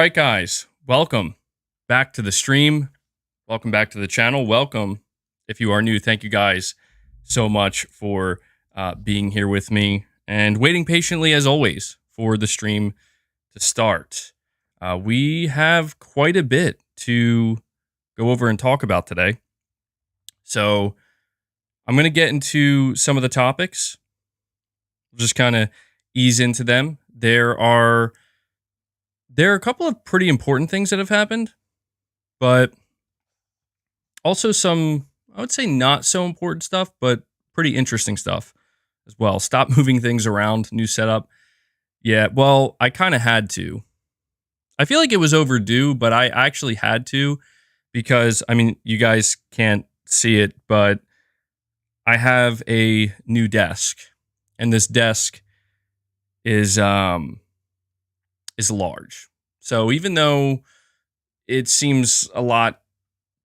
right, guys, welcome back to the stream. Welcome back to the channel. Welcome if you are new. Thank you guys so much for being here with me and waiting patiently, as always, for the stream to start. We have quite a bit to go over and talk about today. So I'm going to get into some of the topics. We'll just kind of ease into them. There are a couple of pretty important things that have happened, but also some, I would say, not so important stuff, but pretty interesting stuff as well. Stop moving things around, new setup. Yeah, well, I kind of had to. I feel like it was overdue, but I actually had to because, I mean, you guys can't see it, but I have a new desk, and this desk is large. So even though it seems a lot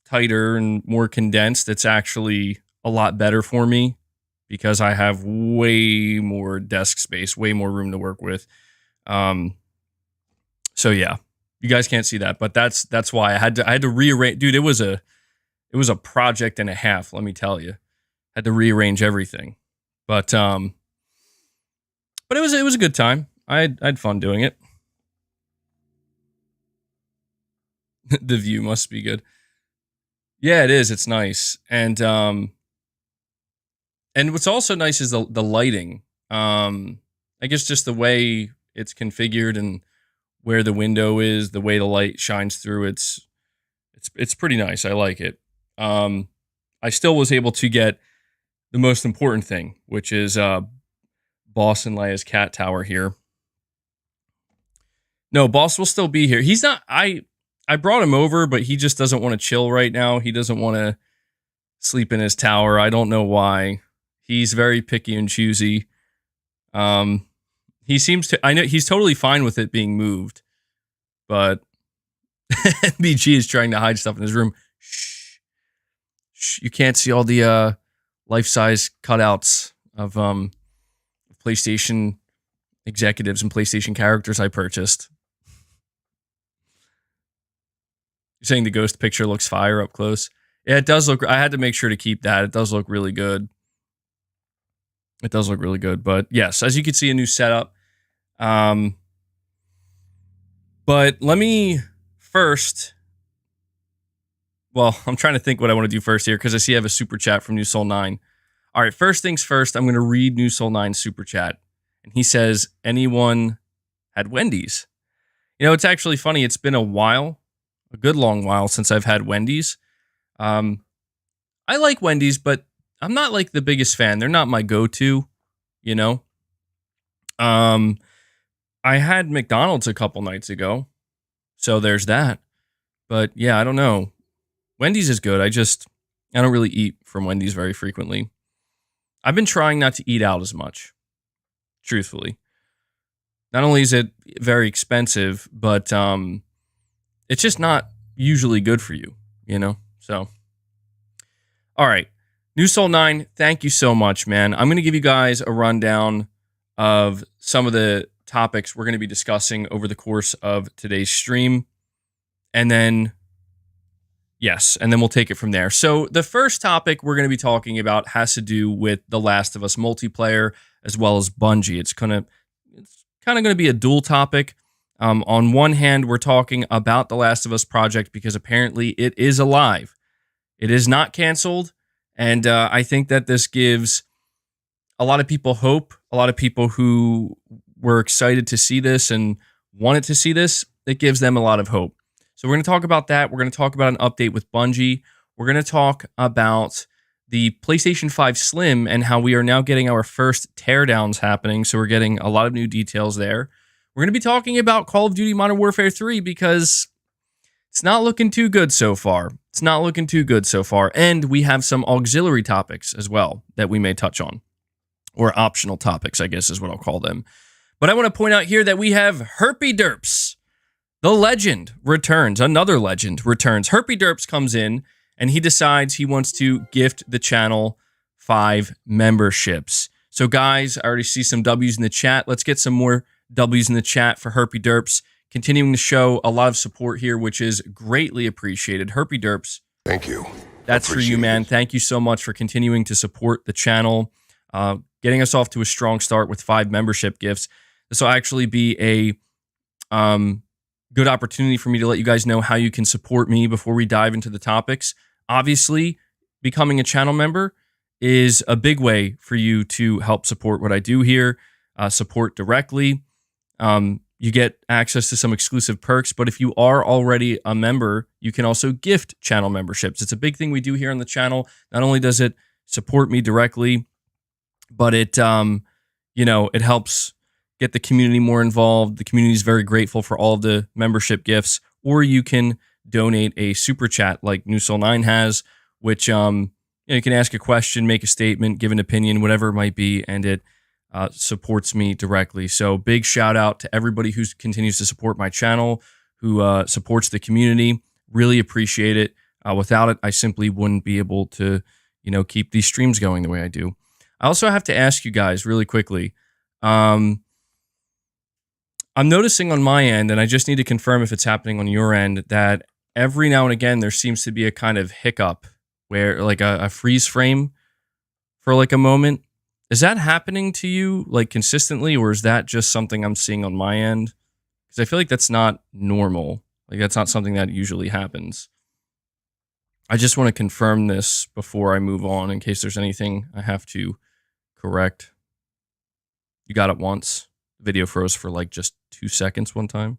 tighter and more condensed, it's actually a lot better for me because I have way more desk space, way more room to work with. So yeah, you guys can't see that, but that's why I had to rearrange. Dude, it was a project and a half, let me tell you. Had to rearrange everything. But it was a good time. I had fun doing it. The view must be good. Yeah, it is. It's nice. And what's also nice is the lighting. I guess just the way it's configured and where the window is, the way the light shines through, it's pretty nice. I like it. I still was able to get the most important thing, which is Boss and Leia's cat tower here. No, Boss will still be here. He's not. I brought him over, but he just doesn't want to chill right now. He doesn't want to sleep in his tower. I don't know why. He's very picky and choosy. He seems to. I know he's totally fine with it being moved, but MBG is trying to hide stuff in his room. Shh. Shh. You can't see all the life-size cutouts of PlayStation executives and PlayStation characters I purchased. You're saying the ghost picture looks fire up close? Yeah, it does look. I had to make sure to keep that. It does look really good. It does look really good. But yes, as you can see, a new setup. But let me first. Well, I'm trying to think what I want to do first here because I see I have a super chat from New Soul 9. All right, first things first, I'm going to read New Soul 9's super chat. And he says, anyone had Wendy's? You know, it's actually funny. It's been a while, a good long while since I've had Wendy's. I like Wendy's, but I'm not like the biggest fan. They're not my go-to, you know. I had McDonald's a couple nights ago, so there's that. But yeah, I don't know. Wendy's is good. I don't really eat from Wendy's very frequently. I've been trying not to eat out as much, truthfully. Not only is it very expensive, but it's just not usually good for you, you know? So, all right. New Soul 9, thank you so much, man. I'm going to give you guys a rundown of some of the topics we're going to be discussing over the course of today's stream. And then, yes, and then we'll take it from there. So the first topic we're going to be talking about has to do with The Last of Us multiplayer as well as Bungie. It's kind of going to be a dual topic. On one hand, we're talking about The Last of Us project because apparently it is alive. It is not canceled. And I think that this gives a lot of people hope, a lot of people who were excited to see this and wanted to see this. It gives them a lot of hope. So we're going to talk about that. We're going to talk about an update with Bungie. We're going to talk about the PlayStation 5 Slim and how we are now getting our first teardowns happening. So we're getting a lot of new details there. We're going to be talking about Call of Duty Modern Warfare 3 because it's not looking too good so far. It's not looking too good so far. And we have some auxiliary topics as well that we may touch on. Or optional topics, I guess is what I'll call them. But I want to point out here that we have Herpy Derps. The legend returns. Another legend returns. Herpy Derps comes in and he decides he wants to gift the channel 5 memberships. So guys, I already see some W's in the chat. Let's get some more W's in the chat for Herpy Derps. continuing to show a lot of support here, which is greatly appreciated. Herpy Derps. Thank you. That's for you, man. Thank you so much for continuing to support the channel, getting us off to a strong start with 5 membership gifts. This will actually be a good opportunity for me to let you guys know how you can support me before we dive into the topics. Obviously, becoming a channel member is a big way for you to help support what I do here, support directly. You get access to some exclusive perks, but if you are already a member, you can also gift channel memberships. It's a big thing we do here on the channel. Not only does it support me directly, but it, it helps get the community more involved. The community is very grateful for all of the membership gifts, or you can donate a super chat like New Soul 9 has, which, you can ask a question, make a statement, give an opinion, whatever it might be, and it supports me directly. So big shout out to everybody who continues to support my channel, who supports the community. Really appreciate it. Without it, I simply wouldn't be able to, keep these streams going the way I do. I also have to ask you guys really quickly. I'm noticing on my end, and I just need to confirm if it's happening on your end, that every now and again there seems to be a kind of hiccup where like a freeze frame for like a moment. Is that happening to you like consistently, or is that just something I'm seeing on my end? Because I feel like that's not normal. Like that's not something that usually happens. I just want to confirm this before I move on in case there's anything I have to correct. You got it once. The video froze for like just 2 seconds one time.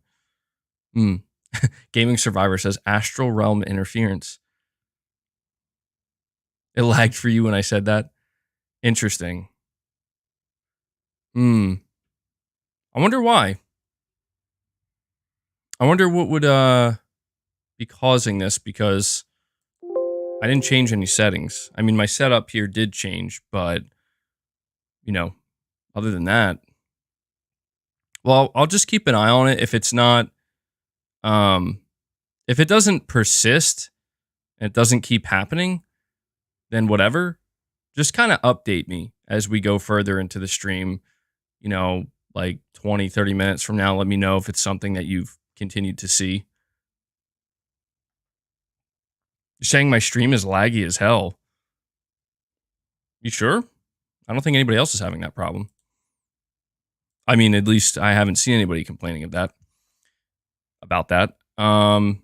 Gaming Survivor says Astral Realm interference. It lagged for you when I said that. Interesting. I wonder why. I wonder what would be causing this, because I didn't change any settings. I mean, my setup here did change, but other than that, well, I'll just keep an eye on it. If it's not, if it doesn't persist and it doesn't keep happening, then whatever, just kind of update me as we go further into the stream. Like 20, 30 minutes from now, let me know if it's something that you've continued to see. You're saying my stream is laggy as hell. You sure? I don't think anybody else is having that problem. I mean, at least I haven't seen anybody complaining about that. All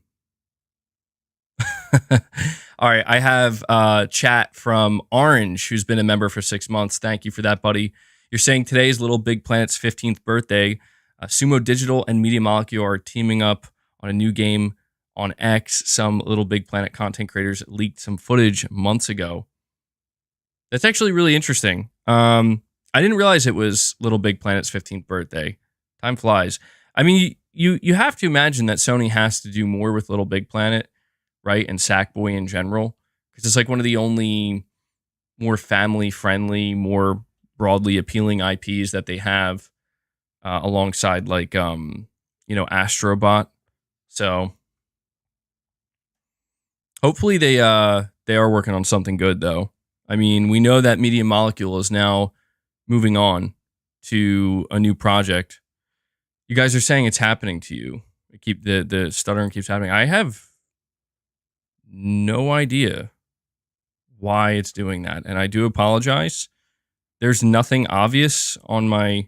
right, I have chat from Orange, who's been a member for 6 months. Thank you for that, buddy. You're saying today is Little Big Planet's 15th birthday. Sumo Digital and Media Molecule are teaming up on a new game on X. Some Little Big Planet content creators leaked some footage months ago. That's actually really interesting. I didn't realize it was Little Big Planet's 15th birthday. Time flies. I mean, you have to imagine that Sony has to do more with Little Big Planet, right? And Sackboy in general, because it's like one of the only more family-friendly, more broadly appealing IPs that they have, alongside like Astrobot. So hopefully they are working on something good, though. I mean, we know that Media Molecule is now moving on to a new project. You guys are saying it's happening to you. The stuttering keeps happening. I have no idea why it's doing that, and I do apologize. There's nothing obvious on my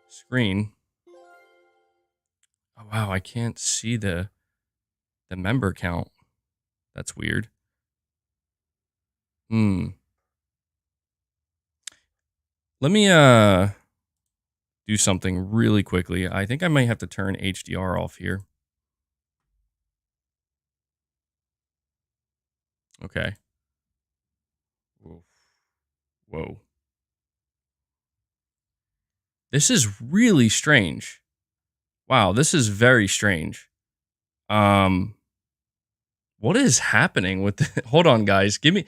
screen. Oh wow, I can't see the member count. That's weird. Let me do something really quickly. I think I might have to turn HDR off here. Okay. Whoa. This is really strange. Wow, this is very strange. What is happening with the... Hold on, guys. Give me...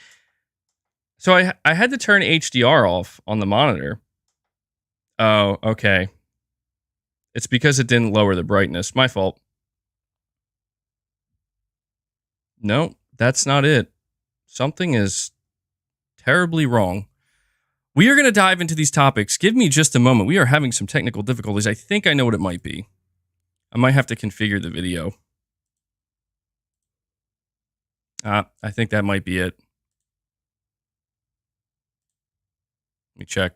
So I had to turn HDR off on the monitor. Oh, okay. It's because it didn't lower the brightness. My fault. No, that's not it. Something is terribly wrong. We are going to dive into these topics. Give me just a moment. We are having some technical difficulties. I think I know what it might be. I might have to configure the video. I think that might be it. Let me check.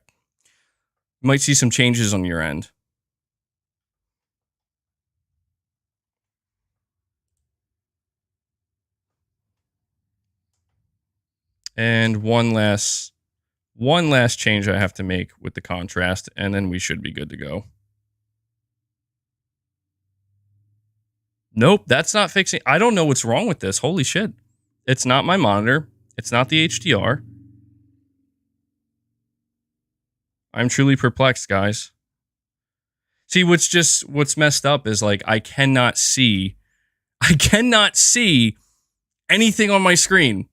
You might see some changes on your end. And one last change I have to make with the contrast, and then we should be good to go. Nope, that's not fixing. I don't know what's wrong with this. Holy shit. It's not my monitor. It's not the HDR. I'm truly perplexed, guys. See, what's messed up is like I cannot see anything on my screen.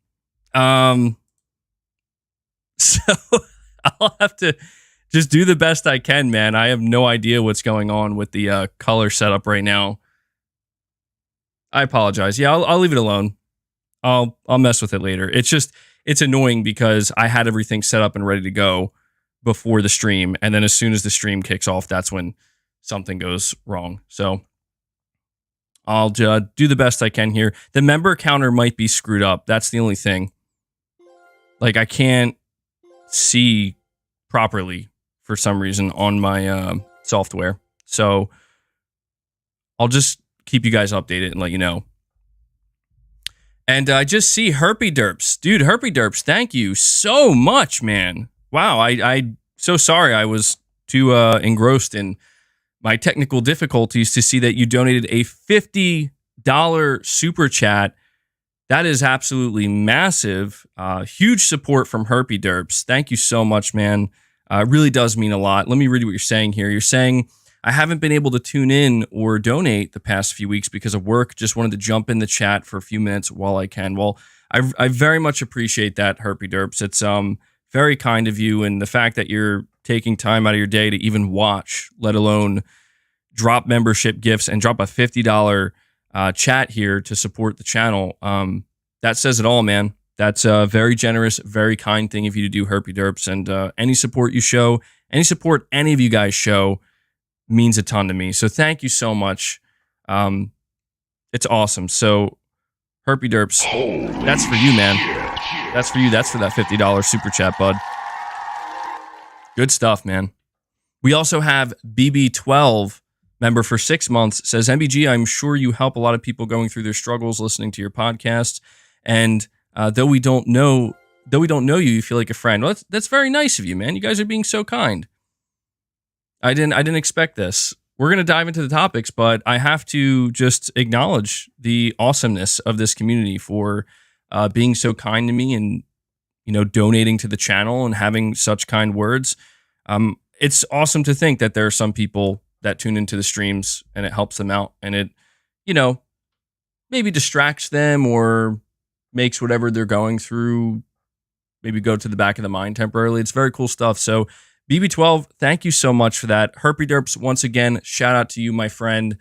So I'll have to just do the best I can, man. I have no idea what's going on with the color setup right now. I apologize. Yeah, I'll leave it alone. I'll mess with it later. It's annoying because I had everything set up and ready to go before the stream, and then as soon as the stream kicks off, that's when something goes wrong. So I'll do the best I can here. The member counter might be screwed up. That's the only thing. Like, I can't see properly for some reason on my software. So I'll just keep you guys updated and let you know. And I just see Herpy Derps. Dude, Herpy Derps, thank you so much, man. Wow, I so sorry I was too engrossed in my technical difficulties to see that you donated a $50 super chat. That is absolutely massive. Huge support from Herpy Derps. Thank you so much, man. It really does mean a lot. Let me read what you're saying here. You're saying, I haven't been able to tune in or donate the past few weeks because of work. Just wanted to jump in the chat for a few minutes while I can. Well, I very much appreciate that, Herpy Derps. It's very kind of you, and the fact that you're taking time out of your day to even watch, let alone drop membership gifts and drop a $50 chat here to support the channel. That says it all, man. That's a very generous, very kind thing of you to do, Herpy Derps. And any support you show, any support any of you guys show means a ton to me. So thank you so much. It's awesome. So Herpy Derps, that's for you, man. That's for you. That's for that $50 super chat, bud. Good stuff, man. We also have BB12, member for 6 months, says, MBG, I'm sure you help a lot of people going through their struggles listening to your podcast. And though we don't know you, you feel like a friend. Well, that's very nice of you, man. You guys are being so kind. I didn't expect this. We're going to dive into the topics, but I have to just acknowledge the awesomeness of this community for being so kind to me and, donating to the channel and having such kind words. It's awesome to think that there are some people that tune into the streams and it helps them out, and it, maybe distracts them or makes whatever they're going through maybe go to the back of the mind temporarily. It's very cool stuff. So BB12, thank you so much for that. Herpy Derps, once again, shout out to you, my friend.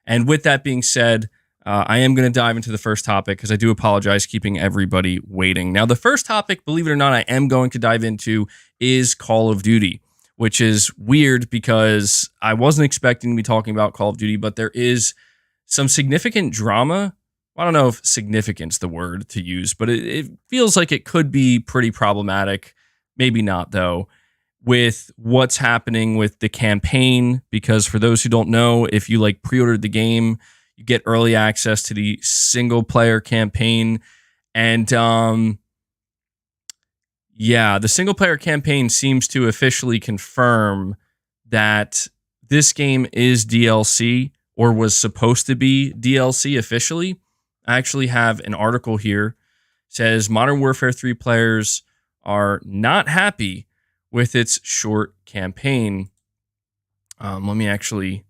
And with that being said, I am going to dive into the first topic because I do apologize keeping everybody waiting. Now, the first topic, believe it or not, I am going to dive into is Call of Duty, which is weird because I wasn't expecting to be talking about Call of Duty, but there is some significant drama. I don't know if significant's the word to use, but it feels like it could be pretty problematic. Maybe not, though, with what's happening with the campaign. Because for those who don't know, if you pre-ordered the game, you get early access to the single player campaign. And the single player campaign seems to officially confirm that this game is DLC or was supposed to be DLC officially. I actually have an article here. It says Modern Warfare 3 players are not happy with its short campaign. Let me actually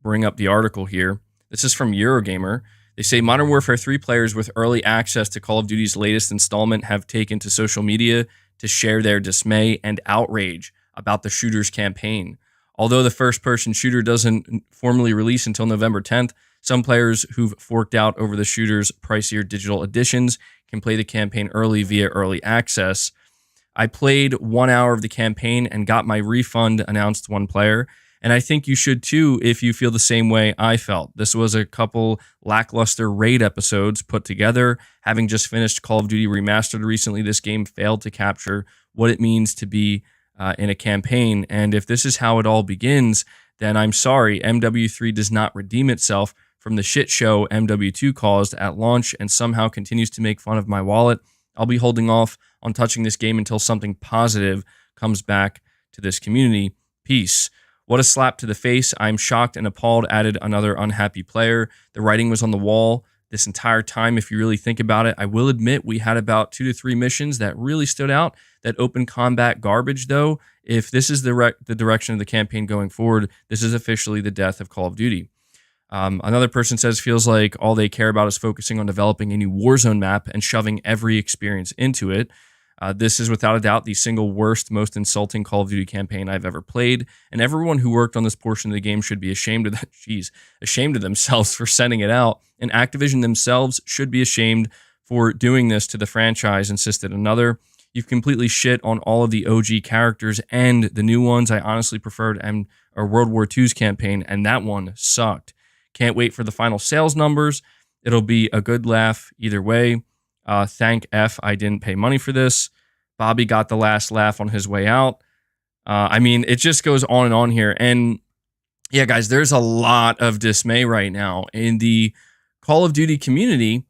bring up the article here. This is from Eurogamer. They say Modern Warfare 3 players with early access to Call of Duty's latest installment have taken to social media to share their dismay and outrage about the shooter's campaign. Although the first-person shooter doesn't formally release until November 10th, some players who've forked out over the shooter's pricier digital editions can play the campaign early via early access. I played 1 hour of the campaign and got my refund, announced one player. And I think you should too if you feel the same way I felt. This was a couple lackluster raid episodes put together. Having just finished Call of Duty Remastered recently, this game failed to capture what it means to be in a campaign. And if this is how it all begins, then I'm sorry, MW3 does not redeem itself from the shit show MW2 caused at launch and somehow continues to make fun of my wallet. I'll be holding off on touching this game until something positive comes back to this community. Peace. What a slap to the face. I'm shocked and appalled, added another unhappy player. The writing was on the wall this entire time, if you really think about it. I will admit we had about 2 to 3 missions that really stood out. That open combat garbage, though, if this is the direction of the campaign going forward, this is officially the death of Call of Duty. Another person says, feels like all they care about is focusing on developing a new Warzone map and shoving every experience into it. This is without a doubt the single worst, most insulting Call of Duty campaign I've ever played, and everyone who worked on this portion of the game should be ashamed of that. Ashamed of themselves for sending it out, and Activision themselves should be ashamed for doing this to the franchise, insisted another. You've completely shit on all of the OG characters and the new ones. I honestly preferred World War II's campaign, and that one sucked. Can't wait for the final sales numbers. It'll be a good laugh either way. Thank F I didn't pay money for this. Bobby got the last laugh on his way out. I mean, it just goes on and on here. And yeah, guys, there's a lot of dismay right now in the Call of Duty community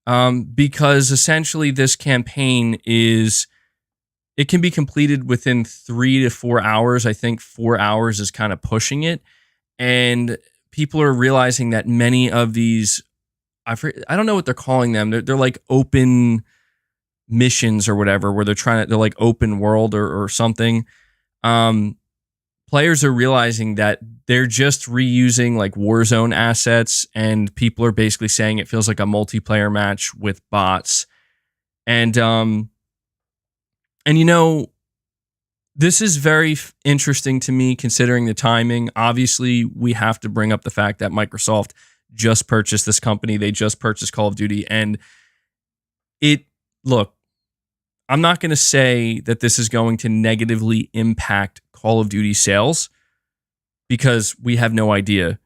because essentially this campaign it can be completed within 3 to 4 hours. I think 4 hours is kind of pushing it. And people are realizing that many of these, I don't know what they're calling them. They're like open missions or whatever, where they're like open world or something. Players are realizing that they're just reusing like Warzone assets, and people are basically saying it feels like a multiplayer match with bots. And you know, this is very interesting to me considering the timing. Obviously, we have to bring up the fact that Microsoft just purchased this company. They just purchased Call of Duty. And look, I'm not going to say that this is going to negatively impact Call of Duty sales because we have no idea.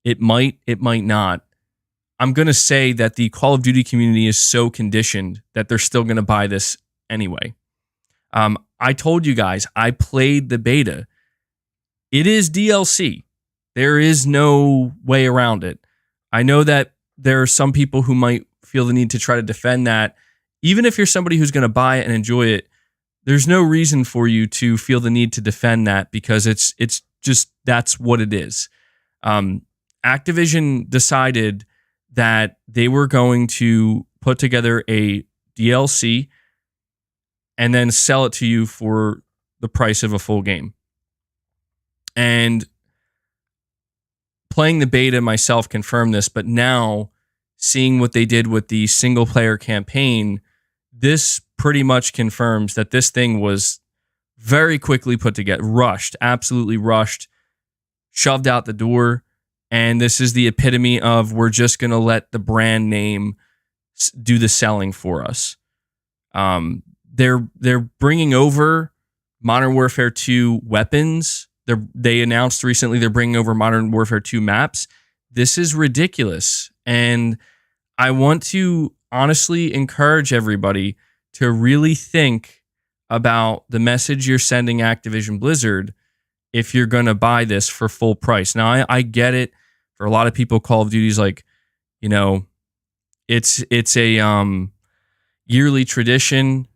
It might not. I'm going to say that the Call of Duty community is so conditioned that they're still going to buy this anyway. I told you guys, I played the beta. It is DLC. There is no way around it. I know that there are some people who might feel the need to try to defend that. Even if you're somebody who's going to buy it and enjoy it, there's no reason for you to feel the need to defend that because it's just, that's what it is. Activision decided that they were going to put together a DLC and then sell it to you for the price of a full game. And playing the beta myself confirmed this, but now seeing what they did with the single player campaign, this pretty much confirms that this thing was very quickly put together, rushed, absolutely rushed, shoved out the door. And this is the epitome of we're just going to let the brand name do the selling for us. They're bringing over Modern Warfare 2 weapons. They announced recently they're bringing over Modern Warfare 2 maps. This is ridiculous. And I want to honestly encourage everybody to really think about the message you're sending Activision Blizzard if you're going to buy this for full price. Now, I get it. For a lot of people, Call of Duty is like, you know, it's a yearly tradition.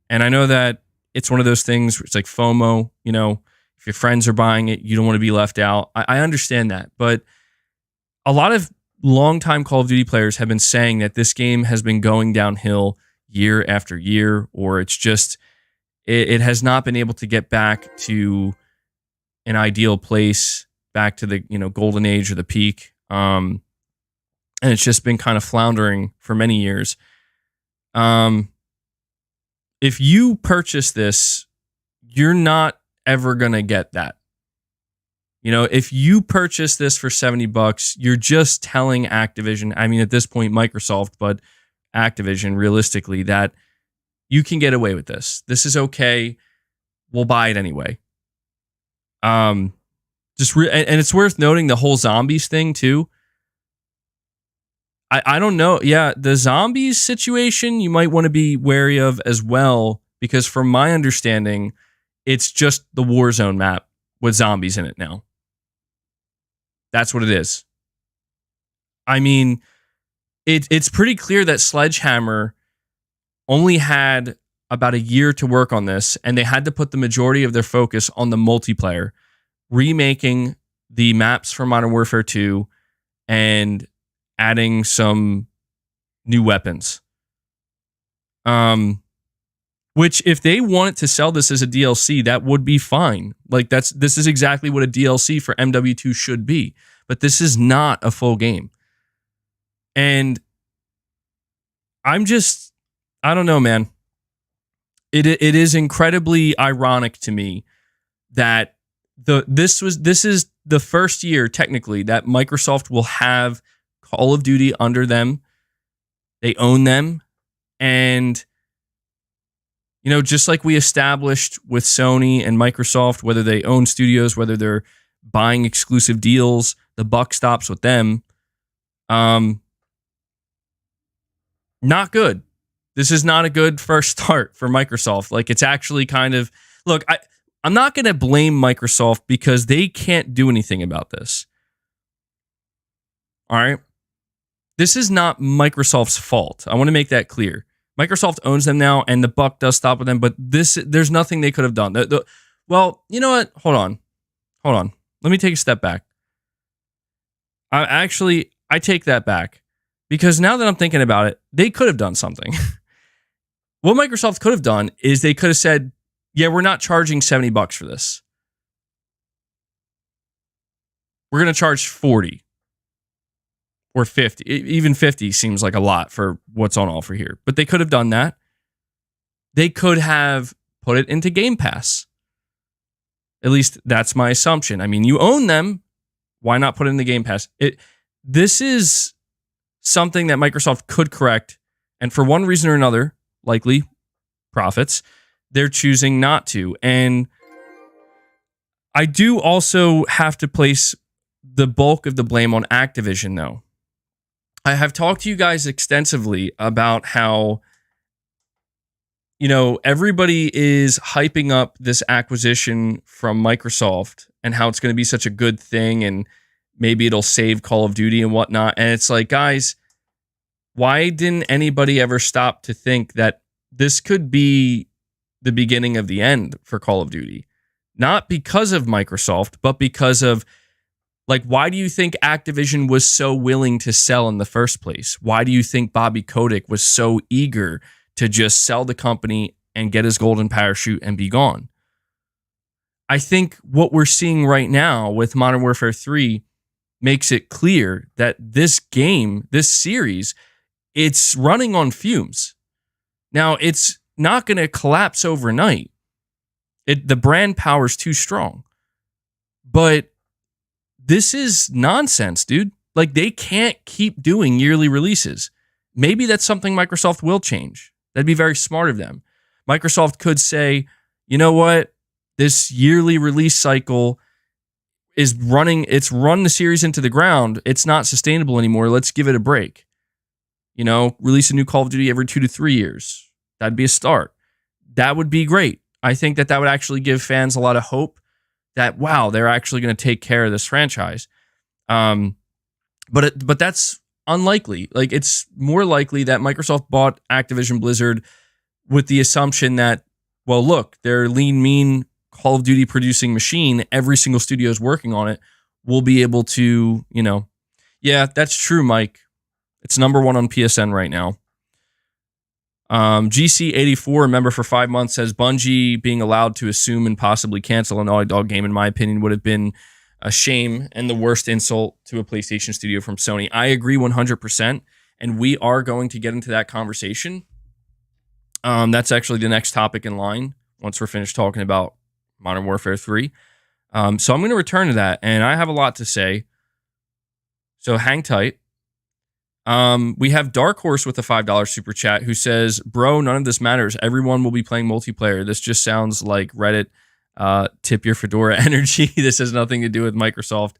And I know that it's one of those things where it's like FOMO, you know, if your friends are buying it, you don't want to be left out. I understand that. But a lot of longtime Call of Duty players have been saying that this game has been going downhill year after year, or it's just, it has not been able to get back to an ideal place, back to the, you know, golden age or the peak. And it's just been kind of floundering for many years. If you purchase this, you're not ever going to get that. You know, if you purchase this for $70, you're just telling Activision, I mean, at this point, Microsoft, but Activision, realistically, that you can get away with this. This is okay. We'll buy it anyway. And it's worth noting the whole zombies thing too. I don't know. Yeah, the zombies situation you might want to be wary of as well, because from my understanding, it's just the Warzone map with zombies in it now. That's what it is. I mean, it's pretty clear that Sledgehammer only had about a year to work on this, and they had to put the majority of their focus on the multiplayer, remaking the maps for Modern Warfare 2 and adding some new weapons. Which if they wanted to sell this as a DLC, that would be fine. Like this is exactly what a DLC for MW2 should be. But this is not a full game. And I don't know, man. It is incredibly ironic to me that this is the first year technically that Microsoft will have Call of Duty under them. They own them. And, you know, just like we established with Sony and Microsoft, whether they own studios, whether they're buying exclusive deals, the buck stops with them. Not good. This is not a good first start for Microsoft. Like, it's actually kind of... Look, I'm not going to blame Microsoft because they can't do anything about this. All right? This is not Microsoft's fault. I want to make that clear. Microsoft owns them now, and the buck does stop with them, but there's nothing they could have done. Well, you know what? Hold on. Let me take a step back. I take that back, because now that I'm thinking about it, they could have done something. What Microsoft could have done is they could have said, yeah, we're not charging $70 for this. We're going to charge 40 or 50. Even 50 seems like a lot for what's on offer here. But they could have done that. They could have put it into GamePass. At least that's my assumption. I mean, you own them. Why not put it in the GamePass? This is something that Microsoft could correct. And for one reason or another, likely profits, they're choosing not to. And I do also have to place the bulk of the blame on Activision, though. I have talked to you guys extensively about how, you know, everybody is hyping up this acquisition from Microsoft and how it's going to be such a good thing and maybe it'll save Call of Duty and whatnot. And it's like, guys, why didn't anybody ever stop to think that this could be the beginning of the end for Call of Duty? Not because of Microsoft, but because of, like, why do you think Activision was so willing to sell in the first place? Why do you think Bobby Kotick was so eager to just sell the company and get his golden parachute and be gone? I think what we're seeing right now with Modern Warfare 3 makes it clear that this game, this series, it's running on fumes. Now, it's not going to collapse overnight. The brand power is too strong. But this is nonsense, dude. Like, they can't keep doing yearly releases. Maybe that's something Microsoft will change. That'd be very smart of them. Microsoft could say, you know what? This yearly release cycle is it's run the series into the ground. It's not sustainable anymore. Let's give it a break. You know, release a new Call of Duty every 2 to 3 years. That'd be a start. That would be great. I think that would actually give fans a lot of hope that, wow, they're actually going to take care of this franchise. But that's unlikely. Like, it's more likely that Microsoft bought Activision Blizzard with the assumption that, well, look, they're lean, mean Call of Duty producing machine. Every single studio is working on it. We'll be able to, you know, yeah, that's true, Mike. It's number 1 on PSN right now. GC84, a member for 5 months, says Bungie being allowed to assume and possibly cancel a Naughty Dog game, in my opinion, would have been a shame and the worst insult to a PlayStation studio from Sony. I agree 100%, and we are going to get into that conversation. That's actually the next topic in line once we're finished talking about Modern Warfare 3. So I'm going to return to that, and I have a lot to say. So hang tight. We have Dark Horse with a $5 super chat who says, bro, none of this matters. Everyone will be playing multiplayer. This just sounds like Reddit Tip your Fedora energy. This has nothing to do with Microsoft.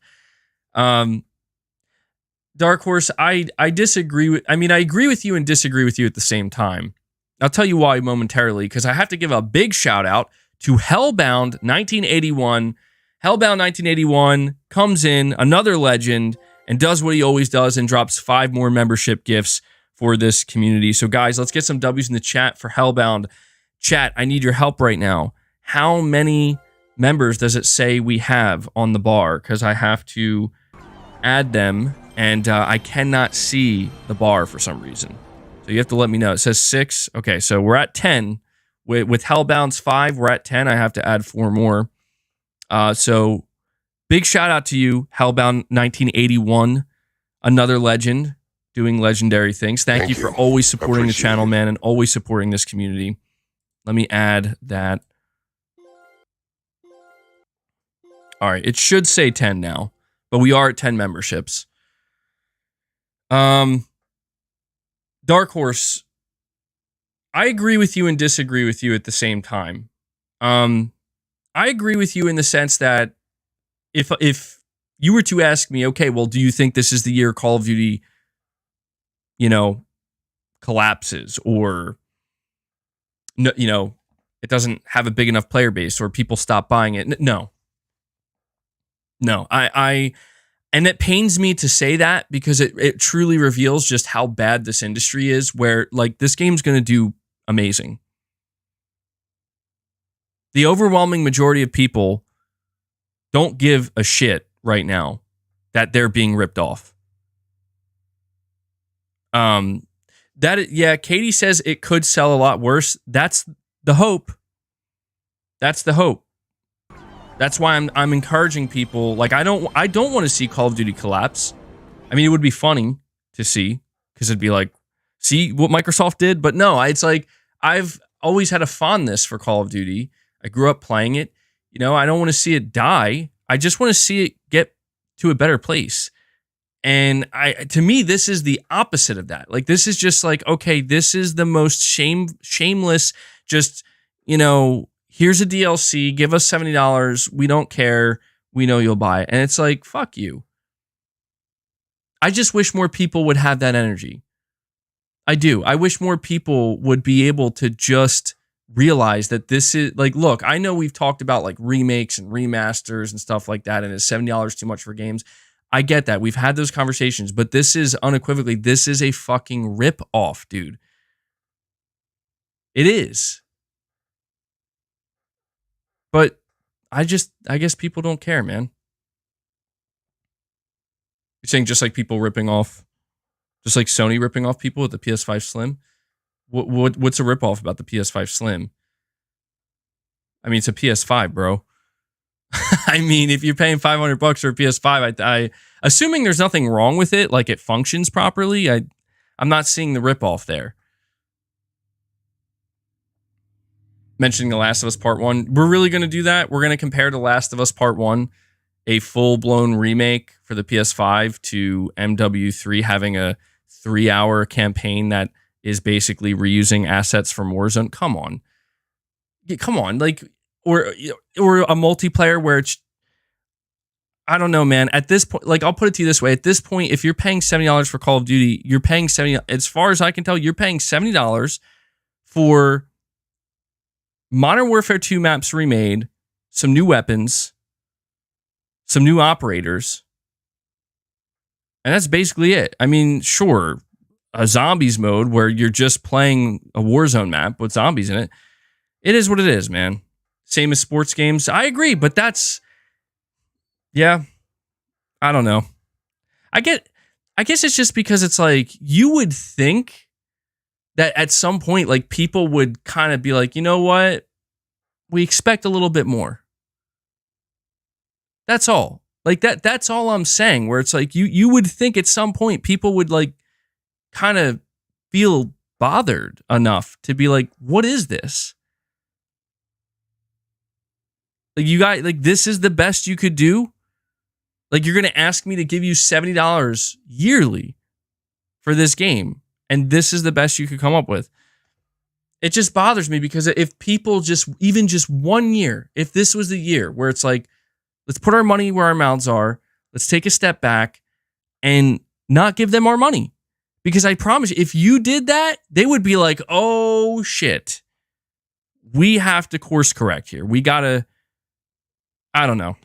Dark Horse, I disagree with, I mean, I agree with you and disagree with you at the same time. I'll tell you why momentarily, because I have to give a big shout out to Hellbound 1981. Hellbound 1981 comes in, another legend, and does what he always does and drops 5 more membership gifts for this community. So guys, let's get some W's in the chat for Hellbound. Chat, I need your help right now. How many members does it say we have on the bar? Because I have to add them, and I cannot see the bar for some reason. So you have to let me know. It says 6. Okay, so we're at 10. With Hellbound's 5, we're at 10. I have to add 4 more. So big shout out to you, Hellbound 1981. Another legend doing legendary things. Thank you for always supporting the channel, man, and always supporting this community. Let me add that. All right, it should say 10 now, but we are at 10 memberships. Dark Horse, I agree with you and disagree with you at the same time. I agree with you in the sense that if you were to ask me, okay, well, do you think this is the year Call of Duty, collapses, or it doesn't have a big enough player base, or people stop buying it? No, and it pains me to say that, because it truly reveals just how bad this industry is, where like this game's going to do amazing. The overwhelming majority of people don't give a shit right now that they're being ripped off. Katie says it could sell a lot worse. That's the hope. That's the hope. That's why I'm encouraging people. Like, I don't want to see Call of Duty collapse. I mean, it would be funny to see, because it'd be like, see what Microsoft did. But no, it's like, I've always had a fondness for Call of Duty. I grew up playing it. I don't want to see it die. I just want to see it get to a better place. And to me, this is the opposite of that. Like, this is just like, okay, this is the most shameless, just, here's a DLC, give us $70, we don't care, we know you'll buy it. And it's like, fuck you. I just wish more people would have that energy. I do. I wish more people would be able to just realize that this is, like, look, I know we've talked about like remakes and remasters and stuff like that, and is $70 too much for games? I get that. We've had those conversations, but this is unequivocally, this is a fucking rip-off, dude. It is. But I guess people don't care, man. You're saying just like people ripping off, just like Sony ripping off people with the PS5 Slim? What's a ripoff about the PS5 Slim? I mean, it's a PS5, bro. I mean, if you're paying $500 for a PS5, I assuming there's nothing wrong with it, like it functions properly, I'm not seeing the ripoff there. Mentioning The Last of Us Part 1. We're really going to do that? We're going to compare The Last of Us Part 1, a full-blown remake for the PS5, to MW3 having a 3-hour campaign that is basically reusing assets from Warzone? Come on. Come on. Like, or a multiplayer where it's, I don't know, man. At this point, like, I'll put it to you this way. At this point, if you're paying $70 for Call of Duty, you're paying $70, as far as I can tell, you're paying $70 for Modern Warfare 2 maps remade, some new weapons, some new operators, and that's basically it. I mean, sure, a zombies mode where you're just playing a Warzone map with zombies in it. It is what it is, man. Same as sports games. I agree, but that's, yeah, I don't know. I guess it's just because it's like, you would think that at some point, like, people would kind of be like, you know what? We expect a little bit more. That's all. Like, that's all I'm saying, where it's like, you would think at some point people would, like, kind of feel bothered enough to be like, what is this? Like, you guys, like, this is the best you could do? Like, you're going to ask me to give you $70 yearly for this game, and this is the best you could come up with? It just bothers me because if people just, even just 1 year, if this was the year where it's like, let's put our money where our mouths are, let's take a step back and not give them our money. Because I promise you, if you did that, they would be like, oh shit, we have to course correct here. We gotta, I don't know.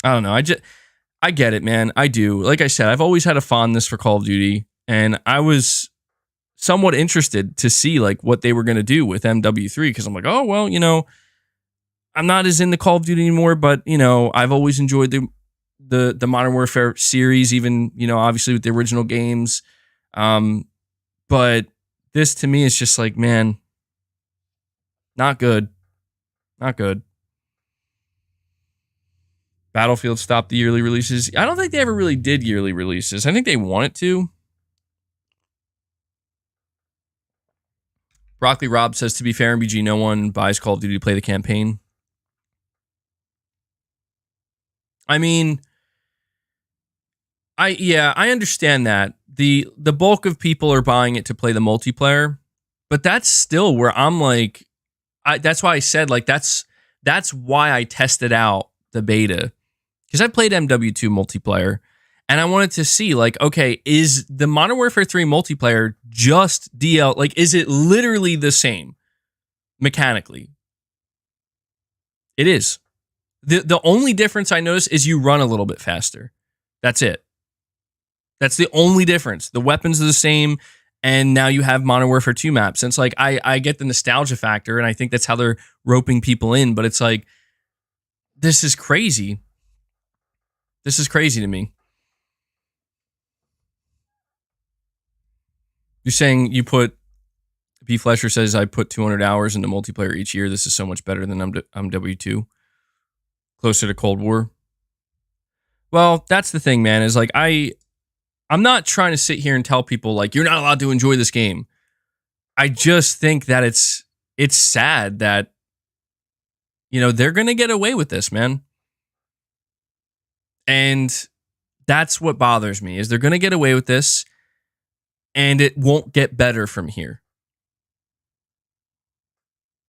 I get it, man. I do. Like I said, I've always had a fondness for Call of Duty, and I was somewhat interested to see like what they were going to do with MW3, because I'm like, oh, well, I'm not as into Call of Duty anymore, but, I've always enjoyed the Modern Warfare series, even, obviously with the original games. But this to me is just like, man, not good. Not good. Battlefield stopped the yearly releases. I don't think they ever really did yearly releases. I think they wanted to. Broccoli Rob says, to be fair, in BG, no one buys Call of Duty to play the campaign. I mean, I understand that. The bulk of people are buying it to play the multiplayer, but that's still where I'm like, that's why I said, like, that's why I tested out the beta. Because I played MW2 multiplayer, and I wanted to see, like, okay, is the Modern Warfare 3 multiplayer just DL? Like, is it literally the same mechanically? It is. The only difference I noticed is you run a little bit faster. That's it. That's the only difference. The weapons are the same, and now you have Modern Warfare 2 maps. And it's like, I get the nostalgia factor, and I think that's how they're roping people in, but it's like, this is crazy. This is crazy to me. You're saying you put, B Flesher says, I put 200 hours into multiplayer each year. This is so much better than MW2. Closer to Cold War. Well, that's the thing, man, is like, I'm not trying to sit here and tell people, like, you're not allowed to enjoy this game. I just think that it's sad that, they're going to get away with this, man. And that's what bothers me, is they're going to get away with this, and it won't get better from here.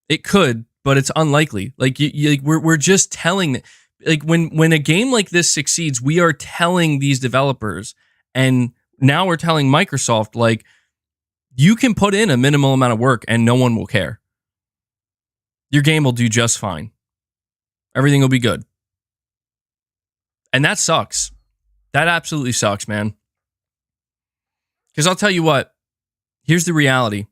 It could, but it's unlikely. Like, we're just telling, like, when a game like this succeeds, we are telling these developers, and now we're telling Microsoft, like, you can put in a minimal amount of work and no one will care. Your game will do just fine. Everything will be good. And that sucks. That absolutely sucks, man. Because I'll tell you what, here's the reality.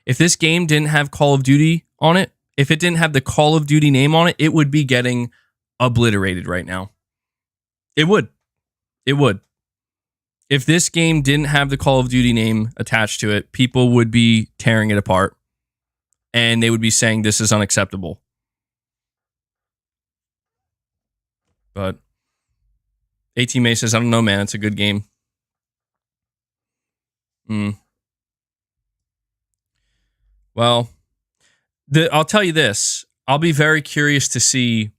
If this game didn't have Call of Duty on it, if it didn't have the Call of Duty name on it, it would be getting obliterated right now. It would. It would. If this game didn't have the Call of Duty name attached to it, people would be tearing it apart. And they would be saying this is unacceptable. But AT May says, I don't know, man. It's a good game. Well, I'll tell you this. I'll be very curious to see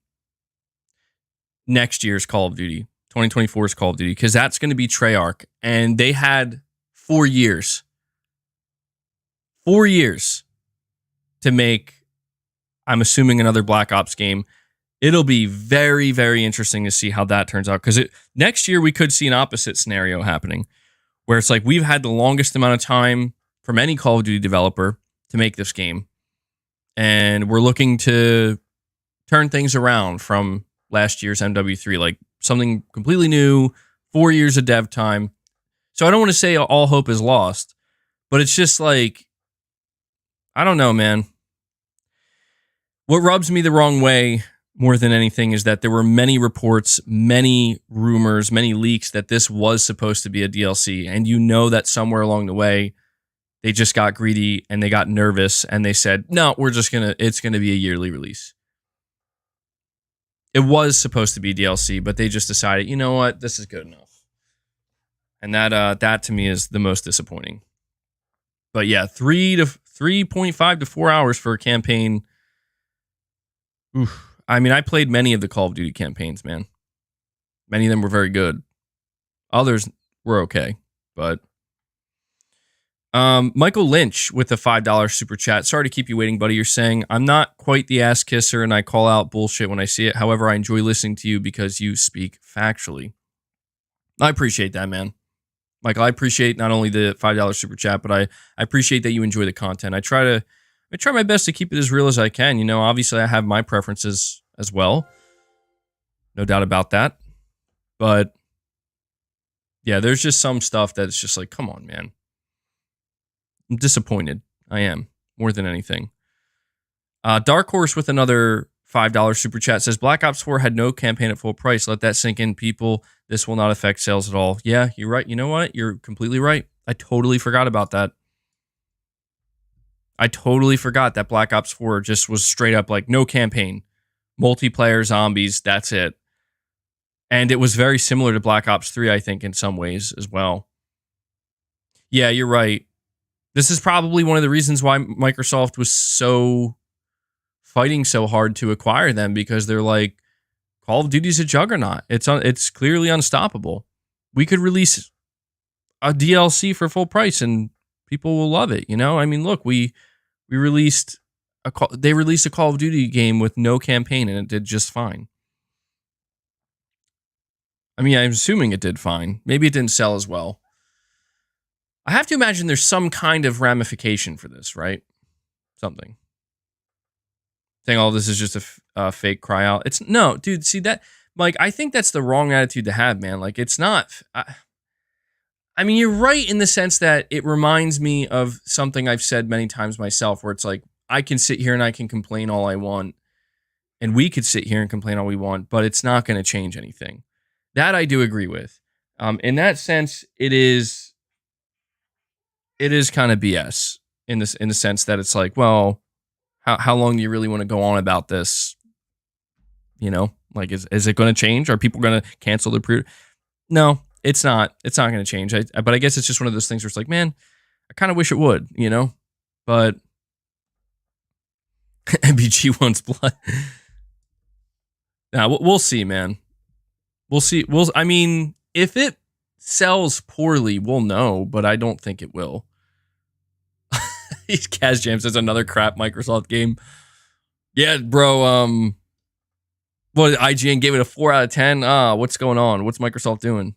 next year's Call of Duty, 2024's Call of Duty, because that's going to be Treyarch. And they had 4 years. 4 years to make, I'm assuming, another Black Ops game. It'll be very, very interesting to see how that turns out. Because next year, we could see an opposite scenario happening, where it's like, we've had the longest amount of time from any Call of Duty developer to make this game. And we're looking to turn things around from last year's MW3, like something completely new, 4 years of dev time. So I don't want to say all hope is lost, but it's just like, I don't know, man. What rubs me the wrong way more than anything is that there were many reports, many rumors, many leaks that this was supposed to be a DLC. And you know that somewhere along the way, they just got greedy and they got nervous and they said, no, it's going to be a yearly release. It was supposed to be DLC, but they just decided, you know what, this is good enough. And that to me is the most disappointing. But yeah, 3.5 to 4 hours for a campaign. Oof. I mean, I played many of the Call of Duty campaigns, man. Many of them were very good. Others were okay, but Michael Lynch with a $5 super chat. Sorry to keep you waiting, buddy. You're saying, I'm not quite the ass kisser and I call out bullshit when I see it. However, I enjoy listening to you because you speak factually. I appreciate that, man. Michael, I appreciate not only the $5 super chat, but I appreciate that you enjoy the content. I try my best to keep it as real as I can. You know, obviously I have my preferences as well. No doubt about that. But yeah, there's just some stuff that's just like, come on, man. I'm disappointed. I am, more than anything. Dark Horse with another $5 super chat says, Black Ops 4 had no campaign at full price. Let that sink in, people. This will not affect sales at all. Yeah, you're right. You know what? You're completely right. I totally forgot about that. I totally forgot that Black Ops 4 just was straight up like no campaign. Multiplayer zombies, that's it. And it was very similar to Black Ops 3, I think, in some ways as well. Yeah, you're right. This is probably one of the reasons why Microsoft was fighting so hard to acquire them, because they're like, Call of Duty's a juggernaut. It's clearly unstoppable. We could release a DLC for full price and people will love it. You know, I mean, look, they released a Call of Duty game with no campaign and it did just fine. I mean, I'm assuming it did fine. Maybe it didn't sell as well. I have to imagine there's some kind of ramification for this, right? Something. Saying all this is just a fake cry out. It's no, dude. See that, Mike? I think that's the wrong attitude to have, man. Like, it's not. I mean, you're right in the sense that it reminds me of something I've said many times myself, where it's like I can sit here and I can complain all I want, and we could sit here and complain all we want, but it's not going to change anything. That I do agree with. In that sense, it is kind of BS in the sense that it's like, well, how long do you really want to go on about this? You know, like, is it going to change? Are people going to cancel the pre? No, it's not. It's not going to change. But I guess it's just one of those things where it's like, man, I kind of wish it would, you know? But MBG wants blood. Now, we'll see, man. We'll see. I mean, if it sells poorly, we'll know, but I don't think it will. Kaz James says another crap Microsoft game. Yeah, bro. What, IGN gave it a 4 out of 10? What's going on? What's Microsoft doing?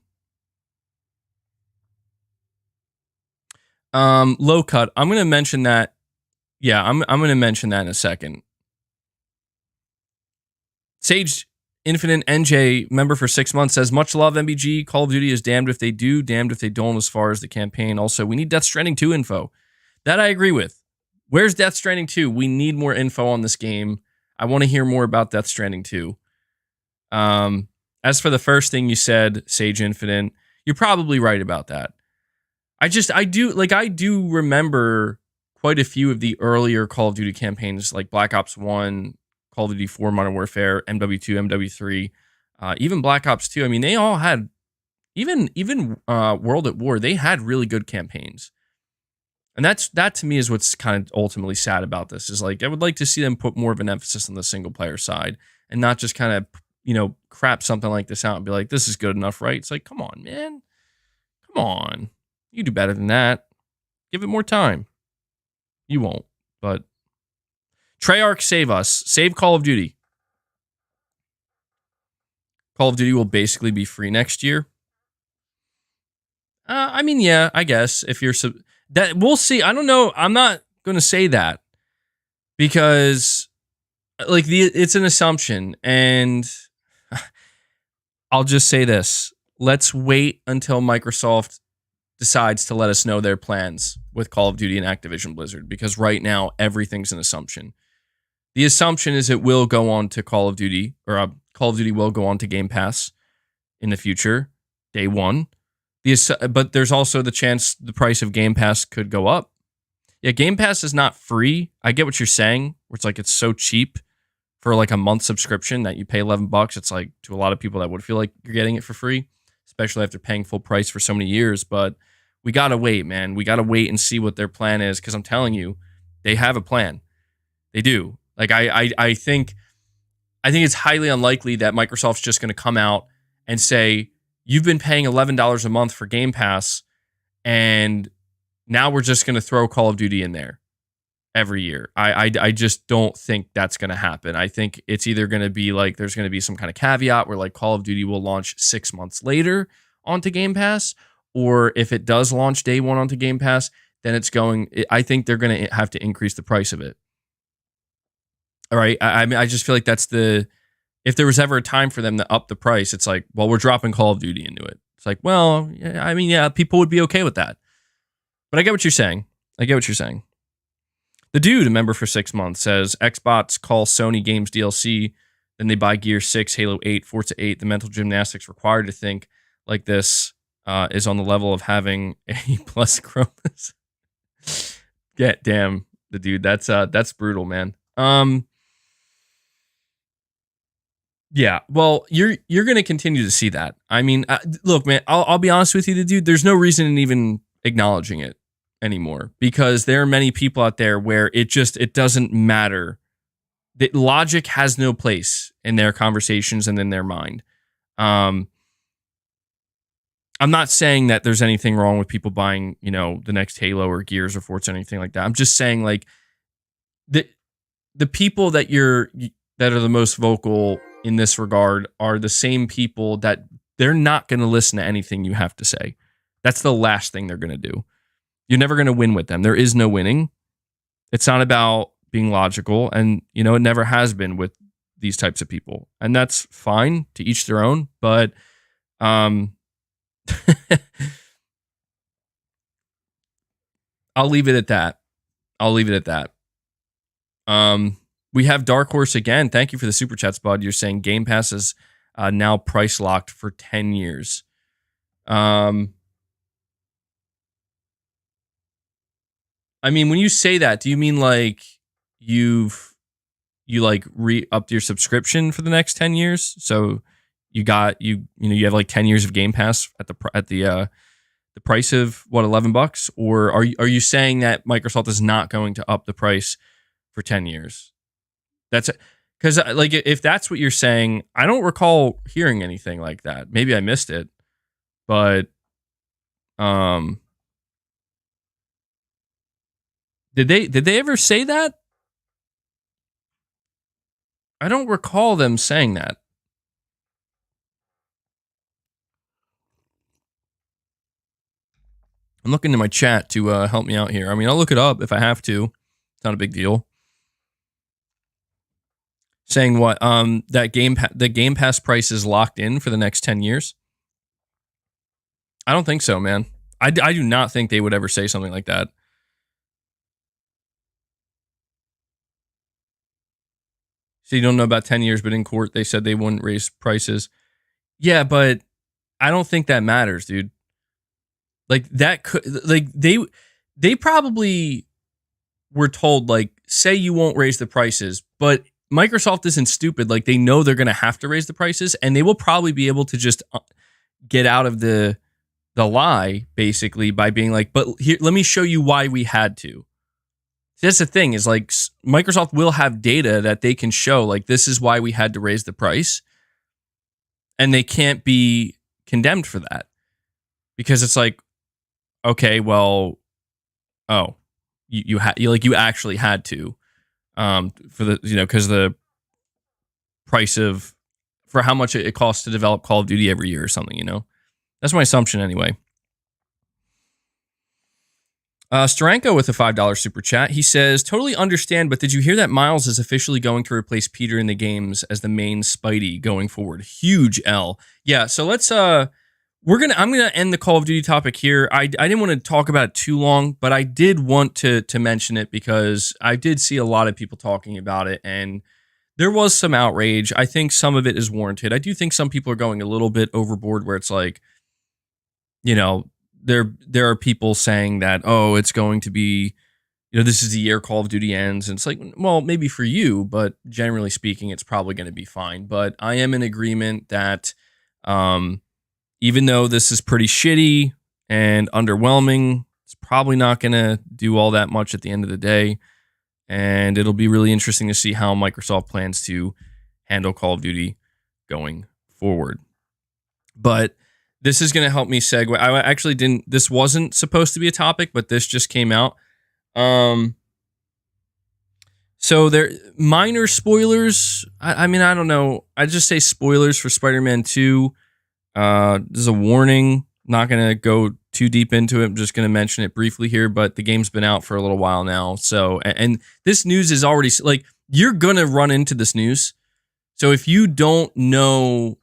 Low cut. I'm gonna mention that. Yeah, I'm gonna mention that in a second. Sage Infinite NJ, member for 6 months, says, much love, MBG. Call of Duty is damned if they do, damned if they don't as far as the campaign. Also, we need Death Stranding 2 info. That I agree with. Where's Death Stranding 2? We need more info on this game. I want to hear more about Death Stranding 2. As for the first thing you said, Sage Infinite, you're probably right about that. I do remember quite a few of the earlier Call of Duty campaigns, like Black Ops 1, Call of Duty 4, Modern Warfare, MW2, MW3, even Black Ops 2. I mean, they all had, even World at War, they had really good campaigns. And that to me is what's kind of ultimately sad about this, is like, I would like to see them put more of an emphasis on the single player side and not just kind of, you know, crap something like this out and be like, this is good enough, right? It's like, come on, man. Come on. You do better than that. Give it more time. You won't, but Treyarch, save us. Save Call of Duty. Call of Duty will basically be free next year. I mean, yeah, I guess if you're that, we'll see. I don't know. I'm not going to say that because, like, it's an assumption, and I'll just say this: let's wait until Microsoft decides to let us know their plans with Call of Duty and Activision Blizzard, because right now everything's an assumption. The assumption is it will go on to Call of Duty, or Call of Duty will go on to Game Pass in the future, day one. But there's also the chance the price of Game Pass could go up. Yeah, Game Pass is not free. I get what you're saying, where it's like it's so cheap for like a month subscription that you pay $11. It's like, to a lot of people that would feel like you're getting it for free, especially after paying full price for so many years. But we got to wait, man. We got to wait and see what their plan is, because I'm telling you, they have a plan. They do. Like, I think it's highly unlikely that Microsoft's just going to come out and say, you've been paying $11 a month for Game Pass, and now we're just going to throw Call of Duty in there every year. I just don't think that's going to happen. I think it's either going to be like there's going to be some kind of caveat where like Call of Duty will launch 6 months later onto Game Pass, or if it does launch day one onto Game Pass, then I think they're going to have to increase the price of it. All right. I mean, I just feel like if there was ever a time for them to up the price, it's like, well, we're dropping Call of Duty into it. It's like, well, yeah, I mean, yeah, people would be okay with that. But I get what you're saying. The dude, a member for 6 months, says Xbox calls Sony Games DLC, then they buy Gear 6, Halo 8, Forza 8. The mental gymnastics required to think like this is on the level of having A plus chromas. Get damn the dude. That's brutal, man. Yeah, well, you're going to continue to see that. I mean, look, man, I'll be honest with you, the dude. There's no reason in even acknowledging it anymore because there are many people out there where it doesn't matter. That logic has no place in their conversations and in their mind. I'm not saying that there's anything wrong with people buying, the next Halo or Gears or Forza or anything like that. I'm just saying like the people that are the most vocal in this regard are the same people that they're not going to listen to anything you have to say. That's the last thing they're going to do. You're never going to win with them. There is no winning. It's not about being logical. And, it never has been with these types of people. And that's fine, to each their own. But I'll leave it at that. We have Dark Horse again. Thank you for the super chats, bud. You're saying Game Pass is now price locked for 10 years. I mean, when you say that, do you mean like you like re-upped your subscription for the next 10 years? So you got you have like 10 years of Game Pass at the price of what, $11? Or are you saying that Microsoft is not going to up the price for 10 years? That's because like if that's what you're saying, I don't recall hearing anything like that. Maybe I missed it, but did they ever say that? I don't recall them saying that. I'm looking to my chat to help me out here. I mean, I'll look it up if I have to. It's not a big deal. Saying what? That the Game Pass price is locked in for the next 10 years? I don't think so, man. I do not think they would ever say something like that. So you don't know about 10 years, but in court they said they wouldn't raise prices. Yeah, but I don't think that matters, dude. Like that could like they probably were told like, say you won't raise the prices, but Microsoft isn't stupid. Like they know they're going to have to raise the prices, and they will probably be able to just get out of the lie basically by being like, but here, let me show you why we had to. That's the thing is like Microsoft will have data that they can show like this is why we had to raise the price, and they can't be condemned for that because it's like, okay, well, oh, you actually had to for the because the price of for how much it costs to develop Call of Duty every year or something. That's my assumption anyway. Steranko with a $5 super chat. He says, totally understand, but did you hear that Miles is officially going to replace Peter in the games as the main Spidey going forward? Huge L. Yeah, so let's I'm gonna end the Call of Duty topic here. I didn't want to talk about it too long, but I did want to mention it because I did see a lot of people talking about it, and there was some outrage. I think some of it is warranted. I do think some people are going a little bit overboard where it's like, there are people saying that, oh, it's going to be, this is the year Call of Duty ends. And it's like, well, maybe for you, but generally speaking, it's probably going to be fine. But I am in agreement that even though this is pretty shitty and underwhelming, it's probably not going to do all that much at the end of the day. And it'll be really interesting to see how Microsoft plans to handle Call of Duty going forward. But this is going to help me segue. I actually didn't, this wasn't supposed to be a topic, but this just came out. So there, minor spoilers. I mean, I don't know. I just say spoilers for Spider-Man 2. There's a warning. Not going to go too deep into it. I'm just going to mention it briefly here, but the game's been out for a little while now. So, and this news is already, like, you're going to run into this news. So if you don't know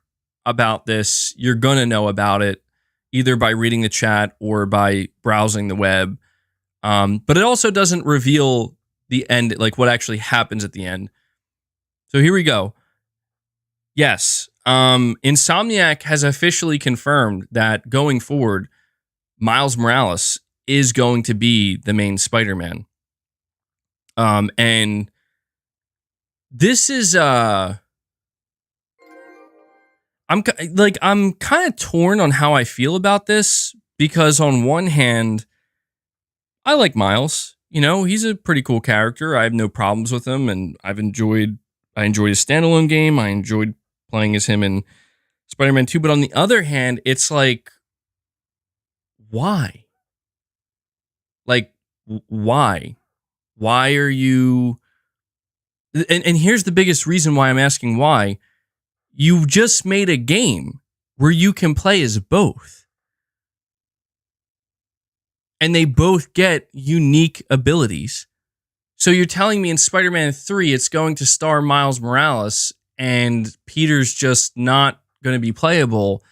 about this, you're going to know about it either by reading the chat or by browsing the web. But it also doesn't reveal the end, like what actually happens at the end. So here we go. Yes. Insomniac has officially confirmed that going forward, Miles Morales is going to be the main Spider-Man. And this is, I'm kind of torn on how I feel about this, because on one hand, I like Miles. You know, he's a pretty cool character. I have no problems with him, and I enjoyed his standalone game. I enjoyed playing as him in Spider-Man 2. But on the other hand, it's like, why? Like, why? Why are you... And here's the biggest reason why I'm asking why. You just made a game where you can play as both. And they both get unique abilities. So you're telling me in Spider-Man 3, it's going to star Miles Morales, and Peter's just not going to be playable,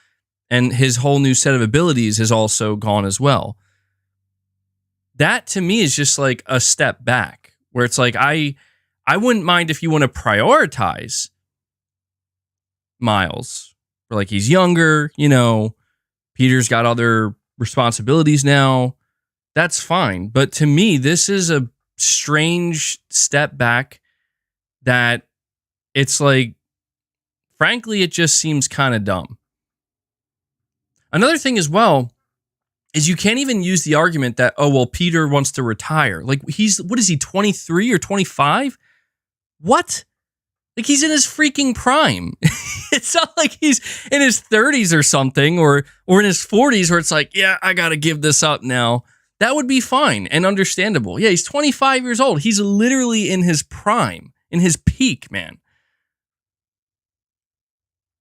and his whole new set of abilities is also gone as well. That, to me, is just like a step back, where it's like, I wouldn't mind if you want to prioritize Miles. Or like, he's younger, you know, Peter's got other responsibilities now. That's fine. But to me, this is a strange step back that it's like, frankly, it just seems kind of dumb. Another thing as well is you can't even use the argument that, oh, well, Peter wants to retire. Like, what is he, 23 or 25? What? Like, he's in his freaking prime. It's not like he's in his 30s or something, or in his 40s where it's like, yeah, I got to give this up now. That would be fine and understandable. Yeah, he's 25 years old. He's literally in his prime, in his peak, man.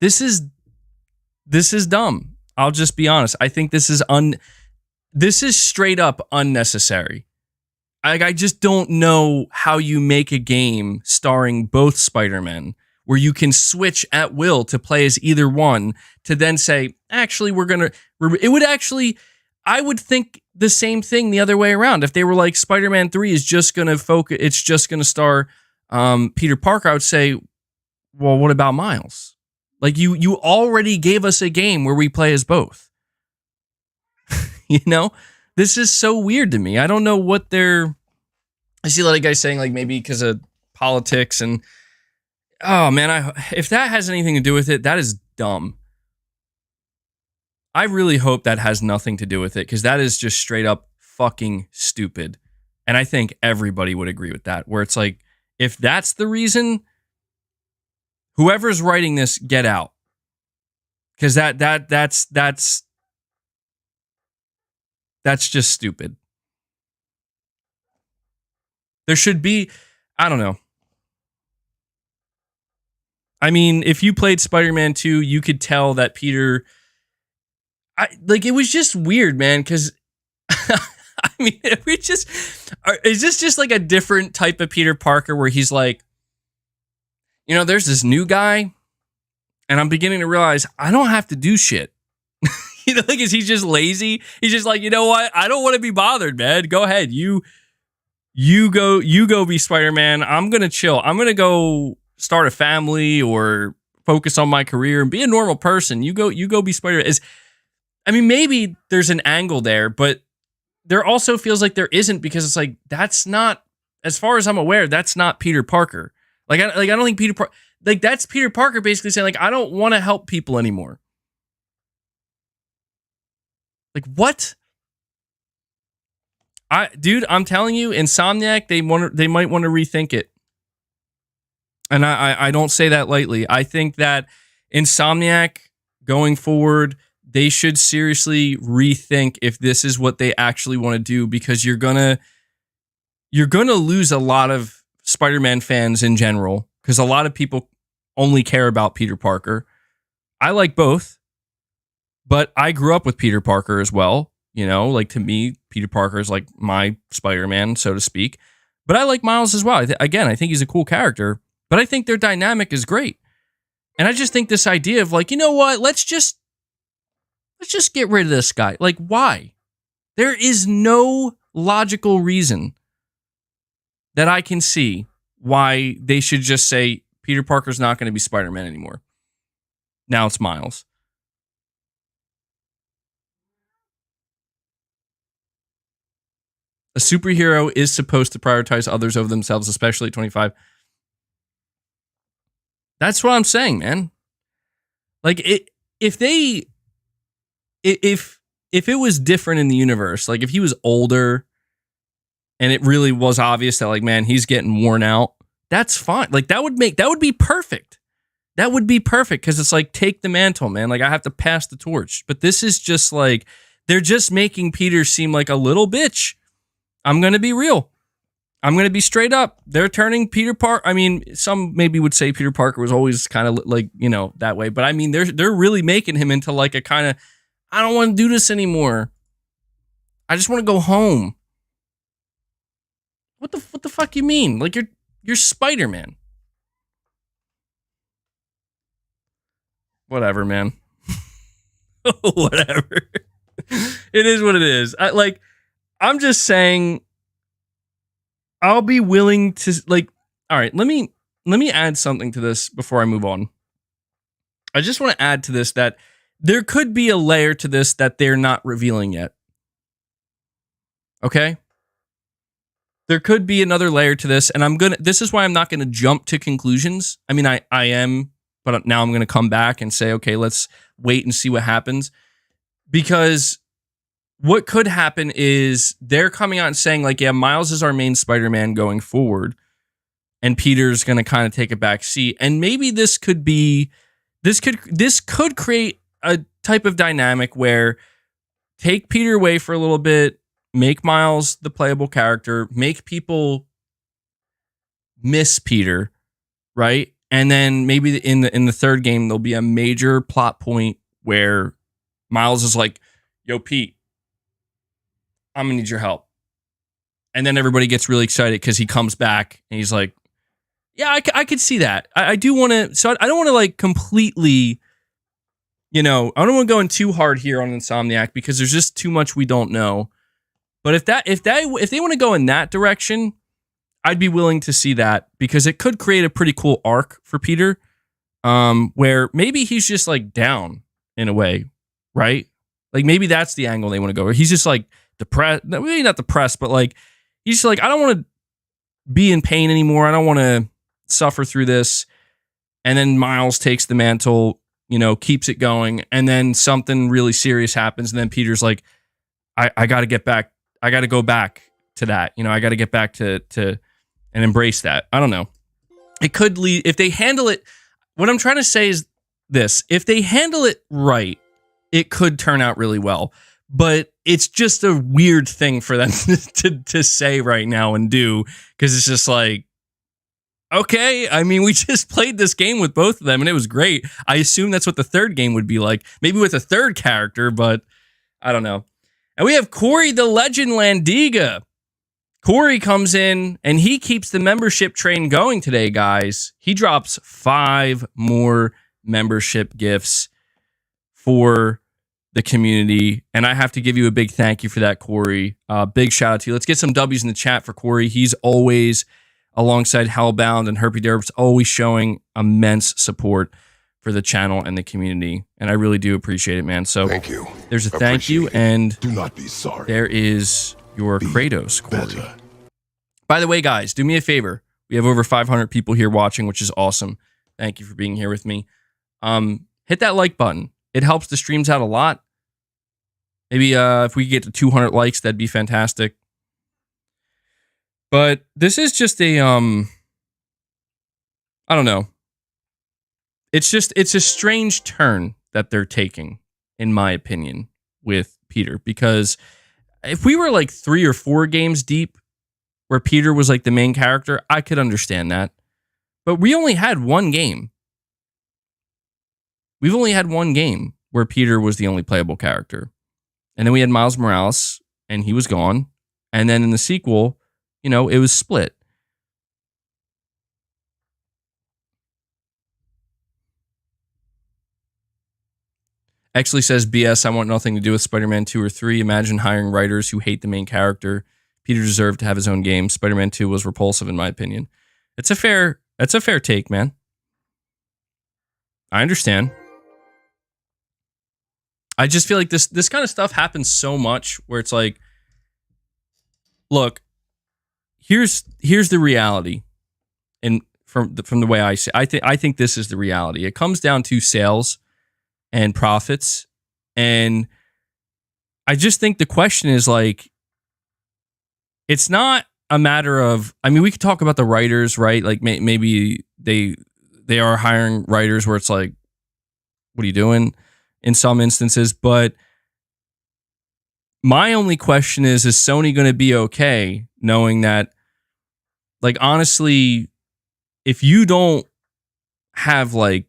This is dumb. I'll just be honest. I think this is straight up unnecessary. I just don't know how you make a game starring both Spider-Men where you can switch at will to play as either one, to then say, actually, I would think the same thing the other way around. If they were like, Spider-Man 3 is just going to focus, it's just going to star Peter Parker, I would say, well, what about Miles? Like, you already gave us a game where we play as both. You know? This is so weird to me. I don't know what I see a lot of guys saying, like, maybe because of politics, and oh man, if that has anything to do with it, that is dumb. I really hope that has nothing to do with it, because that is just straight up fucking stupid. And I think everybody would agree with that, where it's like, if that's the reason, whoever's writing this, get out. Because that's just stupid. There should be, I don't know. I mean, if you played Spider-Man 2, you could tell that Peter, it was just weird, man, because, I mean, is this just like a different type of Peter Parker where he's like, you know, there's this new guy, and I'm beginning to realize I don't have to do shit. You know, like, is he just lazy? He's just like, you know what? I don't want to be bothered, man. Go ahead. You go be Spider-Man. I'm going to chill. I'm going to go start a family or focus on my career and be a normal person. You go be Spider-Man. I mean, maybe there's an angle there, but there also feels like there isn't, because it's like, that's not, as far as I'm aware, that's not Peter Parker. I don't think Peter Parker, that's Peter Parker basically saying, like, I don't want to help people anymore. Like, what? Dude, I'm telling you, Insomniac, they might want to rethink it. And I don't say that lightly. I think that Insomniac going forward, they should seriously rethink if this is what they actually want to do, because you're gonna lose a lot of Spider-Man fans in general, because a lot of people only care about Peter Parker. I like both, but I grew up with Peter Parker as well. You know, like, to me, Peter Parker is like my Spider-Man, so to speak. But I like Miles as well. Again, I think he's a cool character, but I think their dynamic is great. And I just think this idea of, like, you know what, let's just get rid of this guy. Like, why? There is no logical reason that I can see why they should just say Peter Parker's not going to be Spider-Man anymore. Now it's Miles. A superhero is supposed to prioritize others over themselves, especially at 25. That's what I'm saying, man. Like, if it was different in the universe, like if he was older and it really was obvious that, like, man, he's getting worn out, that's fine. Like, that would be perfect. That would be perfect, because it's like, take the mantle, man. Like, I have to pass the torch. But this is just like, they're just making Peter seem like a little bitch. I'm going to be real. I'm going to be straight up. They're turning Peter Parker. I mean, some maybe would say Peter Parker was always kind of like, you know, that way. But I mean, they're really making him into like a kind of, I don't want to do this anymore. I just want to go home. What the fuck you mean? Like, you're Spider-Man. Whatever, man. Whatever. It is what it is. I'm just saying, I'll be willing to, like, all right, let me add something to this before I move on. I just want to add to this that there could be a layer to this that they're not revealing yet. Okay? There could be another layer to this, and this is why I'm not going to jump to conclusions. I mean, I am, but now I'm going to come back and say, okay, let's wait and see what happens. Because what could happen is they're coming out and saying, like, yeah, Miles is our main Spider-Man going forward, and Peter's going to kind of take a back seat. And maybe this could create a type of dynamic where take Peter away for a little bit, make Miles the playable character, make people miss Peter, right? And then maybe in the third game, there'll be a major plot point where Miles is like, yo, Pete, I'm gonna need your help. And then everybody gets really excited because he comes back and he's like, yeah, I could see that. I do want to, so I don't want to, like, completely, you know, I don't want to go in too hard here on Insomniac because there's just too much we don't know. But if they want to go in that direction, I'd be willing to see that, because it could create a pretty cool arc for Peter, where maybe he's just, like, down in a way, right? Like, maybe that's the angle they want to go, where he's just, like, depressed, maybe not depressed, but, like, he's just like, I don't want to be in pain anymore. I don't want to suffer through this. And then Miles takes the mantle, you know, keeps it going, and then something really serious happens, and then Peter's like, I got to get back. I got to go back to that. You know, I got to get back to and embrace that. I don't know. It could lead, if they handle it. What I'm trying to say is this: if they handle it right, it could turn out really well. But it's just a weird thing for them to say right now and do, because it's just like, okay, I mean, we just played this game with both of them and it was great. I assume that's what the third game would be like, maybe with a third character, but I don't know. And we have Corey the Legend Landiga. Corey comes in and he keeps the membership train going today, guys. He drops 5 more membership gifts for the community, and I have to give you a big thank you for that, Corey. Big shout out to you. Let's get some W's in the chat for Corey. He's always, alongside Hellbound and Herpy Derps, always showing immense support for the channel and the community, and I really do appreciate it, man. So thank you. There's a thank you, and do not be sorry. There is your Kratos, Corey. By the way, guys, do me a favor. We have over 500 people here watching, which is awesome. Thank you for being here with me. Hit that like button. It helps the streams out a lot. Maybe if we could get to 200 likes, that'd be fantastic. But this is just a, I don't know. It's a strange turn that they're taking in my opinion, with Peter. Because if we were like 3 or 4 games deep where Peter was like the main character, I could understand that. But we only had one game. We've only had one game where Peter was the only playable character. And then we had Miles Morales, and he was gone. And then in the sequel, you know, it was split. Actually says, BS, I want nothing to do with Spider-Man 2 or 3. Imagine hiring writers who hate the main character. Peter deserved to have his own game. Spider-Man 2 was repulsive, in my opinion. That's a fair take, man. I understand. I just feel like this kind of stuff happens so much where it's like, look, here's the reality, and from the way I see, I think this is the reality. It comes down to sales and profits, and I just think the question is like, it's not a matter of, I mean, we could talk about the writers, right? Like maybe they are hiring writers where it's like, what are you doing in some instances? But my only question is Sony going to be okay knowing that, like, honestly, if you don't have like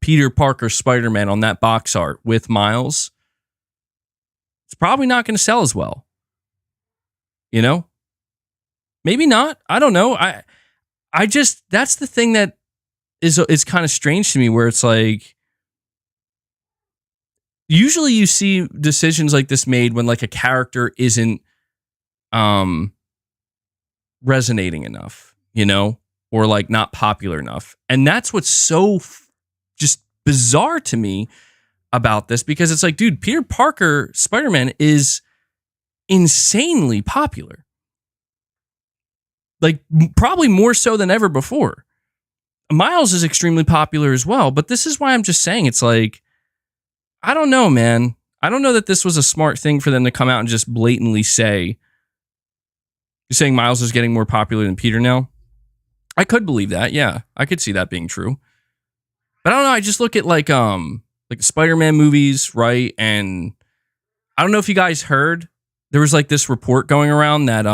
Peter Parker Spider-Man on that box art with Miles, it's probably not going to sell as well. You know? Maybe not. I don't know. I just, that's the thing that is kind of strange to me, where it's like, usually you see decisions like this made when like a character isn't resonating enough, you know, or like not popular enough. And that's what's so just bizarre to me about this, because it's like, dude, Peter Parker Spider-Man is insanely popular. Like, probably more so than ever before. Miles is extremely popular as well, but this is why I'm just saying, it's like, I don't know, man. I don't know that this was a smart thing for them to come out and just blatantly say, you're saying Miles is getting more popular than Peter now? I could believe that, yeah. I could see that being true. But I don't know, I just look at like the Spider-Man movies, right? And I don't know if you guys heard, there was like this report going around that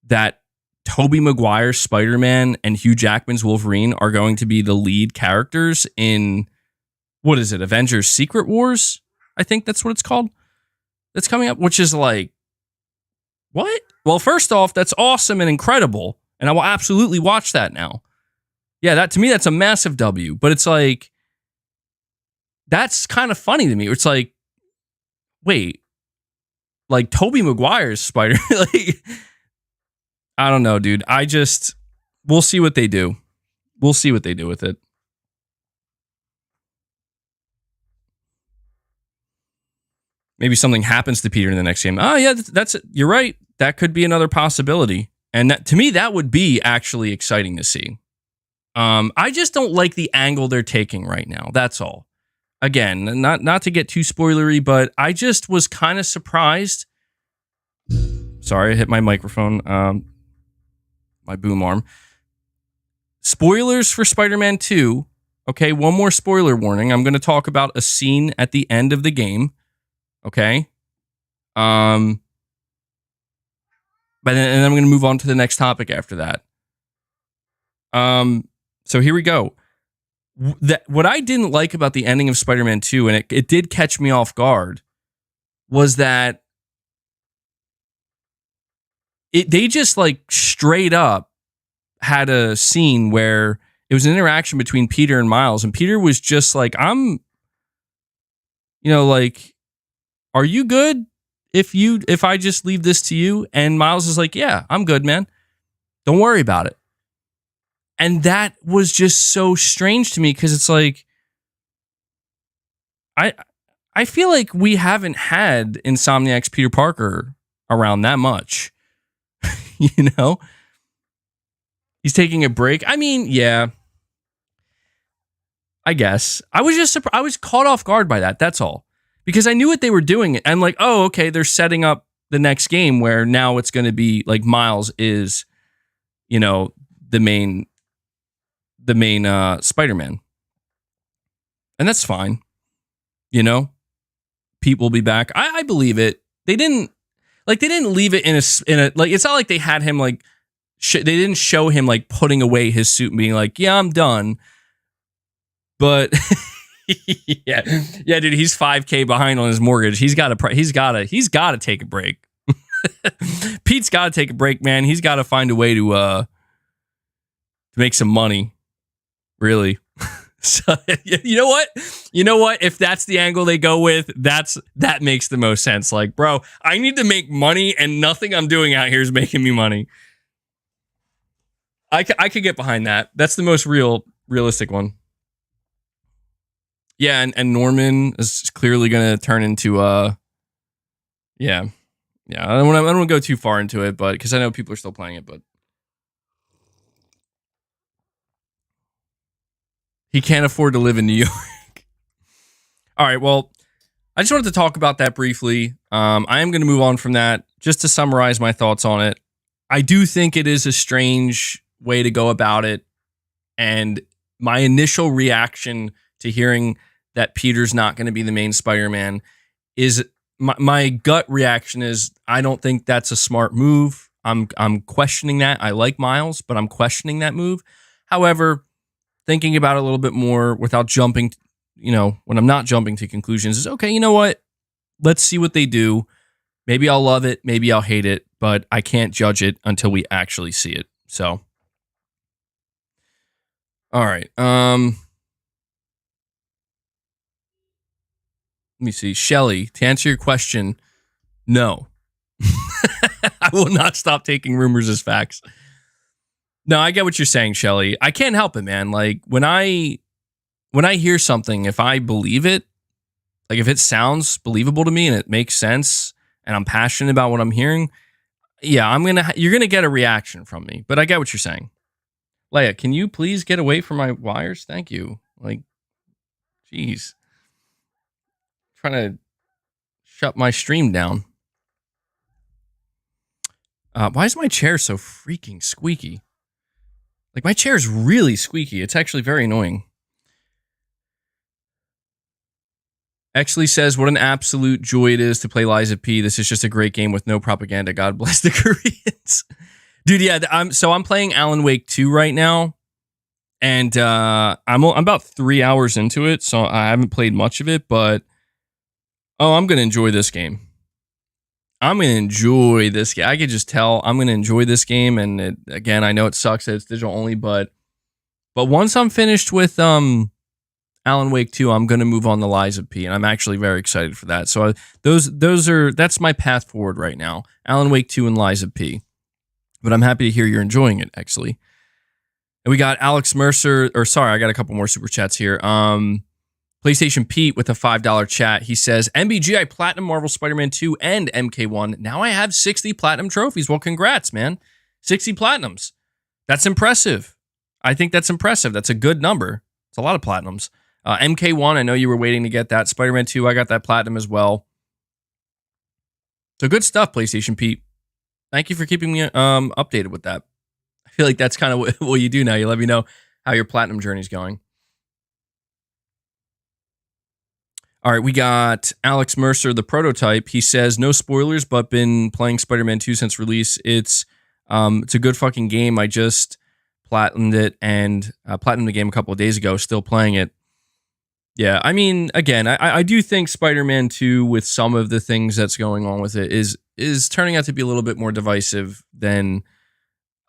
that Tobey Maguire's Spider-Man and Hugh Jackman's Wolverine are going to be the lead characters in, what is it, Avengers Secret Wars? I think that's what it's called. That's coming up, which is like, what? Well, first off, that's awesome and incredible, and I will absolutely watch that now. Yeah, that, to me, that's a massive W. But it's like, that's kind of funny to me. It's like, wait, like Tobey Maguire's Spider, like, I don't know, dude. We'll see what they do. We'll see what they do with it. Maybe something happens to Peter in the next game. Oh, yeah, you're right. That could be another possibility. And that, to me, that would be actually exciting to see. I just don't like the angle they're taking right now. That's all. Again, not to get too spoilery, but I just was kind of surprised. Sorry, I hit my microphone. My boom arm. Spoilers for Spider-Man 2. Okay, one more spoiler warning. I'm going to talk about a scene at the end of the game. Okay. But then I'm going to move on to the next topic after that. So here we go. What I didn't like about the ending of Spider-Man 2, and it did catch me off guard, was that they just like straight up had a scene where it was an interaction between Peter and Miles, and Peter was just like, like, are you good if I just leave this to you? And Miles is like, yeah, I'm good, man. Don't worry about it. And that was just so strange to me, because it's like, I feel like we haven't had Insomniac's Peter Parker around that much. You know? He's taking a break. I mean, yeah. I guess. I was caught off guard by that. That's all. Because I knew what they were doing. I'm like, oh, okay, they're setting up the next game where now it's going to be like Miles is, the main Spider-Man. And that's fine. You know, Pete will be back. I believe it. They didn't leave it in a like. It's not like they had him like. They didn't show him like putting away his suit and being like, "Yeah, I'm done." But yeah, dude, he's $5,000 behind on his mortgage. He's got to take a break. Pete's got to take a break, man. He's got to find a way to make some money. Really. So, you know what? If that's the angle they go with, that makes the most sense. Like, bro, I need to make money, and nothing I'm doing out here is making me money. I could get behind that. That's the most realistic one. Yeah, and Norman is clearly going to turn into yeah. I don't want to go too far into it, but because I know people are still playing it, but he can't afford to live in New York. All right, well, I just wanted to talk about that briefly. I am going to move on from that just to summarize my thoughts on it. I do think it is a strange way to go about it, and my initial reaction to hearing that Peter's not going to be the main Spider-Man is my gut reaction is I don't think that's a smart move. I'm questioning that. I like Miles, but I'm questioning that move. However, thinking about it a little bit more without jumping, when I'm not jumping to conclusions is okay. You know what? Let's see what they do. Maybe I'll love it. Maybe I'll hate it, but I can't judge it until we actually see it. So, all right. Let me see. Shelly, to answer your question, no. I will not stop taking rumors as facts. No, I get what you're saying, Shelly. I can't help it, man. Like when I hear something, if I believe it, like if it sounds believable to me and it makes sense and I'm passionate about what I'm hearing, yeah, you're going to get a reaction from me. But I get what you're saying. Leia, can you please get away from my wires? Thank you. Like, jeez. Trying to shut my stream down. Why is my chair so freaking squeaky? Like, my chair is really squeaky. It's actually very annoying. Exley says, what an absolute joy it is to play Lies of P. This is just a great game with no propaganda. God bless the Koreans. Dude, yeah, I'm playing Alan Wake 2 right now. And I'm about 3 hours into it, so I haven't played much of it, but I'm going to enjoy this game. I could just tell I'm going to enjoy this game. And again, I know it sucks that it's digital only, but once I'm finished with Alan Wake 2, I'm going to move on to Lies of P, and I'm actually very excited for that. So that's my path forward right now. Alan Wake 2 and Lies of P. But I'm happy to hear you're enjoying it, actually. And we got Alex Mercer, I got a couple more super chats here. PlayStation Pete with a $5 chat. He says, MBG, I platinum Marvel Spider-Man 2 and MK1. Now I have 60 platinum trophies. Well, congrats, man. 60 platinums. That's impressive. I think that's impressive. That's a good number. It's a lot of platinums. MK1, I know you were waiting to get that. Spider-Man 2, I got that platinum as well. So good stuff, PlayStation Pete. Thank you for keeping me updated with that. I feel like that's kind of what you do now. You let me know how your platinum journey is going. All right, we got Alex Mercer, the prototype. He says, no spoilers, but been playing Spider-Man 2 since release. It's a good fucking game. I just platinumed it and platinumed the game a couple of days ago, still playing it. Yeah, I mean, again, I do think Spider-Man 2, with some of the things that's going on with it, is turning out to be a little bit more divisive than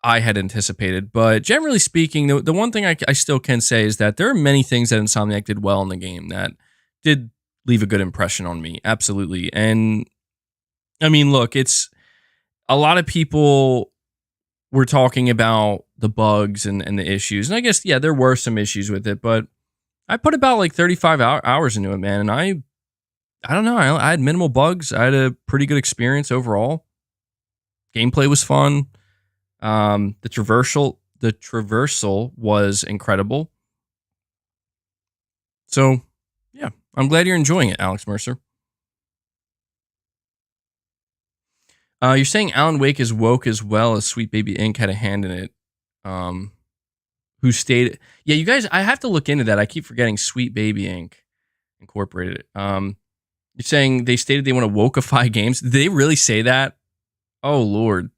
I had anticipated. But generally speaking, the one thing I still can say is that there are many things that Insomniac did well in the game that did leave a good impression on me. Absolutely. And I mean, look, it's a lot of people were talking about the bugs and the issues. And I guess, yeah, there were some issues with it, but I put about like 35 hours into it, man. And I don't know. I had minimal bugs. I had a pretty good experience overall. Gameplay was fun. The traversal was incredible. So, yeah, I'm glad you're enjoying it, Alex Mercer. You're saying Alan Wake is woke as well as Sweet Baby Inc. had a hand in it. Who stated... Yeah, you guys, I have to look into that. I keep forgetting Sweet Baby Inc. incorporated it. You're saying they stated they want to wokeify games. Did they really say that? Oh Lord,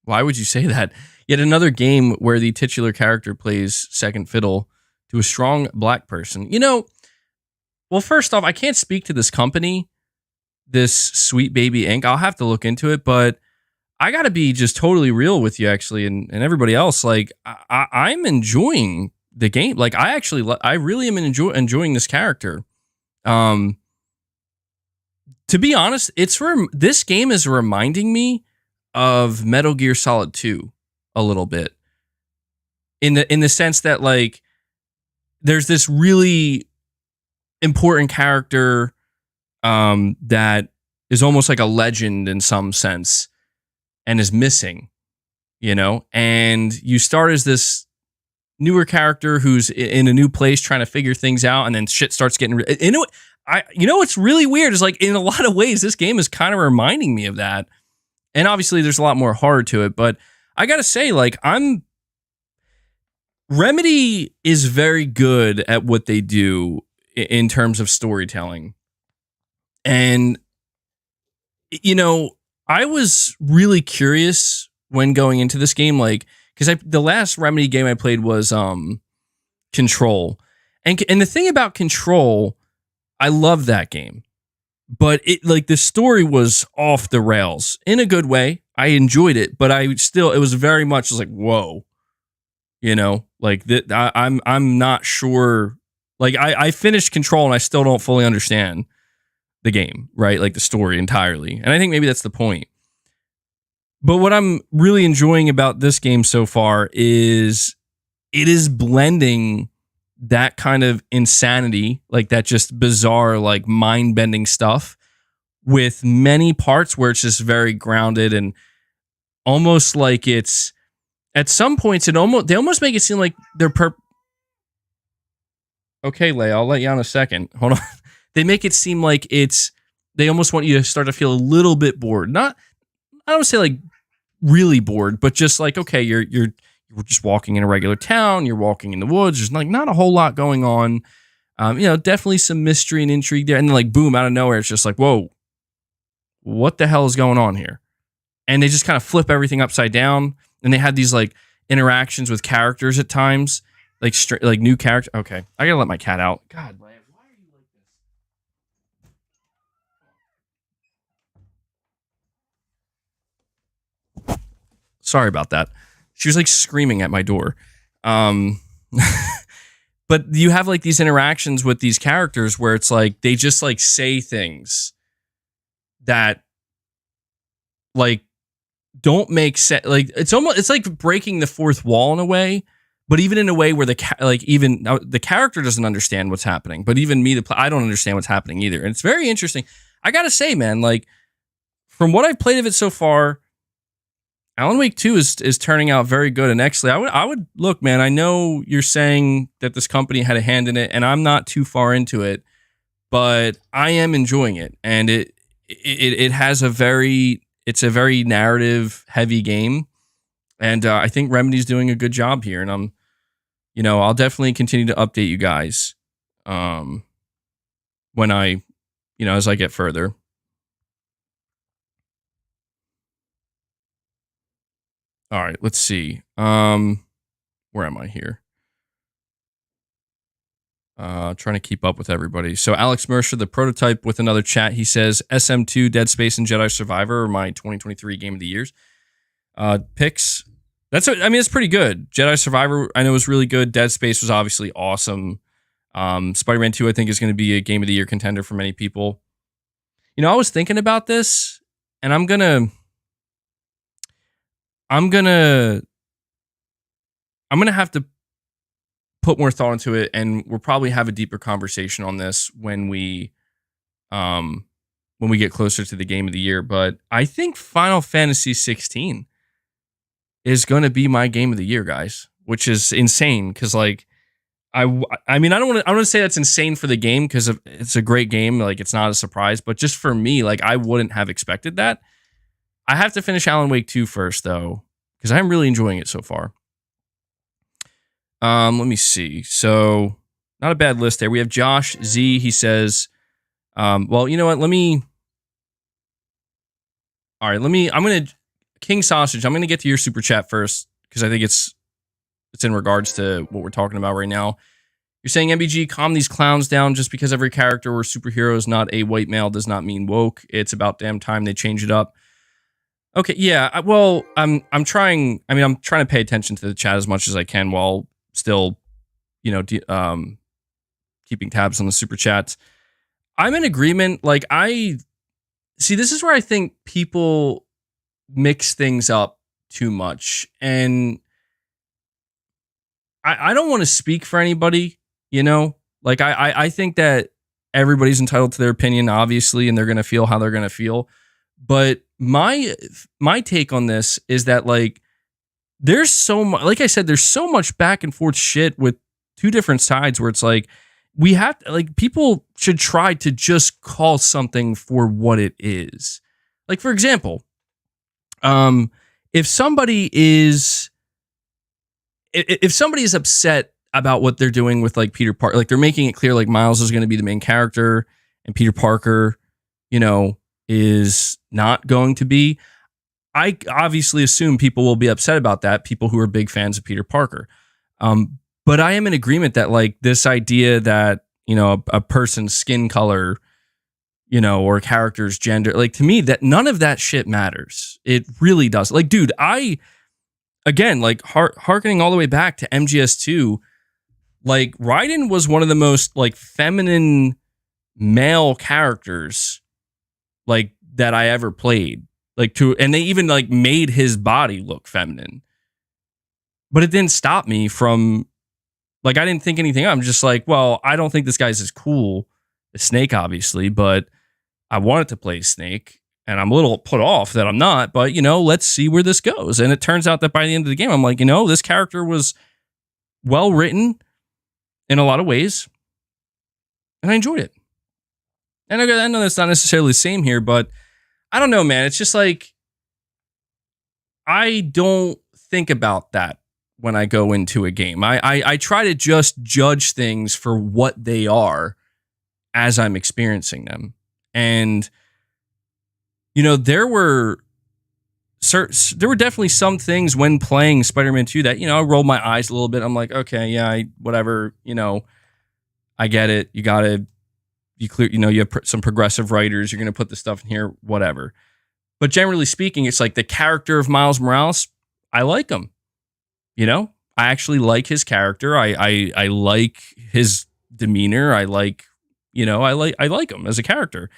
why would you say that? Yet another game where the titular character plays second fiddle to a strong black person. Well, first off, I can't speak to this company, this Sweet Baby Inc. I'll have to look into it, but I got to be just totally real with you, actually, and everybody else. Like, I'm enjoying the game. Like, I really am enjoying this character. To be honest, this game is reminding me of Metal Gear Solid 2 a little bit, in the sense that, like, there's this really important character that is almost like a legend in some sense and is missing, and you start as this newer character who's in a new place trying to figure things out, and then shit starts getting what's really weird is, like, in a lot of ways this game is kind of reminding me of that. And obviously there's a lot more horror to it, but I gotta say, like, Remedy is very good at what they do in terms of storytelling. And, I was really curious when going into this game, like, because the last Remedy game I played was Control. And the thing about Control, I love that game. But the story was off the rails in a good way. I enjoyed it, but it was very much like, whoa, I'm not sure. Like, I finished Control and I still don't fully understand the game, right? Like, the story entirely. And I think maybe that's the point. But what I'm really enjoying about this game so far is it is blending that kind of insanity, like that just bizarre, like mind-bending stuff, with many parts where it's just very grounded and almost like it's, at some points, they almost make it seem like they're Okay, Leia, I'll let you on in a second. Hold on. They make it seem like they almost want you to start to feel a little bit bored. I don't say like really bored, but just like, okay, you're just walking in a regular town, you're walking in the woods, there's like not a whole lot going on. Definitely some mystery and intrigue there. And then, like, boom, out of nowhere, it's just like, whoa, what the hell is going on here? And they just kind of flip everything upside down. And they had these, like, interactions with characters at times, like new characters. Okay, I gotta let my cat out. God, why are you like this? Sorry about that. She was like screaming at my door. But you have like these interactions with these characters where it's like they just like say things that like don't make sense. Like, it's like breaking the fourth wall in a way, but even in a way where the character doesn't understand what's happening, but even me, I don't understand what's happening either. And it's very interesting. I gotta say, man, like, from what I've played of it so far, Alan Wake 2 is turning out very good. And actually, I would look, man, I know you're saying that this company had a hand in it, and I'm not too far into it, but I am enjoying it. And it has it's a very narrative heavy game. And I think Remedy's doing a good job here. And I'll definitely continue to update you guys when as I get further. All right, let's see. Where am I here? Trying to keep up with everybody. So Alex Mercer, the prototype, with another chat. He says SM2, Dead Space, and Jedi Survivor are my 2023 Game of the Years picks. It's pretty good. Jedi Survivor, I know, was really good. Dead Space was obviously awesome. Spider-Man 2, I think, is going to be a Game of the Year contender for many people. I was thinking about this, and I'm gonna have to put more thought into it, and we'll probably have a deeper conversation on this when we get closer to the Game of the Year. But I think Final Fantasy 16 is going to be my Game of the Year, guys, which is insane because, like, I don't want to say that's insane for the game because it's a great game, like, it's not a surprise, but just for me, like, I wouldn't have expected that. I have to finish Alan Wake 2 first, though, because I'm really enjoying it so far. Let me see. So not a bad list there. We have Josh Z. He says, well, you know what? I'm going to, King Sausage, I'm going to get to your super chat first because I think it's in regards to what we're talking about right now. You're saying, MBG, calm these clowns down. Just because every character or superhero is not a white male does not mean woke. It's about damn time they change it up. Okay, yeah. Well, I'm trying to pay attention to the chat as much as I can while still, keeping tabs on the super chats. I'm in agreement. Like, this is where I think people mix things up too much. And I don't want to speak for anybody, Like, I think that everybody's entitled to their opinion, obviously, and they're going to feel how they're going to feel. But my take on this is that, like, there's so much, like I said, there's so much back and forth shit with two different sides where it's like, we have to, like, people should try to just call something for what it is. Like, for example, if somebody is upset about what they're doing with, like, Peter Parker, like, they're making it clear, like, Miles is going to be the main character and Peter Parker, is not going to be. I obviously assume people will be upset about that, people who are big fans of Peter Parker. But I am in agreement that, like, this idea that, a person's skin color, or a character's gender, like, to me, that none of that shit matters. It really does. Like, dude, again, like, hearkening all the way back to MGS2, like, Raiden was one of the most, like, feminine male characters, like, that I ever played. Like, and they even, like, made his body look feminine. But it didn't stop me from, like, I didn't think anything. I'm just like, well, I don't think this guy's as cool as Snake, obviously, but I wanted to play Snake, and I'm a little put off that I'm not, but, let's see where this goes. And it turns out that by the end of the game, I'm like, this character was well written in a lot of ways, and I enjoyed it. And I know that's not necessarily the same here, but I don't know, man. It's just like, I don't think about that when I go into a game. I try to just judge things for what they are as I'm experiencing them. And, there were definitely some things when playing Spider-Man 2 that, I rolled my eyes a little bit. I'm like, okay, yeah, whatever, I get it. You have some progressive writers. You're going to put the stuff in here, whatever. But generally speaking, it's like the character of Miles Morales, I like him. I actually like his character. I like his demeanor. I like him as a character.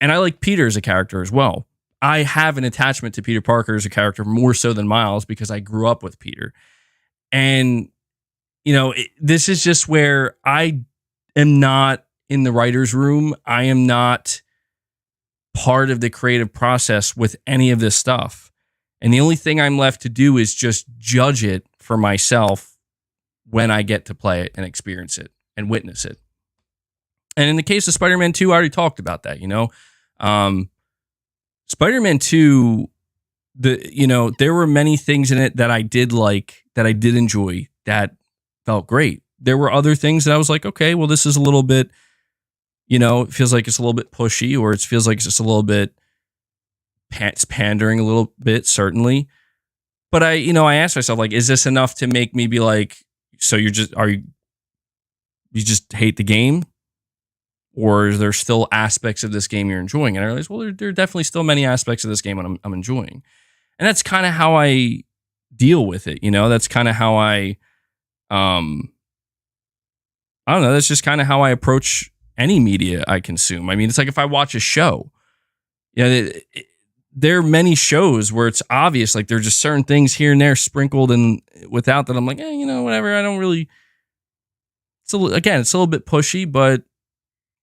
And I like Peter as a character as well. I have an attachment to Peter Parker as a character more so than Miles because I grew up with Peter. And, this is just where I am not in the writer's room. I am not part of the creative process with any of this stuff. And the only thing I'm left to do is just judge it for myself when I get to play it and experience it and witness it. And in the case of Spider-Man 2, I already talked about that, Spider-Man 2, there were many things in it that I did like, that I did enjoy, that felt great. There were other things that I was like, okay, well, this is a little bit, it feels like it's a little bit pushy, or it feels like it's just a little bit, it's pandering a little bit, certainly. But I asked myself, like, is this enough to make me be like, so you just hate the game? Or is there still aspects of this game you're enjoying? And I realized, well, there are definitely still many aspects of this game that I'm enjoying. And that's kind of how I deal with it. That's kind of how I don't know. That's just kind of how I approach any media I consume. I mean, it's like if I watch a show, there are many shows where it's obvious, like there's just certain things here and there sprinkled and without that, I'm like, whatever. I don't really. It's a little bit pushy, but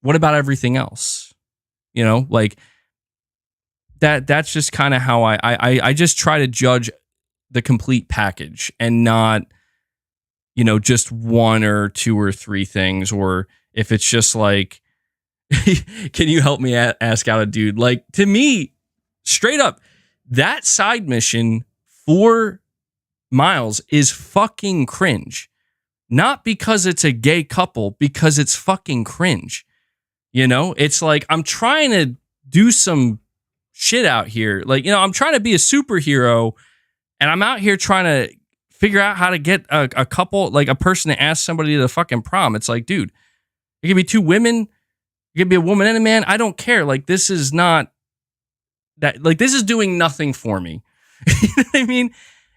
what about everything else? Like that. That's just kind of how I just try to judge the complete package and not, just one or two or three things, or if it's just like, can you help me ask out a dude? Like, to me, straight up, that side mission for Miles is fucking cringe. not because it's a gay couple, because it's fucking cringe. You know, it's like, I'm trying to do some shit out here. Like, you know, I'm trying to be a superhero, and I'm out here trying to figure out how to get a couple, like a person to ask somebody to the fucking prom. It's like, dude, it could be two women. It could be a woman and a man. I don't care. Like, this is not that, like, this is doing nothing for me. You know what I mean?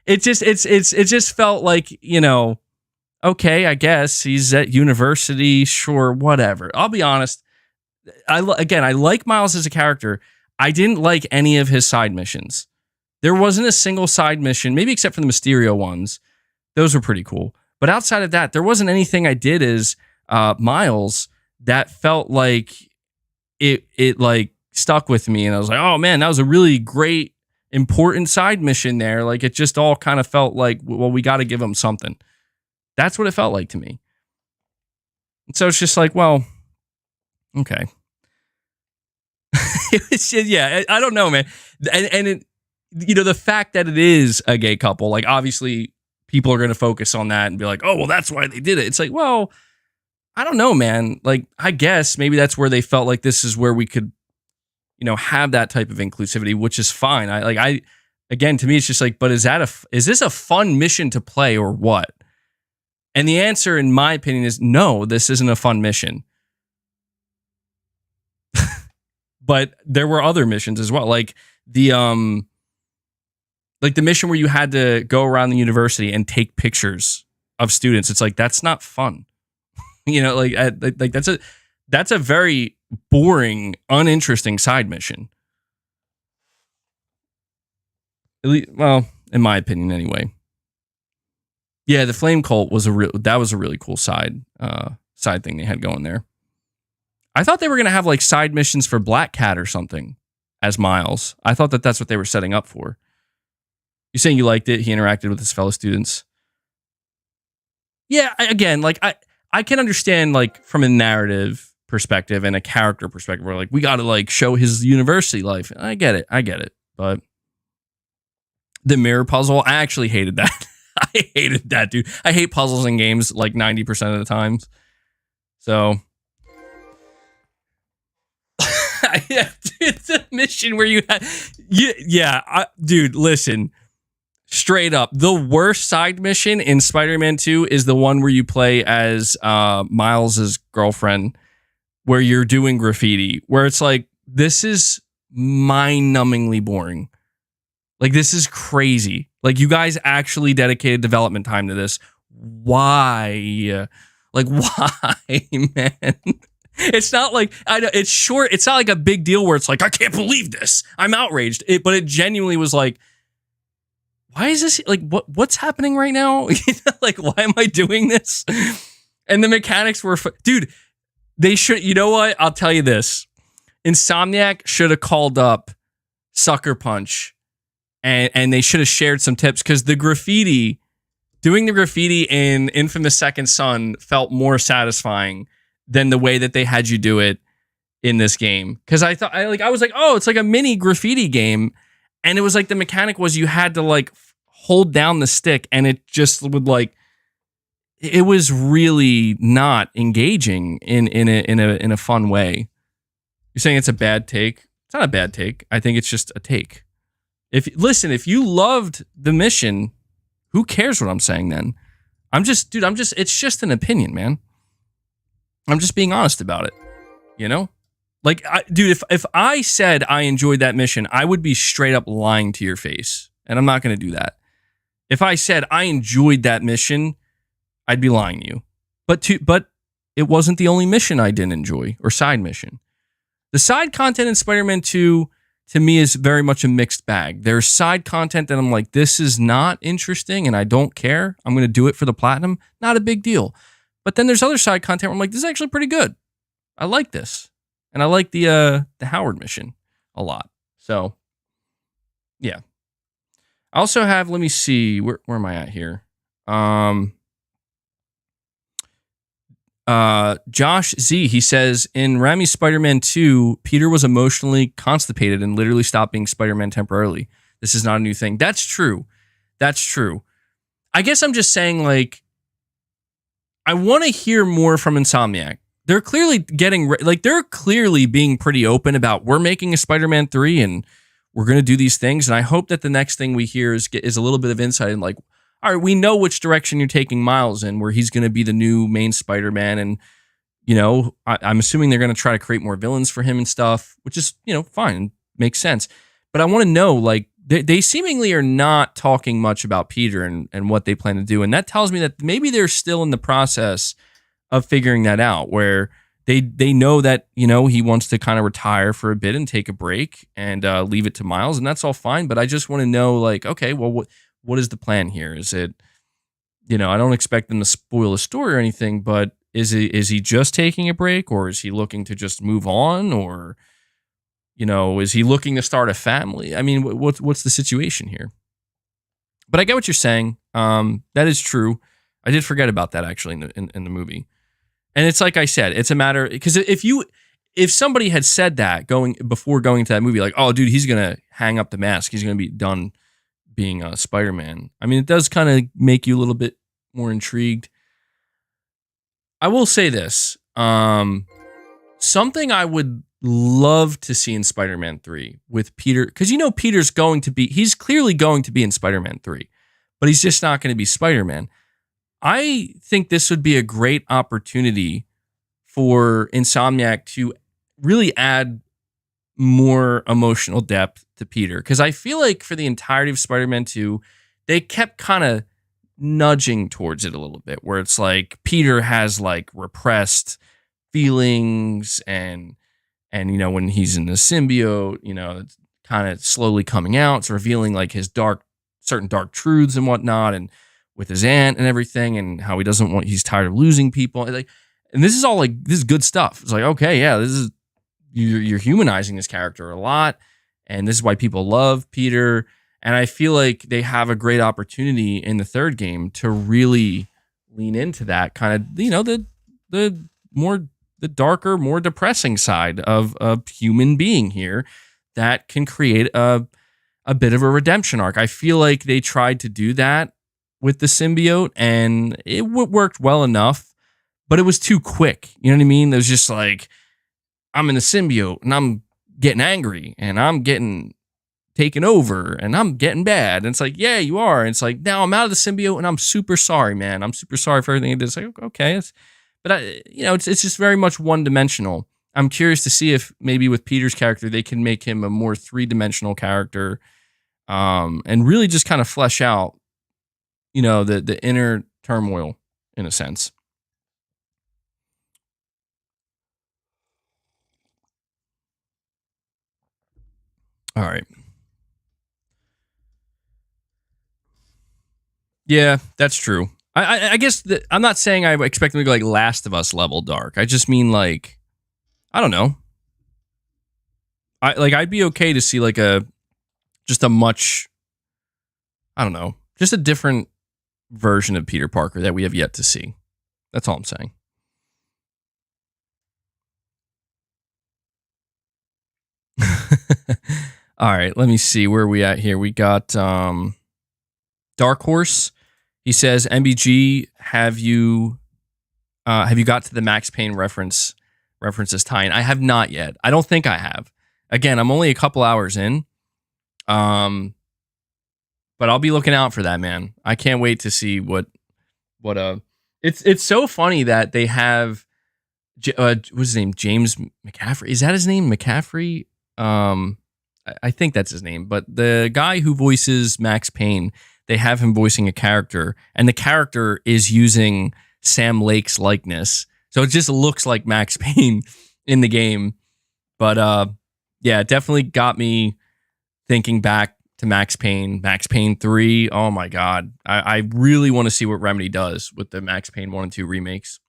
It just felt like, you know, okay, I guess he's at university. Sure. Whatever. I'll be honest. I like Miles as a character. I didn't like any of his side missions. There wasn't a single side mission, maybe except for the Mysterio ones. Those were pretty cool. But outside of that, there wasn't anything I did as Miles that felt like it like stuck with me. And I was like, oh man, that was a really great, important side mission there. Like, it just all kind of felt like, well, we got to give him something. That's what it felt like to me. And so it's just like, well, okay. It's just, yeah, I don't know, man. And it, you know, the fact that it is a gay couple, like, obviously people are going to focus on that and be like, oh, well, that's why they did it. It's like, well, I don't know, man. Like, I guess maybe that's where they felt like this is where we could, you know, have that type of inclusivity, which is fine. Again, to me, it's just like, but is this a fun mission to play or what? And the answer, in my opinion, is no, this isn't a fun mission. But there were other missions as well. Like the mission where you had to go around the university and take pictures of students. It's like, that's not fun. You know, like that's a very boring, uninteresting side mission. At least, well, in my opinion, anyway. Yeah, the Flame Cult was a really cool side thing they had going there. I thought they were gonna have like side missions for Black Cat or something as Miles. I thought that's what they were setting up for. You're saying you liked it? He interacted with his fellow students. Yeah, again, like I can understand, like, from a narrative perspective and a character perspective, where like we got to like show his university life. I get it, but the mirror puzzle, I actually hated that. I hated that, dude. I hate puzzles in games like 90% of the times. So yeah, it's a mission where you had, dude, listen, straight up, the worst side mission in Spider-Man 2 is the one where you play as Miles's girlfriend, where you're doing graffiti, where it's like, this is mind-numbingly boring. Like, this is crazy. Like, you guys actually dedicated development time to this. Why? Like, why, man? It's not like, I know it's short. It's not like a big deal where it's like, I can't believe this. I'm outraged. But it genuinely was like, why is this, like, what's happening right now? Like, why am I doing this? And the mechanics were, dude, they should, you know what? I'll tell you this. Insomniac should have called up Sucker Punch and they should have shared some tips, because doing the graffiti in Infamous Second Son felt more satisfying than the way that they had you do it in this game. Because I was like, oh, it's like a mini graffiti game. And it was like, the mechanic was you had to like hold down the stick, and it just would like, it was really not engaging in a fun way. You're saying it's a bad take? It's not a bad take. I think it's just a take. If you loved the mission, who cares what I'm saying then? It's just an opinion, man. I'm just being honest about it, you know? Like, dude, if I said I enjoyed that mission, I would be straight up lying to your face. And I'm not going to do that. If I said I enjoyed that mission, I'd be lying to you. But it wasn't the only mission I didn't enjoy, or side mission. The side content in Spider-Man 2, to me, is very much a mixed bag. There's side content that I'm like, this is not interesting and I don't care. I'm going to do it for the platinum. Not a big deal. But then there's other side content where I'm like, this is actually pretty good. I like this. And I like the Howard mission a lot. So, yeah. I also have, let me see, where am I at here? Josh Z, he says, in Raimi's Spider-Man 2, Peter was emotionally constipated and literally stopped being Spider-Man temporarily. This is not a new thing. That's true. I guess I'm just saying, like, I want to hear more from Insomniac. They're clearly they're clearly being pretty open about we're making a Spider-Man 3 and we're going to do these things. And I hope that the next thing we hear is a little bit of insight and like, all right, we know which direction you're taking Miles in, where he's going to be the new main Spider-Man. And, you know, I'm assuming they're going to try to create more villains for him and stuff, which is, you know, fine. Makes sense. But I want to know, like, they seemingly are not talking much about Peter and what they plan to do. And that tells me that maybe they're still in the process of figuring that out, where they know that, you know, he wants to kind of retire for a bit and take a break and leave it to Miles. And that's all fine. But I just want to know, like, okay, well, what is the plan here? Is it, you know, I don't expect them to spoil the story or anything, but is he just taking a break, or is he looking to just move on, or, you know, is he looking to start a family? I mean, what's the situation here? But I get what you're saying. That is true. I did forget about that actually in the movie. And it's like I said, it's a matter, because if somebody had said that before going to that movie, like, oh, dude, he's gonna hang up the mask, he's gonna be done being Spider-Man. I mean, it does kind of make you a little bit more intrigued. I will say this, something I would love to see in Spider-Man 3 with Peter, because you know he's clearly going to be in Spider-Man 3, but he's just not going to be Spider-Man. I think this would be a great opportunity for Insomniac to really add more emotional depth to Peter, because I feel like for the entirety of Spider-Man 2, they kept kind of nudging towards it a little bit, where it's like Peter has like repressed feelings, and you know, when he's in the symbiote, you know, it's kind of slowly coming out, it's revealing like his certain dark truths and whatnot, and with his aunt and everything, and how he's tired of losing people. And this is all like, this is good stuff. It's like, okay, yeah, you're humanizing this character a lot, and this is why people love Peter. And I feel like they have a great opportunity in the third game to really lean into that kind of, you know, the darker, more depressing side of a human being here that can create a bit of a redemption arc. I feel like they tried to do that with the symbiote, and it worked well enough, but it was too quick. You know what I mean? It was just like, I'm in the symbiote and I'm getting angry and I'm getting taken over and I'm getting bad. And it's like, yeah, you are. And it's like, now I'm out of the symbiote and I'm super sorry, man. I'm super sorry for everything I did. It's like, okay. But it's just very much one dimensional. I'm curious to see if maybe with Peter's character, they can make him a more three-dimensional character, and really just kind of flesh out, you know, the inner turmoil in a sense. All right. Yeah, that's true. I guess I'm not saying I expect them to go like Last of Us level dark. I just mean like, I don't know. I'd be okay to see like just a different version of Peter Parker that we have yet to see. That's all I'm saying. All right, let me see where we at here. We got Dark Horse. He says, MBG, have you got to the Max Payne references tie-in? I have not yet. I don't think I have. Again, I'm only a couple hours in. But I'll be looking out for that, man. I can't wait to see what it's so funny that they have what's his name? James McCaffrey. Is that his name? McCaffrey? I think that's his name. But the guy who voices Max Payne, they have him voicing a character, and the character is using Sam Lake's likeness. So it just looks like Max Payne in the game. But yeah, it definitely got me thinking back to Max Payne 3. Oh my God. I really want to see what Remedy does with the Max Payne 1 and 2 remakes.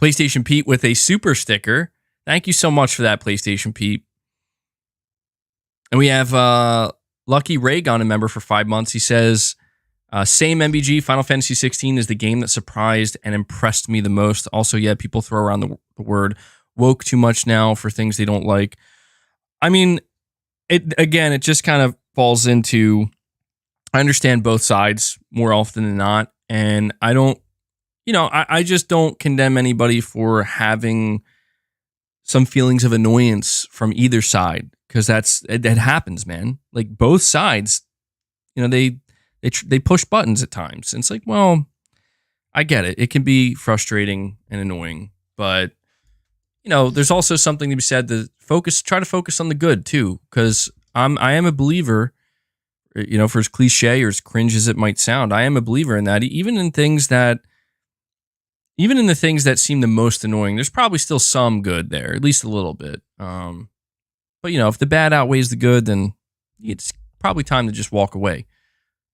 PlayStation Pete with a super sticker. Thank you so much for that, PlayStation Pete. And we have Lucky Raygon, a member for 5 months. He says, same MBG, Final Fantasy 16 is the game that surprised and impressed me the most. Also, yeah, people throw around the word woke too much now for things they don't like. I mean, it just kind of falls into, I understand both sides more often than not. And I don't, I just don't condemn anybody for having some feelings of annoyance from either side, because that happens, man. Like both sides, they push buttons at times. And it's like, well, I get it. It can be frustrating and annoying, but there's also something to be said to try to focus on the good too, because I am a believer, for as cliche or as cringe as it might sound, I am a believer in that. Even in the things that seem the most annoying, there's probably still some good there, at least a little bit. But if the bad outweighs the good, then it's probably time to just walk away.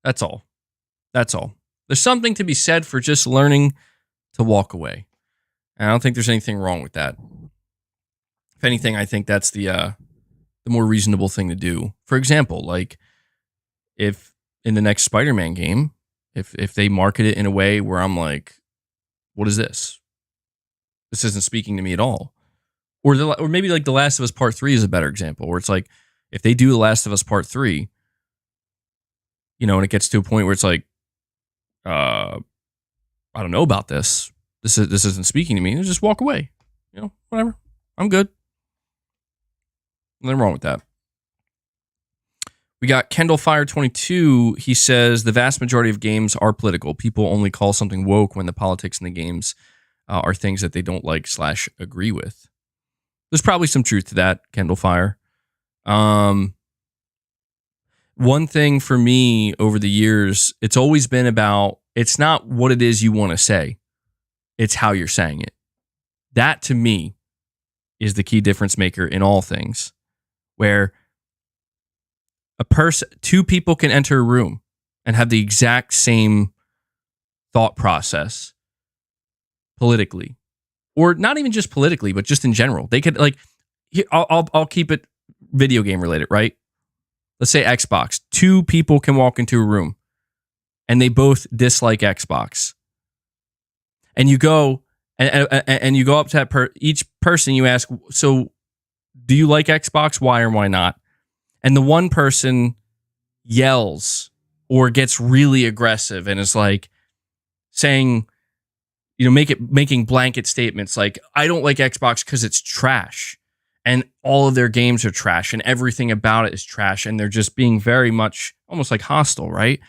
That's all. There's something to be said for just learning to walk away. And I don't think there's anything wrong with that. If anything, I think that's the more reasonable thing to do. For example, like if in the next Spider-Man game, if they market it in a way where I'm like, what is this? This isn't speaking to me at all. Or maybe like The Last of Us Part 3 is a better example, where it's like, if they do The Last of Us Part 3, and it gets to a point where it's like, I don't know about this. This isn't speaking to me. Just walk away. Whatever. I'm good. Nothing wrong with that. We got Kendall Fire 22. He says the vast majority of games are political. People only call something woke when the politics in the games are things that they don't like / agree with. There's probably some truth to that, Kendall Fire. One thing for me over the years, it's always been about, it's not what it is you want to say. It's how you're saying it. That to me is the key difference maker in all things, where two people can enter a room and have the exact same thought process politically, or not even just politically, but just in general. They could I'll keep it video game related, right? Let's say Xbox. Two people can walk into a room and they both dislike Xbox. And you go and you go up to each person, you ask, so do you like Xbox? Why or why not? And the one person yells or gets really aggressive and is like saying, making blanket statements like, I don't like Xbox because it's trash. And all of their games are trash and everything about it is trash. And they're just being very much almost like hostile, right?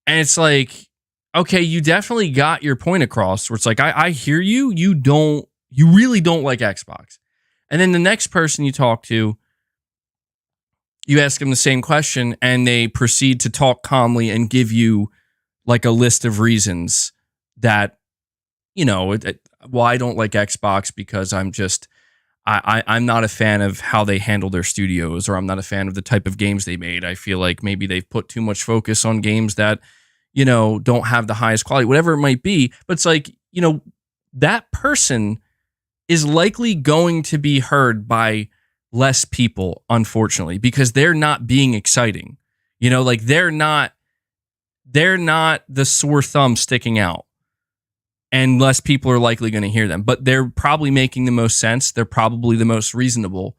And it's like, okay, you definitely got your point across, where it's like, I hear you. You really don't like Xbox. And then the next person you talk to, you ask them the same question and they proceed to talk calmly and give you like a list of reasons that, well, I don't like Xbox because I'm not a fan of how they handle their studios, or I'm not a fan of the type of games they made. I feel like maybe they've put too much focus on games that, don't have the highest quality, whatever it might be. But it's like, that person is likely going to be heard by less people, unfortunately, because they're not being exciting. They're not the sore thumb sticking out, and less people are likely going to hear them, but they're probably making the most sense. They're probably the most reasonable.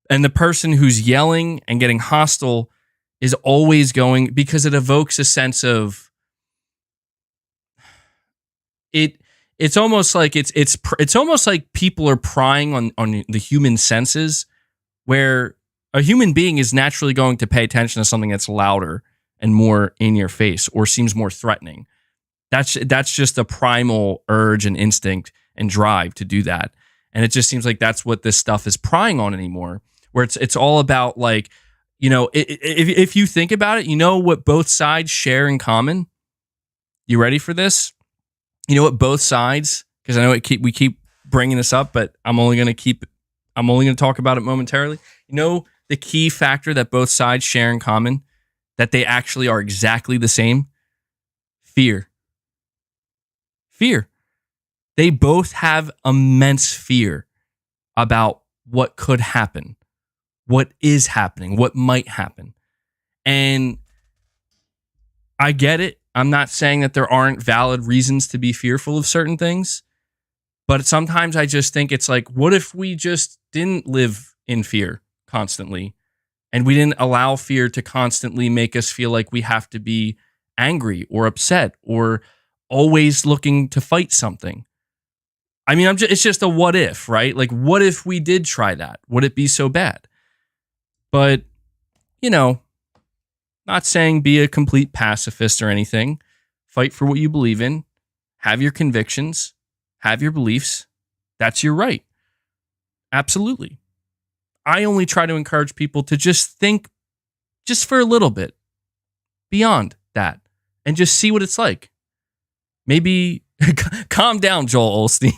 And the person who's yelling and getting hostile is always going, because it evokes a sense of it. It's almost like it's almost like people are prying on the human senses, where a human being is naturally going to pay attention to something that's louder and more in your face or seems more threatening. That's just a primal urge and instinct and drive to do that. And it just seems like that's what this stuff is prying on anymore, where it's all about like, if you think about it, what both sides share in common. You ready for this? You know what both sides, because I know we keep bringing this up, but I'm only going to talk about it momentarily. The key factor that both sides share in common, that they actually are exactly the same? Fear. They both have immense fear about what could happen, what is happening, what might happen. And I get it. I'm not saying that there aren't valid reasons to be fearful of certain things, but sometimes I just think it's like, what if we just didn't live in fear constantly, and we didn't allow fear to constantly make us feel like we have to be angry or upset or always looking to fight something. I mean, it's just a what if, right? Like, what if we did try that? Would it be so bad? But, you know, not saying be a complete pacifist or anything. Fight for what you believe in. Have your convictions. Have your beliefs. That's your right. Absolutely. I only try to encourage people to just think just for a little bit beyond that and just see what it's like. Maybe calm down, Joel Osteen.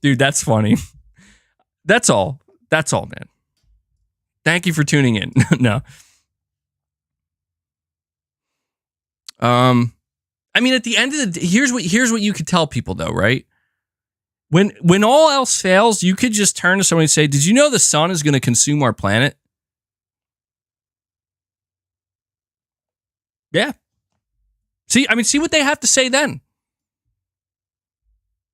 Dude, that's funny. That's all. That's all, man. Thank you for tuning in. No. I mean, at the end of the day, here's what you could tell people though, right? When all else fails, you could just turn to somebody and say, "Did you know the sun is going to consume our planet?" Yeah. See what they have to say then.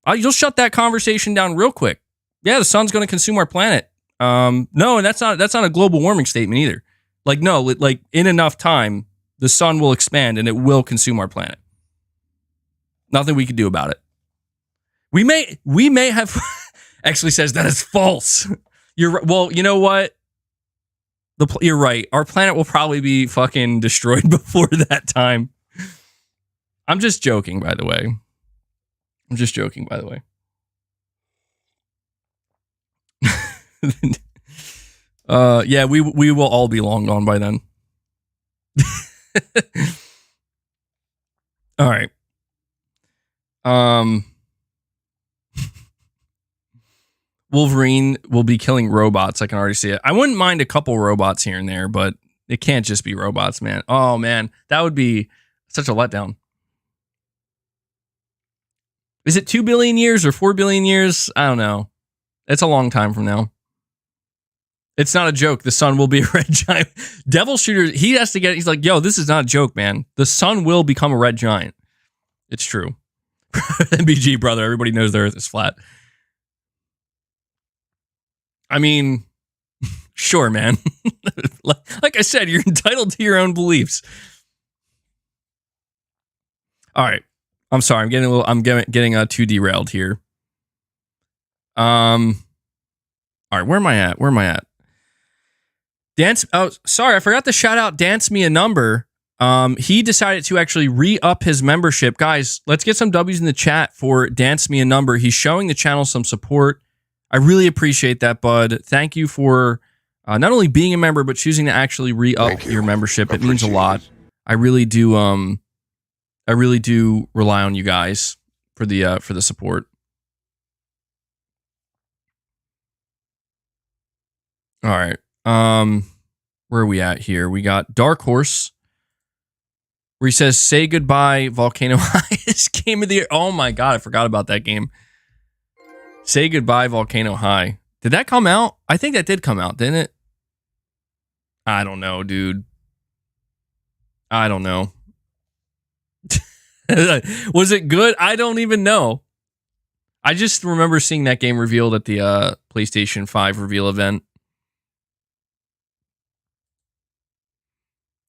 You'll shut that conversation down real quick. Yeah, the sun's going to consume our planet. No, and that's not a global warming statement either. Like, no, like in enough time, the sun will expand and it will consume our planet. Nothing we can do about it. We may have actually says that is false. Well, you know what? You're right. Our planet will probably be fucking destroyed before that time. I'm just joking, by the way. Yeah, we will all be long gone by then. All right. Wolverine will be killing robots. I can already see it. I wouldn't mind a couple robots here and there, but it can't just be robots, man. Oh, man. That would be such a letdown. Is it 2 billion years or 4 billion years? I don't know. It's a long time from now. It's not a joke. The sun will be a red giant. Devil Shooter, he's like, yo, this is not a joke, man. The sun will become a red giant. It's true. MBG, brother. Everybody knows the earth is flat. I mean, sure, man. Like I said, you're entitled to your own beliefs. All right. I'm sorry. I'm getting too derailed here. All right. Where am I at? Sorry. I forgot to shout out Dance Me a Number. He decided to actually re-up his membership. Guys, let's get some W's in the chat for Dance Me a Number. He's showing the channel some support. I really appreciate that, bud. Thank you for not only being a member, but choosing to actually re-up your membership. It means a lot. I really do rely on you guys for the support. All right. Where are we at here? We got Dark Horse, where he says, "Say goodbye, Volcano High." This game of the year. Oh my god, I forgot about that game. Say goodbye, Volcano High. Did that come out? I think that did come out, didn't it? I don't know, dude. I don't know. Was it good? I don't even know. I just remember seeing that game revealed at the PlayStation 5 reveal event.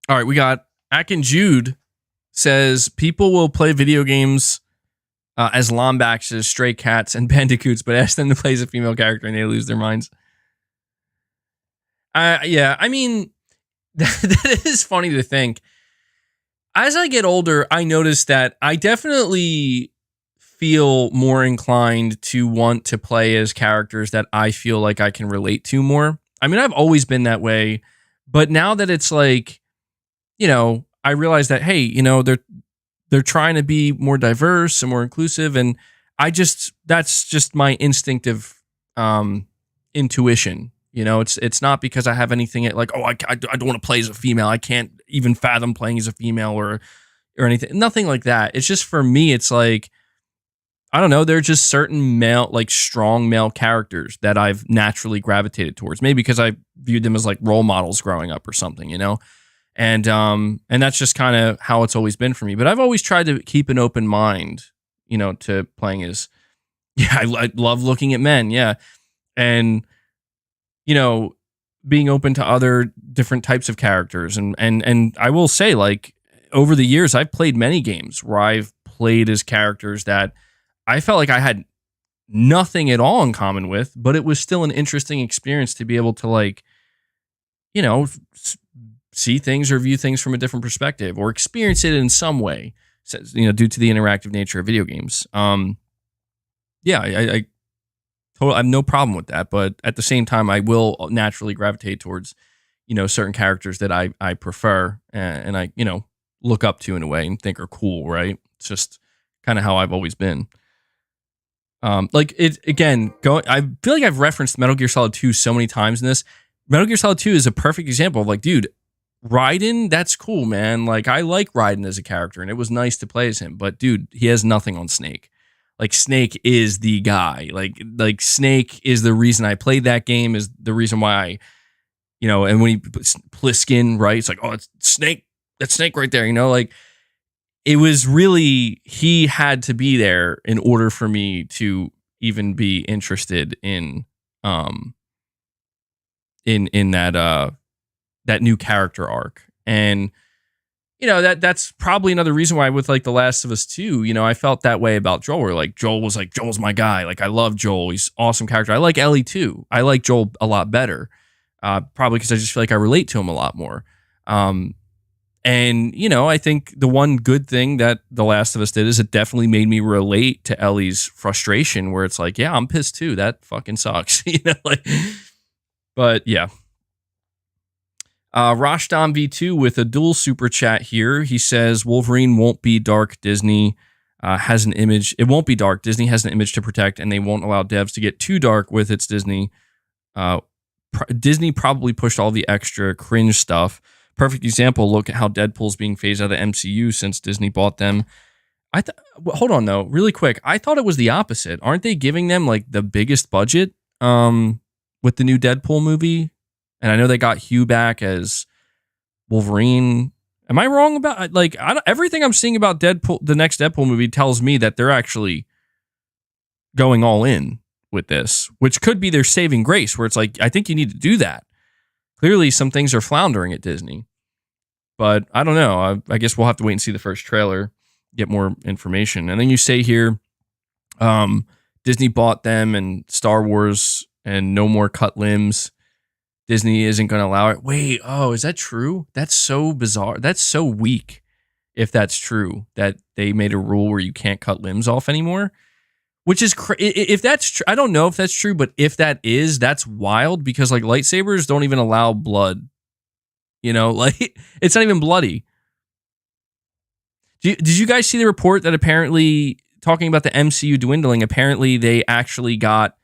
All right, we got Akin Jude says people will play video games as Lombaxes, Stray Cats, and Bandicoots, but ask them to play as a female character and they lose their minds. Yeah, I mean, that is funny to think. As I get older, I notice that I definitely feel more inclined to want to play as characters that I feel like I can relate to more. I mean, I've always been that way, but now that it's like, you know, I realize that, hey, you know, they're trying to be more diverse and more inclusive, and that's just my instinctive intuition. You know, it's not because I have anything like, oh, I don't want to play as a female. I can't even fathom playing as a female or anything. Nothing like that. It's just, for me, it's like, I don't know. There are just certain male, like strong male characters that I've naturally gravitated towards. Maybe because I viewed them as like role models growing up or something, you know? And that's just kind of how it's always been for me. But I've always tried to keep an open mind, you know, to playing as, yeah, I love looking at men. Yeah. And, you know, being open to other different types of characters. And I will say, like, over the years, I've played many games where I've played as characters that I felt like I had nothing at all in common with, but it was still an interesting experience to be able to, like, you know, see things or view things from a different perspective or experience it in some way, you know, due to the interactive nature of video games. Yeah, I totally have no problem with that, but at the same time, I will naturally gravitate towards, you know, certain characters that I prefer and I, you know, look up to in a way and think are cool, right? It's just kind of how I've always been. Like it again, I feel like I've referenced Metal Gear Solid 2 so many times in this. Metal Gear Solid 2 is a perfect example of, like, dude, Raiden, that's cool, man. Like, I like Raiden as a character, and it was nice to play as him. But dude, he has nothing on Snake. Like, Snake is the guy. Like Snake is the reason I played that game. Is the reason why I, you know. And when he Pliskin, right? It's like, oh, it's Snake. That's Snake right there. You know, like, it was really, he had to be there in order for me to even be interested in that new character arc. And, you know, that's probably another reason why with, like, The Last of Us 2, you know, I felt that way about Joel, where, like, Joel's my guy. Like, I love Joel. He's an awesome character. I like Ellie too. I like Joel a lot better. Probably because I just feel like I relate to him a lot more. And, you know, I think the one good thing that The Last of Us did is it definitely made me relate to Ellie's frustration, where it's like, yeah, I'm pissed too. That fucking sucks. You know, like, but yeah. Rashdom V2 with a dual super chat here. He says Wolverine won't be dark. Disney has an image. It won't be dark. Disney has an image to protect, and they won't allow devs to get too dark with its Disney. Disney probably pushed all the extra cringe stuff. Perfect example. Look at how Deadpool's being phased out of the MCU since Disney bought them. Hold on though, really quick. I thought it was the opposite. Aren't they giving them, like, the biggest budget with the new Deadpool movie? And I know they got Hugh back as Wolverine. Am I wrong about, like, everything I'm seeing about Deadpool, the next Deadpool movie, tells me that they're actually going all in with this, which could be their saving grace, where it's like, I think you need to do that. Clearly, some things are floundering at Disney, but I don't know. I guess we'll have to wait and see the first trailer, get more information. And then you say here, Disney bought them and Star Wars and no more cut limbs. Disney isn't going to allow it. Wait, oh, is that true? That's so bizarre. That's so weak. If that's true, that they made a rule where you can't cut limbs off anymore. Which is, if that's true, I don't know if that's true, but if that is, that's wild, because, like, lightsabers don't even allow blood. You know, like, it's not even bloody. Did you guys see the report that apparently, talking about the MCU dwindling, apparently they actually got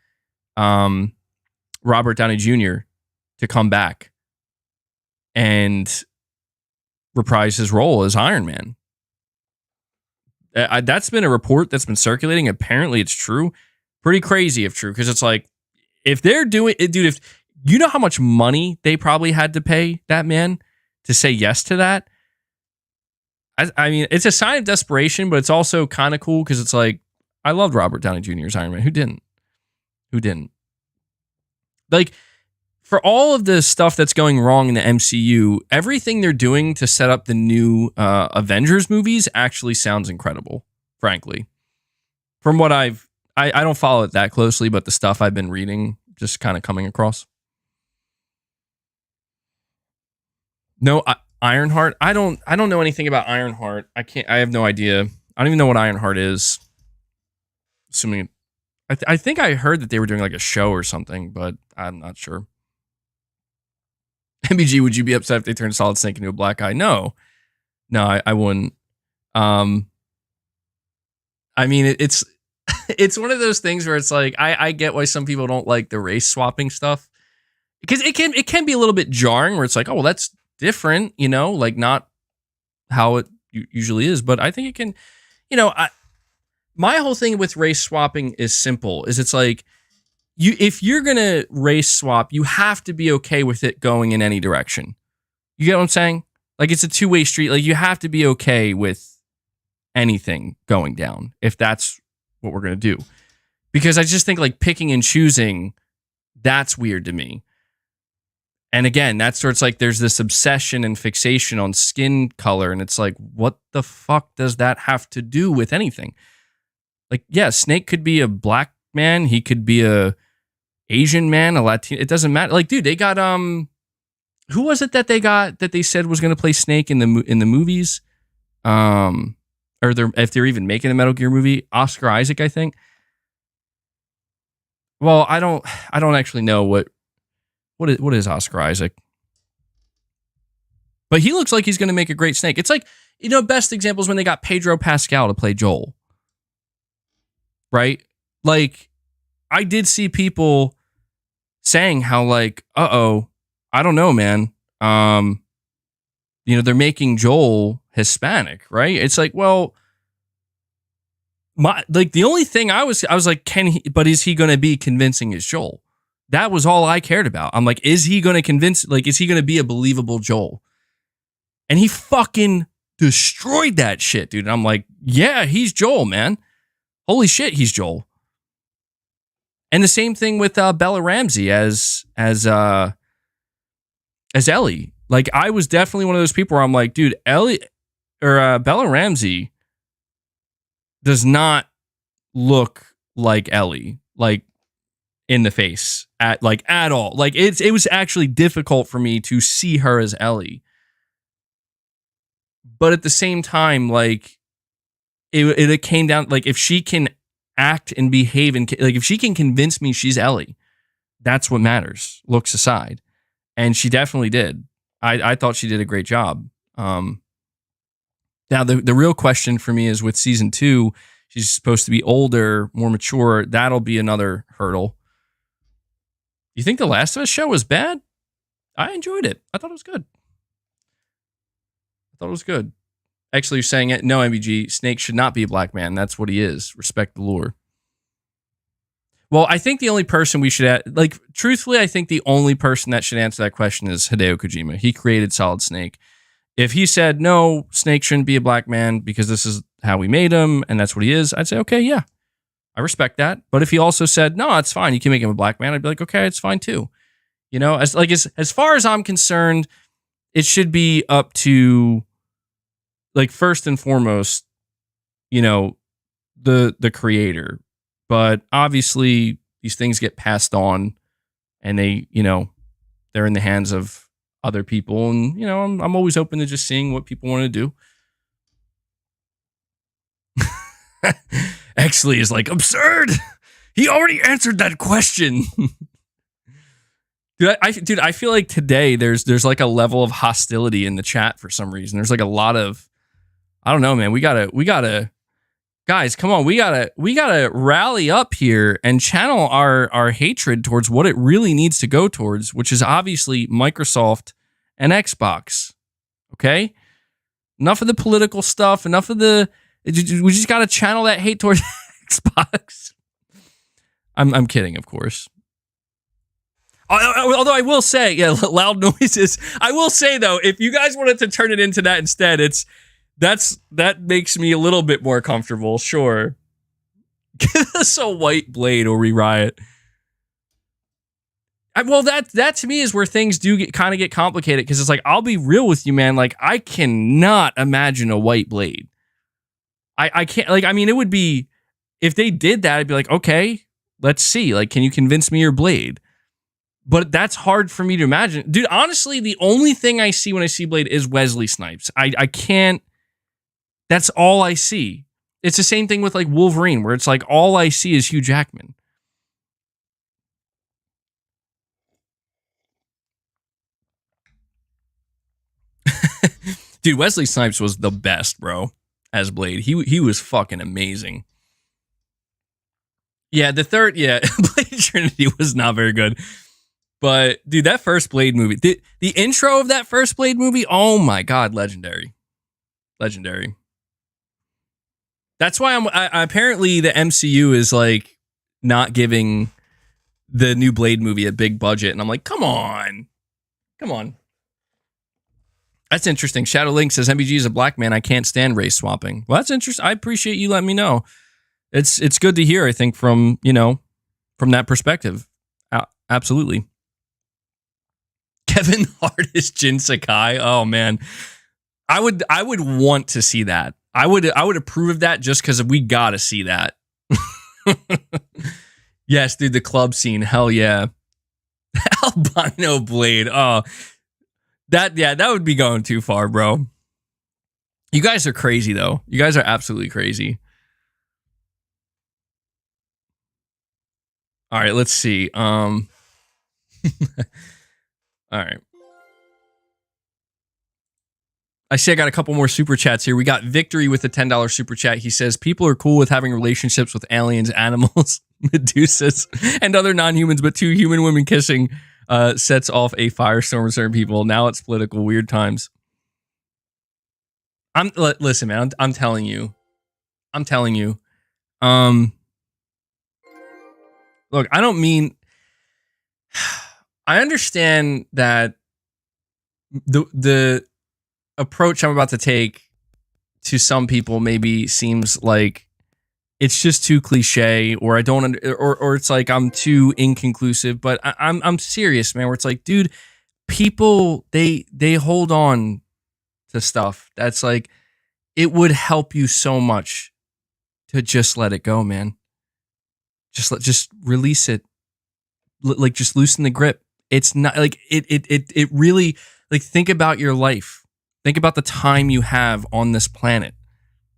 Robert Downey Jr. to come back and reprise his role as Iron Man? That's been a report that's been circulating. Apparently it's true. Pretty crazy if true, because it's like, if they're doing it, dude, if you know how much money they probably had to pay that man to say yes to that. I mean, it's a sign of desperation, but it's also kind of cool, because it's like, I loved Robert Downey Jr. as Iron Man. Who didn't? Like, for all of the stuff that's going wrong in the MCU, everything they're doing to set up the new Avengers movies actually sounds incredible, frankly. From what I don't follow it that closely, but the stuff I've been reading, just kind of coming across. No, Ironheart. I don't know anything about Ironheart. I have no idea. I don't even know what Ironheart is. Assuming, I think I heard that they were doing, like, a show or something, but I'm not sure. MBG, would you be upset if they turned Solid Snake into a black guy? No, I wouldn't. I mean, it's it's one of those things where it's like, I get why some people don't like the race swapping stuff, because it can be a little bit jarring, where it's like, oh, well, that's different, you know, like, not how it usually is. But I think it can, you know, my whole thing with race swapping is simple. Is it's like, if you're gonna race swap, you have to be okay with it going in any direction. You get what I'm saying? Like, it's a two-way street. Like, you have to be okay with anything going down if that's what we're gonna do. Because I just think, like, picking and choosing, that's weird to me. And again, that's where it's like there's this obsession and fixation on skin color. And it's like, what the fuck does that have to do with anything? Like, yeah, Snake could be a black man. He could be a Asian man, a Latino. It doesn't matter. Like, dude, they got, who was it that they got that they said was going to play Snake in the movies? Or if they're even making a Metal Gear movie, Oscar Isaac, I think. Well, I don't actually know what is Oscar Isaac. But he looks like he's going to make a great Snake. It's like, best examples when they got Pedro Pascal to play Joel. Right? Like, I did see people saying how like, I don't know, man. They're making Joel Hispanic, right? It's like, well, the only thing I was like, is he going to be convincing as Joel? That was all I cared about. I'm like, is he going to be a believable Joel? And he fucking destroyed that shit, dude. And I'm like, yeah, he's Joel, man. Holy shit, he's Joel. And the same thing with Bella Ramsey as Ellie. Like, I was definitely one of those people where I'm like, dude, Bella Ramsey does not look like Ellie, like in the face at all. Like it was actually difficult for me to see her as Ellie. But at the same time, like it came down, like if she can act and behave and like if she can convince me she's Ellie, that's what matters, looks aside. And she definitely did. I thought she did a great job. Now, the real question for me is with season 2, she's supposed to be older, more mature. That'll be another hurdle. You think The Last of Us show was bad? I enjoyed it. I thought it was good. Actually, you're saying it. No, MBG, Snake should not be a black man. That's what he is. Respect the lore. Well, I think the only person we should, truthfully, I think the only person that should answer that question is Hideo Kojima. He created Solid Snake. If he said, no, Snake shouldn't be a black man because this is how we made him and that's what he is, I'd say, okay, yeah, I respect that. But if he also said, no, it's fine, you can make him a black man, I'd be like, okay, it's fine too. As far as I'm concerned, it should be up to, first and foremost, the creator. But obviously, these things get passed on and they're in the hands of other people. And, I'm always open to just seeing what people want to do. Exley is like, absurd. He already answered that question. Dude, I feel like today there's like a level of hostility in the chat for some reason. There's like a lot of, I don't know, man. We gotta, guys, come on. We gotta rally up here and channel our hatred towards what it really needs to go towards, which is obviously Microsoft and Xbox. Okay? Enough of the political stuff. Enough of we just gotta channel that hate towards Xbox. I'm kidding, of course. Although I will say, yeah, loud noises. I will say though, if you guys wanted to turn it into that instead, that makes me a little bit more comfortable. Sure. Give us a white blade or we riot. Well, that to me is where things do get complicated because it's like, I'll be real with you, man. Like, I cannot imagine a white blade. I can't, it would be, if they did that, I'd be like, okay, let's see. Like, can you convince me your blade? But that's hard for me to imagine. Dude, honestly, the only thing I see when I see Blade is Wesley Snipes. I can't, that's all I see. It's the same thing with like Wolverine, where it's like all I see is Hugh Jackman. Dude, Wesley Snipes was the best, bro, as Blade. He was fucking amazing. Yeah, Blade Trinity was not very good. But, dude, that first Blade movie, the intro of that first Blade movie, oh my God, legendary. Legendary. That's why apparently the MCU is like not giving the new Blade movie a big budget. And I'm like, come on. That's interesting. Shadow Link says, MBG is a black man. I can't stand race swapping. Well, that's interesting. I appreciate you letting me know. It's good to hear, I think, from that perspective. Absolutely. Kevin Hart is Jin Sakai. Oh man, I would want to see that. I would approve of that just because we gotta see that. Yes, dude, the club scene. Hell yeah. Albino Blade. Oh, that would be going too far, bro. You guys are crazy though. You guys are absolutely crazy. All right, let's see. All right. I see I got a couple more super chats here. We got Victory with a $10 super chat. He says, people are cool with having relationships with aliens, animals, Medusas, and other non-humans, but two human women kissing sets off a firestorm with certain people. Now it's political. Weird times. Listen, man, I'm telling you. Look, I don't mean... I understand that the approach I'm about to take to some people maybe seems like it's just too cliche, or I don't, or it's like I'm too inconclusive. But I'm serious, man. Where it's like, dude, people they hold on to stuff that's like, it would help you so much to just let it go, man. Just release it. Like, just loosen the grip. It's not like it really, like, think about your life. Think about the time you have on this planet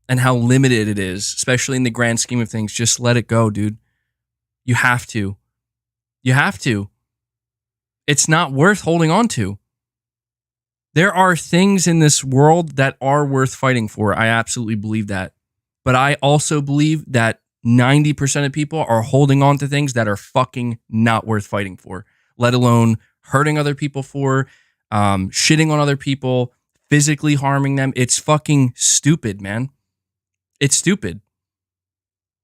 and how limited it is, especially in the grand scheme of things. Just let it go, dude. You have to. You have to. It's not worth holding on to. There are things in this world that are worth fighting for. I absolutely believe that. But I also believe that 90% of people are holding on to things that are fucking not worth fighting for, let alone hurting other people for, shitting on other people, physically harming them. It's fucking stupid, man. It's stupid.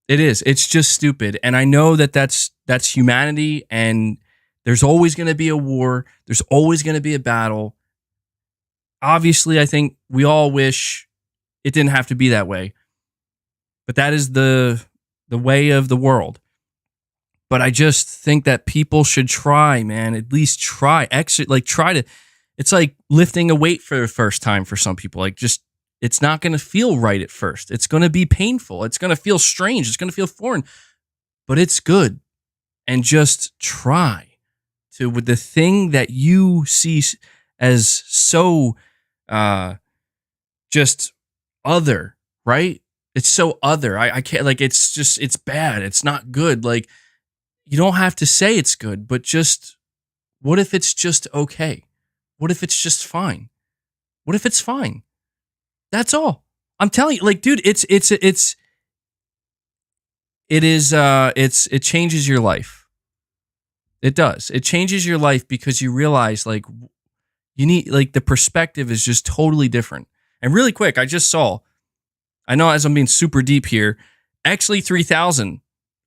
It is. It's just stupid. And I know that that's humanity, and there's always going to be a war. There's always going to be a battle. Obviously, I think we all wish it didn't have to be that way. But that is the way of the world. But I just think that people should try, man. At least try. Try to... It's like lifting a weight for the first time for some people. Like, just, it's not going to feel right at first. It's going to be painful. It's going to feel strange. It's going to feel foreign. But it's good. And just try to, with the thing that you see as so just other, right? It's so other. I can't, like, it's just, it's bad. It's not good. Like, you don't have to say it's good, but just, what if it's just okay? What if it's just fine? What if it's fine? That's all. I'm telling you, like, dude, it changes your life. It does. It changes your life because you realize, like, you need, like, the perspective is just totally different. And really quick, I just saw, I know as I'm being super deep here, Exley 3000,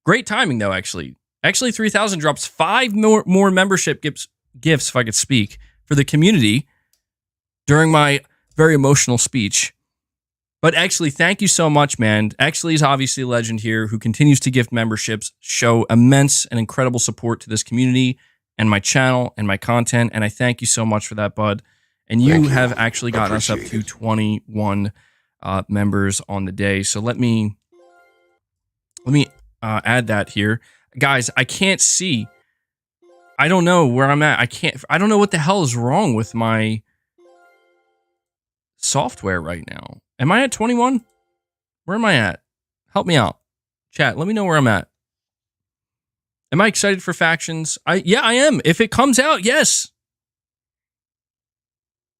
great timing though, actually. Exley 3000 drops 5 more membership gifts, if I could speak, for the community during my very emotional speech. But actually, thank you so much, man. Exley is obviously a legend here who continues to gift memberships, show immense and incredible support to this community and my channel and my content. And I thank you so much for that, bud. And you have actually gotten us up to 21 members on the day. So let me add that here. Guys, I can't see. I don't know where I'm at. I don't know what the hell is wrong with my software right now. Am I at 21? Where am I at? Help me out. Chat, let me know where I'm at. Am I excited for factions? Yeah, I am. If it comes out, yes.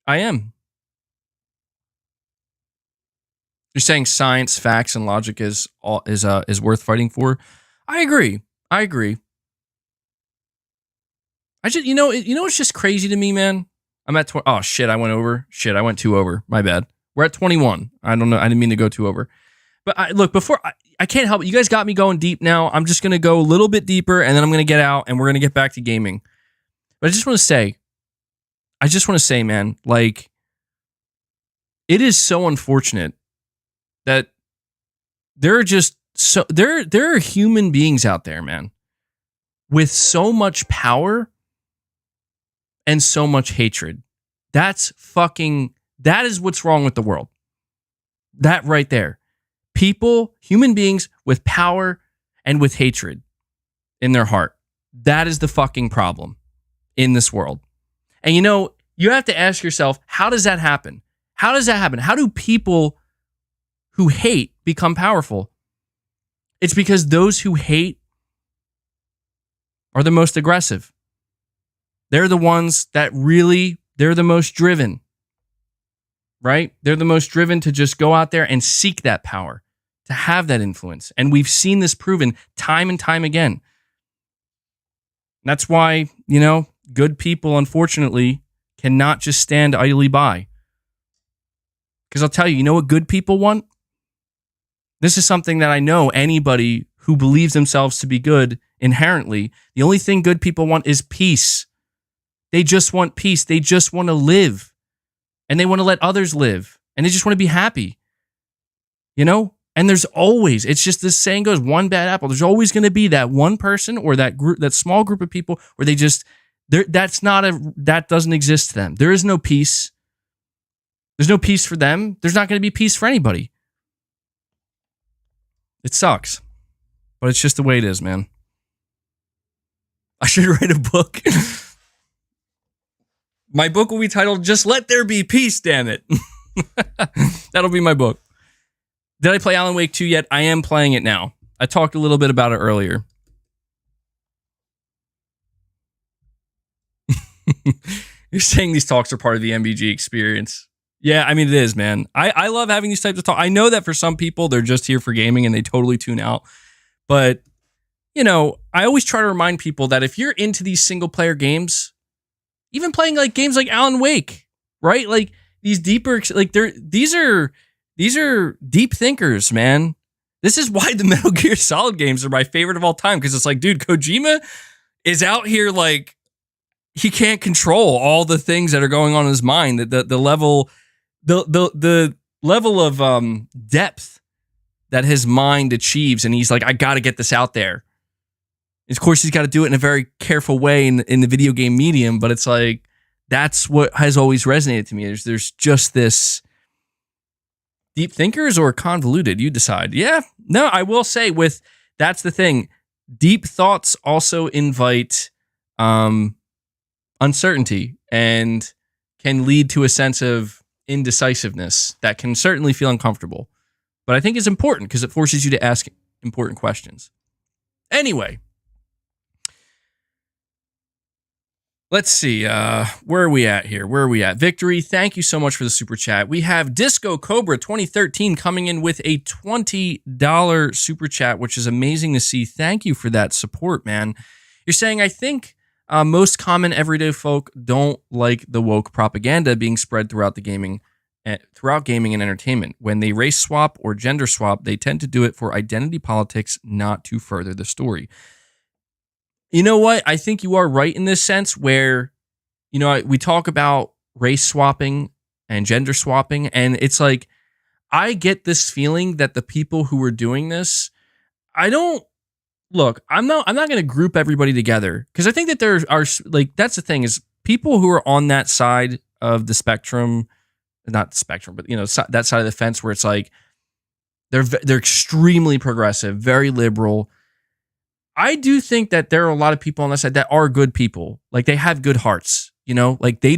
I am. You're saying science, facts, and logic is worth fighting for? I agree. I just, you know, it's just crazy to me, man. I'm at 20. Oh shit, I went over. Shit, I went 2 over. My bad. We're at 21. I don't know. I didn't mean to go 2 over. But look, before I can't help it. You guys got me going deep now. I'm just gonna go a little bit deeper, and then I'm gonna get out, and we're gonna get back to gaming. But I just want to say, man, like, it is so unfortunate that there are human beings out there, man, with so much power and so much hatred. That is what's wrong with the world. That right there. People, human beings with power and with hatred in their heart. That is the fucking problem in this world. And you have to ask yourself, how does that happen? How does that happen? How do people who hate become powerful? It's because those who hate are the most aggressive. They're the ones that they're the most driven, right? They're the most driven to just go out there and seek that power, to have that influence. And we've seen this proven time and time again. That's why, good people, unfortunately, cannot just stand idly by. Because I'll tell you, you know what good people want? This is something that I know anybody who believes themselves to be good inherently, the only thing good people want is peace. They just want peace. They just want to live. And they want to let others live. And they just want to be happy. And there's always, it's just this saying goes, one bad apple. There's always going to be that one person or that group, that small group of people where that doesn't exist to them. There is no peace. There's no peace for them. There's not going to be peace for anybody. It sucks. But it's just the way it is, man. I should write a book. My book will be titled, Just Let There Be Peace, damn it. That'll be my book. Did I play Alan Wake 2 yet? I am playing it now. I talked a little bit about it earlier. You're saying these talks are part of the MBG experience. Yeah, I mean, it is, man. I love having these types of talks. I know that for some people, they're just here for gaming and they totally tune out. But, I always try to remind people that if you're into these single-player games, even playing like games like Alan Wake, right? Like these deeper, like these are deep thinkers, man. This is why the Metal Gear Solid games are my favorite of all time, because it's like, dude, Kojima is out here like he can't control all the things that are going on in his mind. The level of depth that his mind achieves, and he's like, I got to get this out there. Of course, he's got to do it in a very careful way in the video game medium, but it's like, that's what has always resonated to me. There's just this deep thinkers or convoluted, you decide. Yeah, no, I will say that's the thing. Deep thoughts also invite uncertainty and can lead to a sense of indecisiveness that can certainly feel uncomfortable. But I think it's important because it forces you to ask important questions. Anyway, let's see. Where are we at here? Where are we at? Victory, thank you so much for the super chat. We have Disco Cobra 2013 coming in with a $20 super chat, which is amazing to see. Thank you for that support, man. You're saying, I think most common everyday folk don't like the woke propaganda being spread throughout gaming and entertainment. When they race swap or gender swap, they tend to do it for identity politics, not to further the story. You know what? I think you are right in this sense where, we talk about race swapping and gender swapping, and it's like, I get this feeling that the people who are doing this, I'm not going to group everybody together, because I think that there are, like, that's the thing, is people who are on that side of the spectrum, not the spectrum, but, that side of the fence where it's like, they're extremely progressive, very liberal. I do think that there are a lot of people on that side that are good people. Like, they have good hearts, like they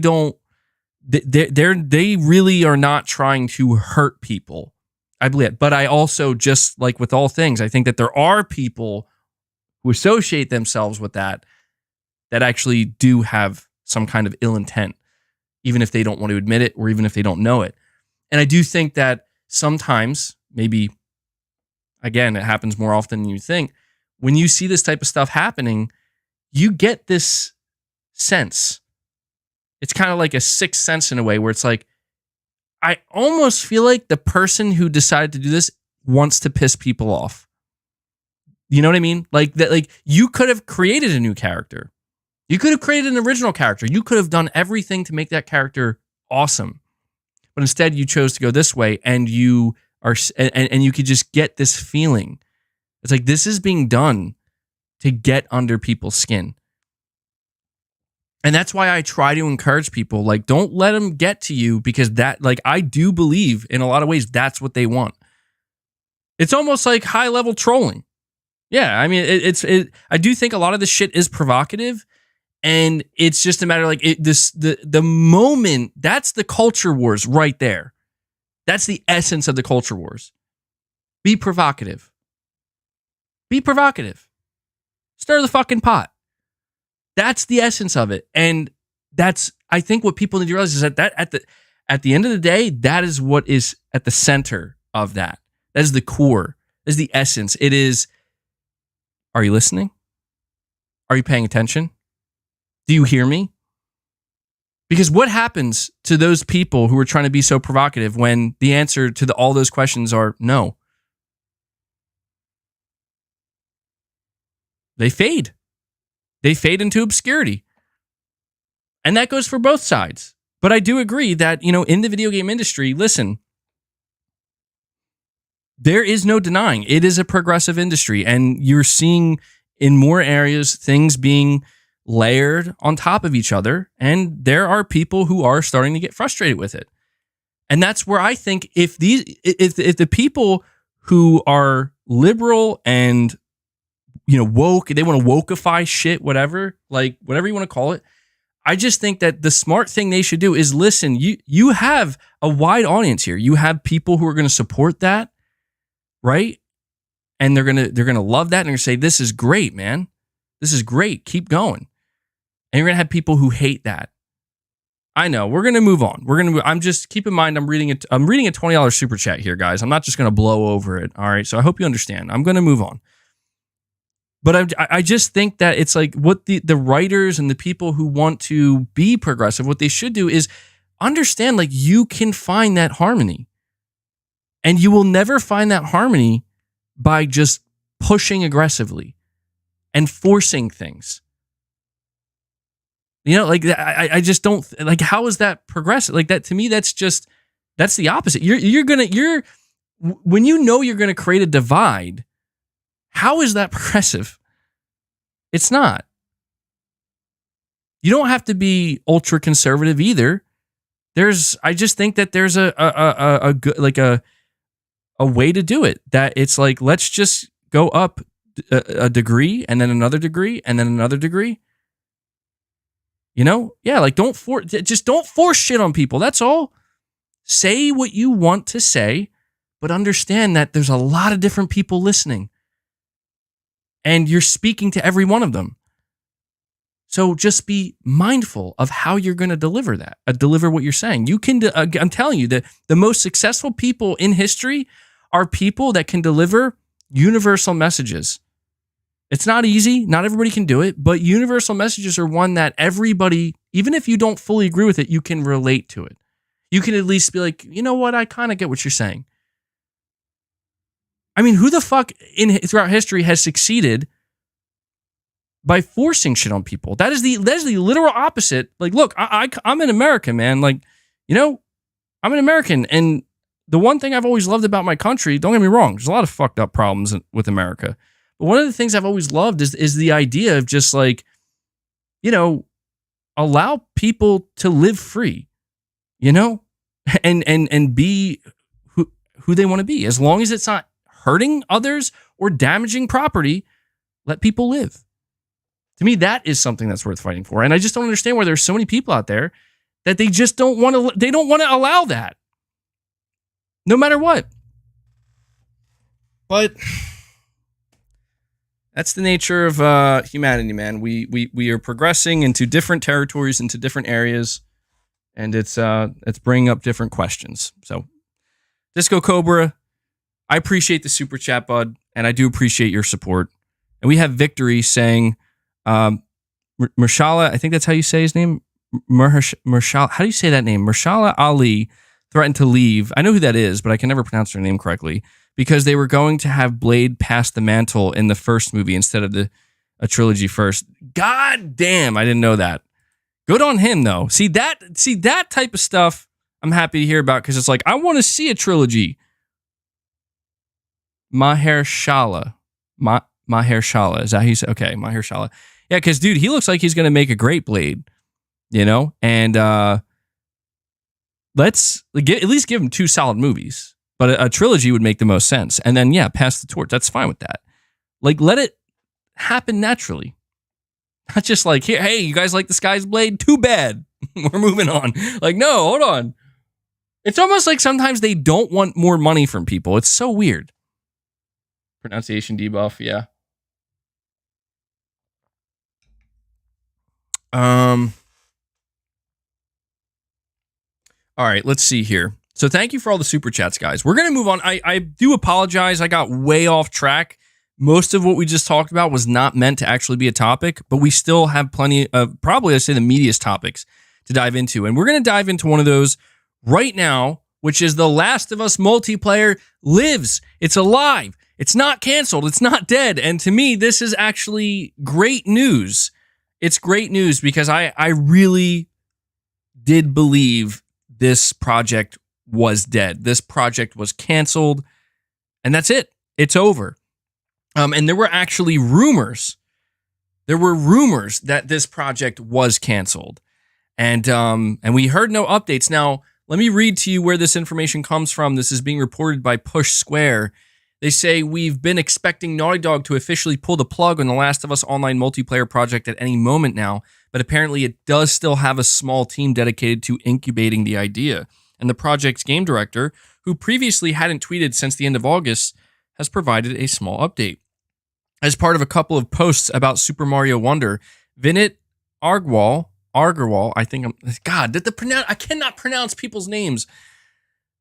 really are not trying to hurt people. I believe it. But I also, just like with all things, I think that there are people who associate themselves with that actually do have some kind of ill intent, even if they don't want to admit it or even if they don't know it. And I do think that sometimes, maybe, again, it happens more often than you think, when you see this type of stuff happening, you get this sense. It's kind of like a sixth sense in a way, where it's like, I almost feel like the person who decided to do this wants to piss people off. You know what I mean? Like that. Like, you could have created a new character. You could have created an original character. You could have done everything to make that character awesome. But instead, you chose to go this way, and you are, and you could just get this feeling. It's like, this is being done to get under people's skin. And that's why I try to encourage people, like, don't let them get to you, because that, like, I do believe in a lot of ways that's what they want. It's almost like high level trolling. Yeah, I mean, I do think a lot of this shit is provocative, and it's just a matter of, like, the moment, that's the culture wars right there. That's the essence of the culture wars. Be provocative. Be provocative. Stir the fucking pot. That's the essence of it. And that's, I think, what people need to realize is that at the end of the day, that is what is at the center of that. That is the core. That is the essence. It is, are you listening? Are you paying attention? Do you hear me? Because what happens to those people who are trying to be so provocative when the answer to all those questions are no? They fade. They fade into obscurity. And that goes for both sides. But I do agree that, in the video game industry, listen, there is no denying it is a progressive industry, and you're seeing in more areas things being layered on top of each other, and there are people who are starting to get frustrated with it. And that's where I think if the people who are liberal and woke, they want to wokeify shit, whatever you want to call it, I just think that the smart thing they should do is listen. You have a wide audience here. You have people who are going to support that, right? And they're gonna love that, and they're gonna say, "This is great, man. This is great. Keep going." And you're gonna have people who hate that. I know. We're gonna move on. I'm just, keep in mind, I'm reading a $20 super chat here, guys. I'm not just gonna blow over it. All right. So I hope you understand. I'm gonna move on. But I just think that it's like what the writers and the people who want to be progressive, what they should do is understand, like, you can find that harmony. And you will never find that harmony by just pushing aggressively and forcing things. Like, I just don't, like, how is that progressive? Like, that, to me, that's the opposite. When you're gonna create a divide, how is that progressive? It's not. You don't have to be ultra conservative either. I just think that there's a good, like, a way to do it, that it's like, let's just go up a degree and then another degree and then another degree. Yeah, like, don't force shit on people. That's all. Say what you want to say, but understand that there's a lot of different people listening, and you're speaking to every one of them. So just be mindful of how you're going to deliver that, deliver what you're saying. You can, I'm telling you, that the most successful people in history are people that can deliver universal messages. It's not easy. Not everybody can do it, but universal messages are one that everybody, even if you don't fully agree with it, you can relate to it. You can at least be like, you know what? I kind of get what you're saying. I mean, who the fuck throughout history has succeeded by forcing shit on people? That is the literal opposite. Like, look, I'm an American, man. Like, I'm an American, and the one thing I've always loved about my country, don't get me wrong, there's a lot of fucked up problems with America, but one of the things I've always loved is the idea of just, like, allow people to live free, and be who they want to be, as long as it's not hurting others or damaging property. Let people live. To me, that is something that's worth fighting for. And I just don't understand why there's so many people out there that they just don't want to allow that, no matter what. But that's the nature of humanity, man. We are progressing into different territories, into different areas, and it's bringing up different questions. So, Disco Cobra, I appreciate the super chat, bud, and I do appreciate your support. And we have Victory saying, Marshala, I think that's how you say his name. Marshala, how do you say that name? Marshala Ali threatened to leave. I know who that is, but I can never pronounce her name correctly, because they were going to have Blade pass the mantle in the first movie instead of a trilogy first. God damn, I didn't know that. Good on him, though. See that type of stuff I'm happy to hear about, because it's like, I want to see a trilogy. Mahershala. Mahershala. Is that how you say? Okay, Mahershala. Yeah, because, dude, he looks like he's going to make a great Blade. And let's at least give them 2 solid movies. But a trilogy would make the most sense. And then, pass the torch. That's fine with that. Like, let it happen naturally. Not just like, hey, you guys like The Sky's Blade? Too bad. We're moving on. Like, no, hold on. It's almost like sometimes they don't want more money from people. It's so weird. Pronunciation debuff, yeah. All right, let's see here. So thank you for all the super chats, guys. We're going to move on. I do apologize. I got way off track. Most of what we just talked about was not meant to actually be a topic, but we still have plenty of, probably I'd say, the meatiest topics to dive into. And we're going to dive into one of those right now, which is The Last of Us multiplayer lives. It's alive. It's not canceled. It's not dead. And to me, this is actually great news. It's great news because I really did believe this project was dead. This project was canceled, and that's it. It's over. And there were actually rumors. There were rumors that this project was canceled, and we heard no updates. Now, let me read to you where this information comes from. This is being reported by Push Square. They say, we've been expecting Naughty Dog to officially pull the plug on The Last of Us online multiplayer project at any moment now, but apparently it does still have a small team dedicated to incubating the idea. And the project's game director, who previously hadn't tweeted since the end of August, has provided a small update. As part of a couple of posts about Super Mario Wonder, Vinit Agarwal, I cannot pronounce people's names.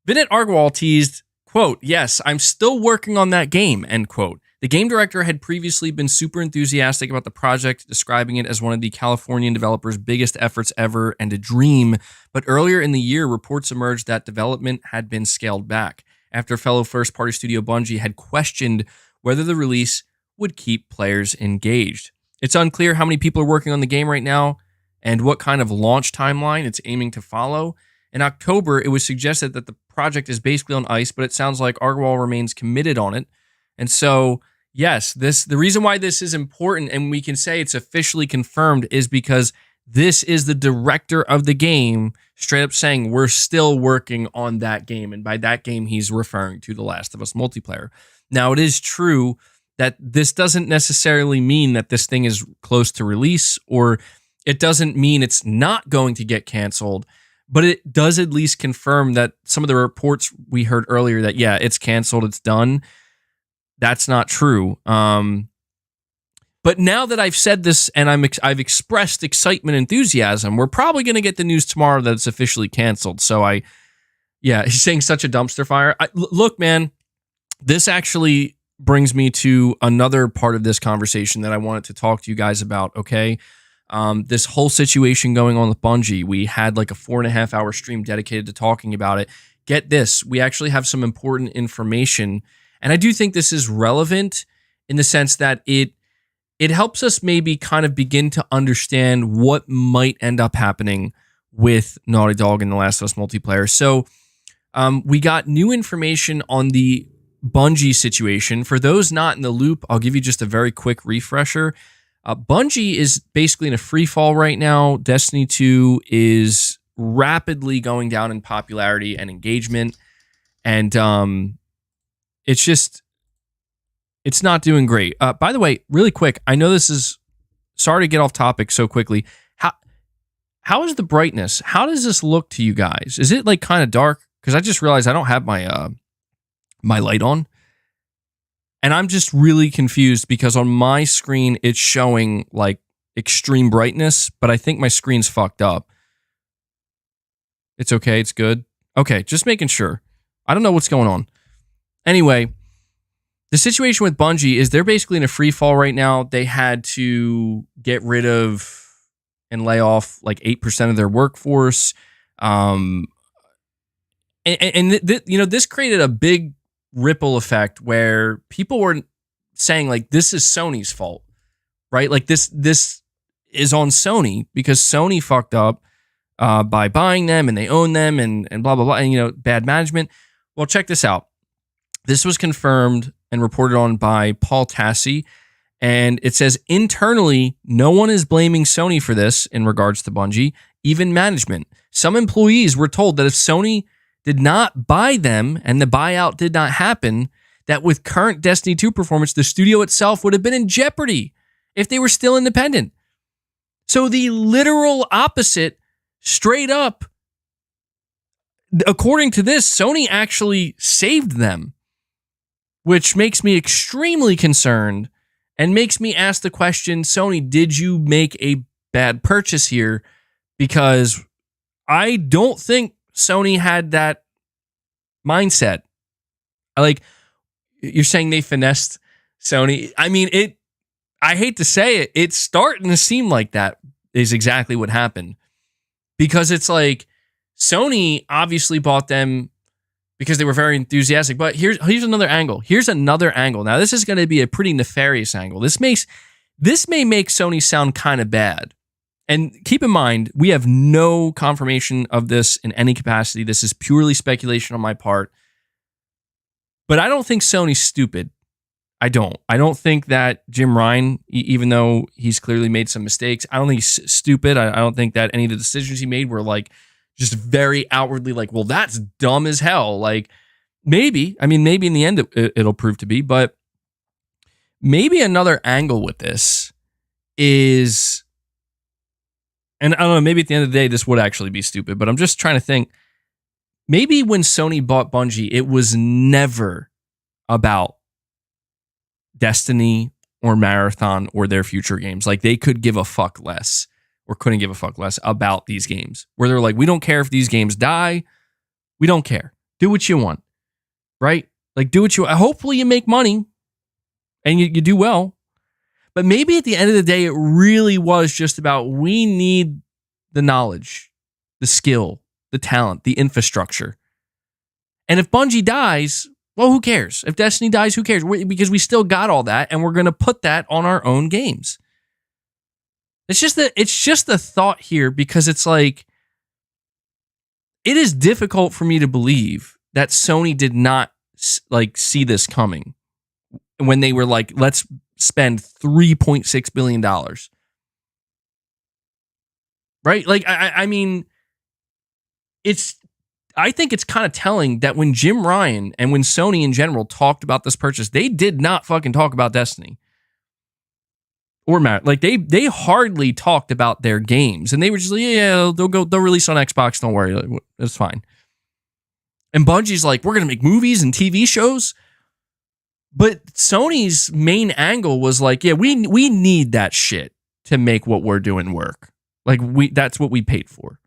Vinit Agarwal teased, quote, yes, I'm still working on that game, end quote. The game director had previously been super enthusiastic about the project, describing it as one of the Californian developers' biggest efforts ever and a dream. But earlier in the year, reports emerged that development had been scaled back after fellow first-party studio Bungie had questioned whether the release would keep players engaged. It's unclear how many people are working on the game right now and what kind of launch timeline it's aiming to follow. In October, it was suggested that the project is basically on ice, but it sounds like Agarwal remains committed on it. And so, yes, the reason why this is important and we can say it's officially confirmed is because this is the director of the game straight up saying we're still working on that game. And by that game, he's referring to The Last of Us multiplayer. Now, it is true that this doesn't necessarily mean that this thing is close to release, or it doesn't mean it's not going to get canceled. But it does at least confirm that some of the reports we heard earlier that, yeah, it's canceled, it's done, that's not true. But now that I've said this and I've expressed excitement and enthusiasm, we're probably going to get the news tomorrow that it's officially canceled. So he's saying such a dumpster fire. Look, man, this actually brings me to another part of this conversation that I wanted to talk to you guys about, okay? This whole situation going on with Bungie, we had like a 4.5 hour stream dedicated to talking about it. Get this, we actually have some important information, and I do think this is relevant in the sense that it helps us maybe kind of begin to understand what might end up happening with Naughty Dog and The Last of Us multiplayer. So we got new information on the Bungie situation. For those not in the loop, I'll give you just a very quick refresher. Bungie is basically in a free fall right now. Destiny 2 is rapidly going down in popularity and engagement. And it's not doing great. By the way, really quick, I know this is, sorry to get off topic so quickly. How is the brightness? How does this look to you guys? Is it like kind of dark? Because I just realized I don't have my my light on. And I'm just really confused because on my screen, it's showing like extreme brightness, but I think my screen's fucked up. It's okay. It's good. Okay. Just making sure. I don't know what's going on. Anyway, the situation with Bungie is they're basically in a free fall right now. They had to get rid of and lay off like 8% of their workforce. This created a big ripple effect where people were saying like this is Sony's fault, right? Like this is on Sony because Sony fucked up by buying them and they own them and blah blah blah and bad management. Well, check this out. This was confirmed and reported on by Paul Tassi, and it says internally no one is blaming Sony for this in regards to Bungie. even management. Some employees were told that if Sony did not buy them and the buyout did not happen, that with current Destiny 2 performance, the studio itself would have been in jeopardy if they were still independent. So the literal opposite, straight up, according to this, Sony actually saved them, which makes me extremely concerned and makes me ask the question, Sony, did you make a bad purchase here? Because I don't think Sony had that mindset. You're saying they finessed Sony. I mean, I hate to say it, it's starting to seem like that is exactly what happened. Because it's like Sony obviously bought them because they were very enthusiastic. But here's another angle. Here's another angle. Now, this is going to be a pretty nefarious angle. This may make Sony sound kind of bad. And keep in mind, we have no confirmation of this in any capacity. This is purely speculation on my part. But I don't think Sony's stupid. I don't think that Jim Ryan, even though he's clearly made some mistakes, I don't think he's stupid. I don't think that any of the decisions he made were like just very outwardly like, well, that's dumb as hell. Like maybe in the end it'll prove to be, but maybe another angle with this is, and I don't know, maybe at the end of the day, this would actually be stupid, but I'm just trying to think, maybe when Sony bought Bungie, it was never about Destiny or Marathon or their future games. Like they could give a fuck less or couldn't give a fuck less about these games, where they're like, we don't care if these games die. We don't care. Do what you want, right? Like do what you want. Hopefully you make money and you do well. But maybe at the end of the day, it really was just about, we need the knowledge, the skill, the talent, the infrastructure. And if Bungie dies, well, who cares? If Destiny dies, who cares? Because we still got all that, and we're going to put that on our own games. It's just the thought here, because it's like, it is difficult for me to believe that Sony did not like see this coming when they were like, let's spend $3.6 billion. Right? Like, I mean, I think it's kind of telling that when Jim Ryan and when Sony in general talked about this purchase, they did not fucking talk about Destiny or Matt. Like they hardly talked about their games, and they were just like, yeah, they'll release on Xbox. Don't worry, it's fine. And Bungie's like, we're gonna make movies and TV shows, but Sony's main angle was like, yeah, we need that shit to make what we're doing work. Like that's what we paid for.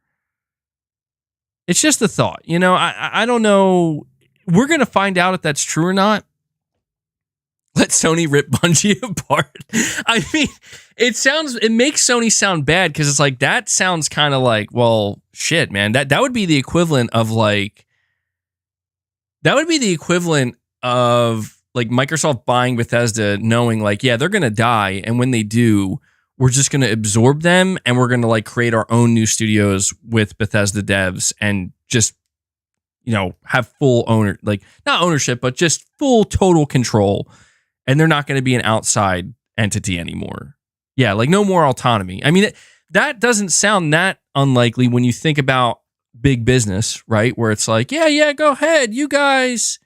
It's just a thought, you know. I don't know. We're gonna find out if that's true or not. Let Sony rip Bungie apart. I mean, it makes Sony sound bad because it's like, that sounds kind of like, well, shit, man. That would be the equivalent of like, Microsoft buying Bethesda, knowing like, yeah, they're gonna die, and when they do, we're just going to absorb them, and we're going to like create our own new studios with Bethesda devs and just, you know, have full not ownership, but just full total control. And they're not going to be an outside entity anymore. Yeah. Like no more autonomy. I mean, that doesn't sound that unlikely when you think about big business, right? Where it's like, yeah, go ahead. You guys,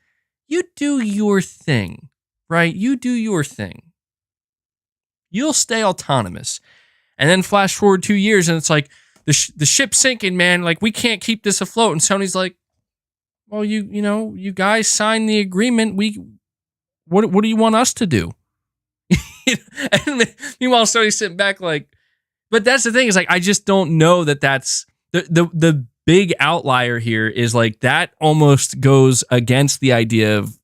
you do your thing, right? You do your thing. You'll stay autonomous. And then flash forward 2 years, and it's like, the ship's sinking, man. Like, we can't keep this afloat. And Sony's like, well, you guys signed the agreement. What do you want us to do? And meanwhile, Sony's sitting back like, but that's the thing, is like, I just don't know that's the big outlier here is like, that almost goes against the idea of,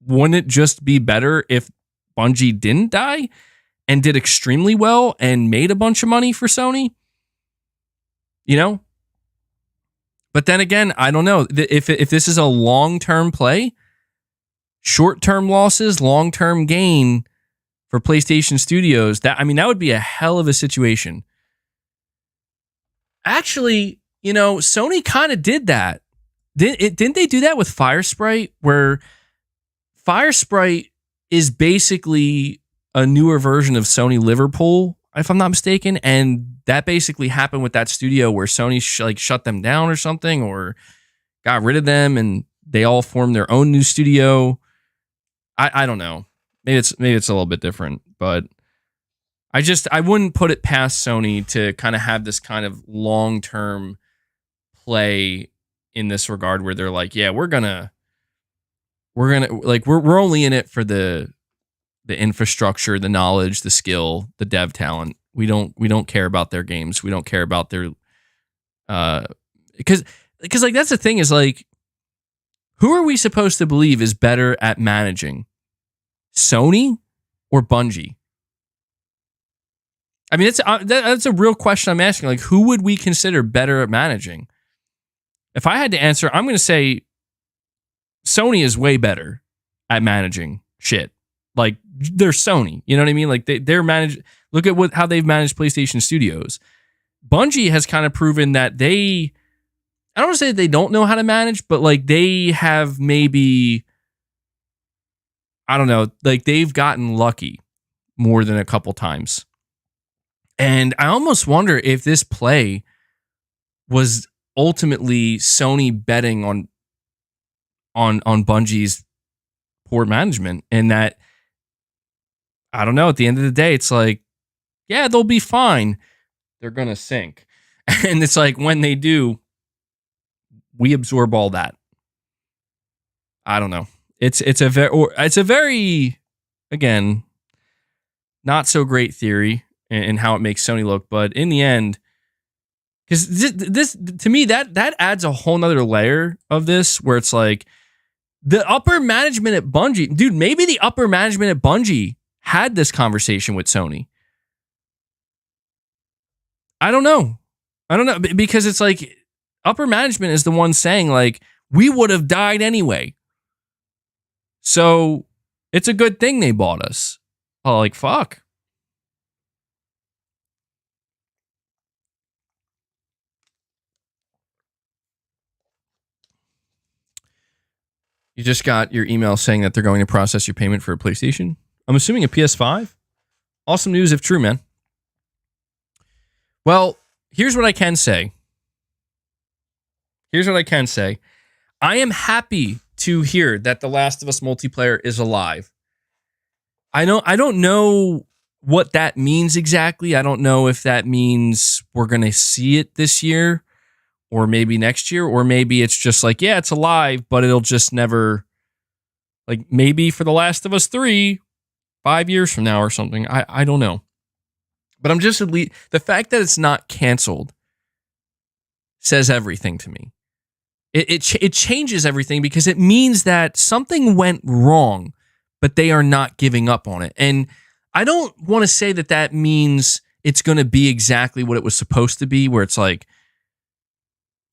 wouldn't it just be better if Bungie didn't die and did extremely well and made a bunch of money for Sony? You know? But then again, I don't know. If this is a long-term play, short-term losses, long-term gain for PlayStation Studios, that would be a hell of a situation. Actually, you know, Sony kind of did that. Didn't they do that with Firesprite, where Firesprite is basically a newer version of Sony Liverpool? if I'm not mistaken, and that basically happened with that studio where Sony shut them down or something, or got rid of them, and they all formed their own new studio. I don't know. Maybe it's a little bit different, but I wouldn't put it past Sony to kind of have this kind of long-term play in this regard where they're like, yeah, we're only in it for the infrastructure, the knowledge, the skill, the dev talent. We don't care about their games. We don't care about their because like that's the thing is like, who are we supposed to believe is better at managing? Sony or Bungie? I mean, that's a real question I'm asking. Like, who would we consider better at managing? If I had to answer, I'm going to say Sony is way better at managing shit. Like, they're Sony. You know what I mean? Like, they're managed. Look at how they've managed PlayStation Studios. Bungie has kind of proven that I don't want to say they don't know how to manage, but like they have maybe, I don't know, like they've gotten lucky more than a couple times. And I almost wonder if this play was ultimately Sony betting on Bungie's poor management, and that, I don't know, at the end of the day, it's like, yeah, they'll be fine. They're going to sink. And it's like, when they do, we absorb all that. I don't know. It's a very, again, not so great theory in how it makes Sony look, but in the end, because this to me that adds a whole nother layer of this, where it's like the upper management at Bungie, dude, maybe the upper management at Bungie had this conversation with Sony. I don't know, because it's like upper management is the one saying like, we would have died anyway. So it's a good thing they bought us. Oh, like, fuck. You just got your email saying that they're going to process your payment for a PlayStation. I'm assuming a PS5. Awesome news if true, man. Well, here's what I can say. I am happy to hear that The Last of Us multiplayer is alive. I don't know what that means exactly. I don't know if that means we're going to see it this year, or maybe next year, or maybe it's just like, yeah, it's alive, but it'll just never, like, maybe for The Last of Us 3, 5 years from now or something. I don't know. But I'm just, the fact that it's not canceled says everything to me. It changes everything, because it means that something went wrong, but they are not giving up on it. And I don't want to say that means it's going to be exactly what it was supposed to be, where it's like,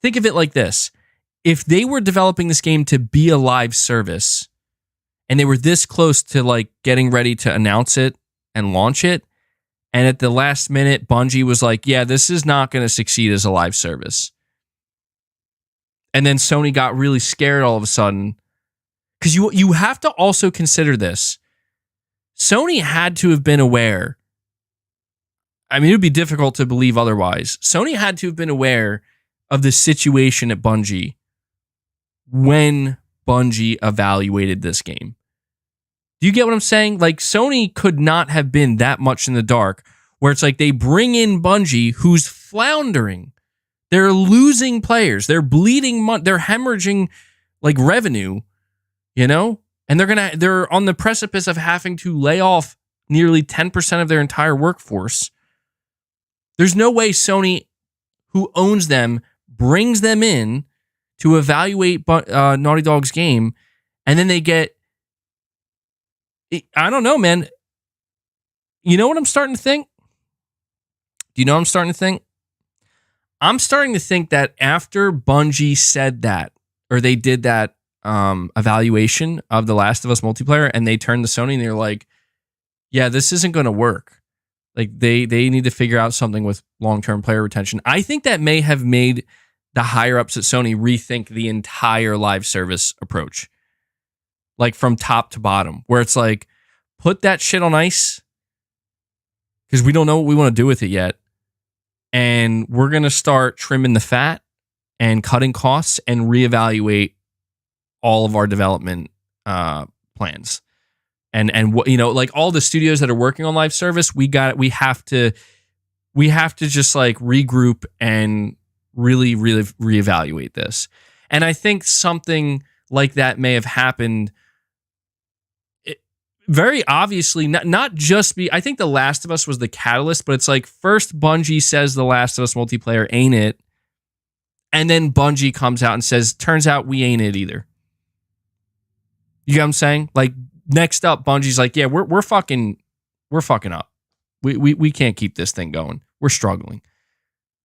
think of it like this. If they were developing this game to be a live service, and they were this close to like getting ready to announce it and launch it, and at the last minute, Bungie was like, yeah, this is not going to succeed as a live service. And then Sony got really scared all of a sudden. Because you have to also consider this. Sony had to have been aware. I mean, it would be difficult to believe otherwise. Sony had to have been aware of the situation at Bungie when Bungie evaluated this game. Do you get what I'm saying? Like, Sony could not have been that much in the dark, where it's like they bring in Bungie, who's floundering. They're losing players. They're bleeding. They're hemorrhaging like revenue, you know? And they're on the precipice of having to lay off nearly 10% of their entire workforce. There's no way Sony, who owns them, brings them in to evaluate Naughty Dog's game, and then they get, I don't know, man. You know what I'm starting to think? Do you know what I'm starting to think? I'm starting to think that after Bungie said that, or they did that evaluation of The Last of Us multiplayer, and they turned to Sony and they're like, yeah, this isn't going to work. Like, they need to figure out something with long-term player retention. I think that may have made the higher-ups at Sony rethink the entire live service approach. Like, from top to bottom, where it's like, put that shit on ice. because we don't know what we want to do with it yet. And we're going to start trimming the fat and cutting costs and reevaluate all of our development plans. And what, you know, like all the studios that are working on live service, we have to just like regroup and really reevaluate this. And I think something like that may have happened. Very obviously, not just I think The Last of Us was the catalyst, but it's like first Bungie says The Last of Us multiplayer ain't it, and then Bungie comes out and says, turns out we ain't it either. You get what I'm saying? Like next up, Bungie's like, yeah, we're fucking up. We can't keep this thing going. We're struggling.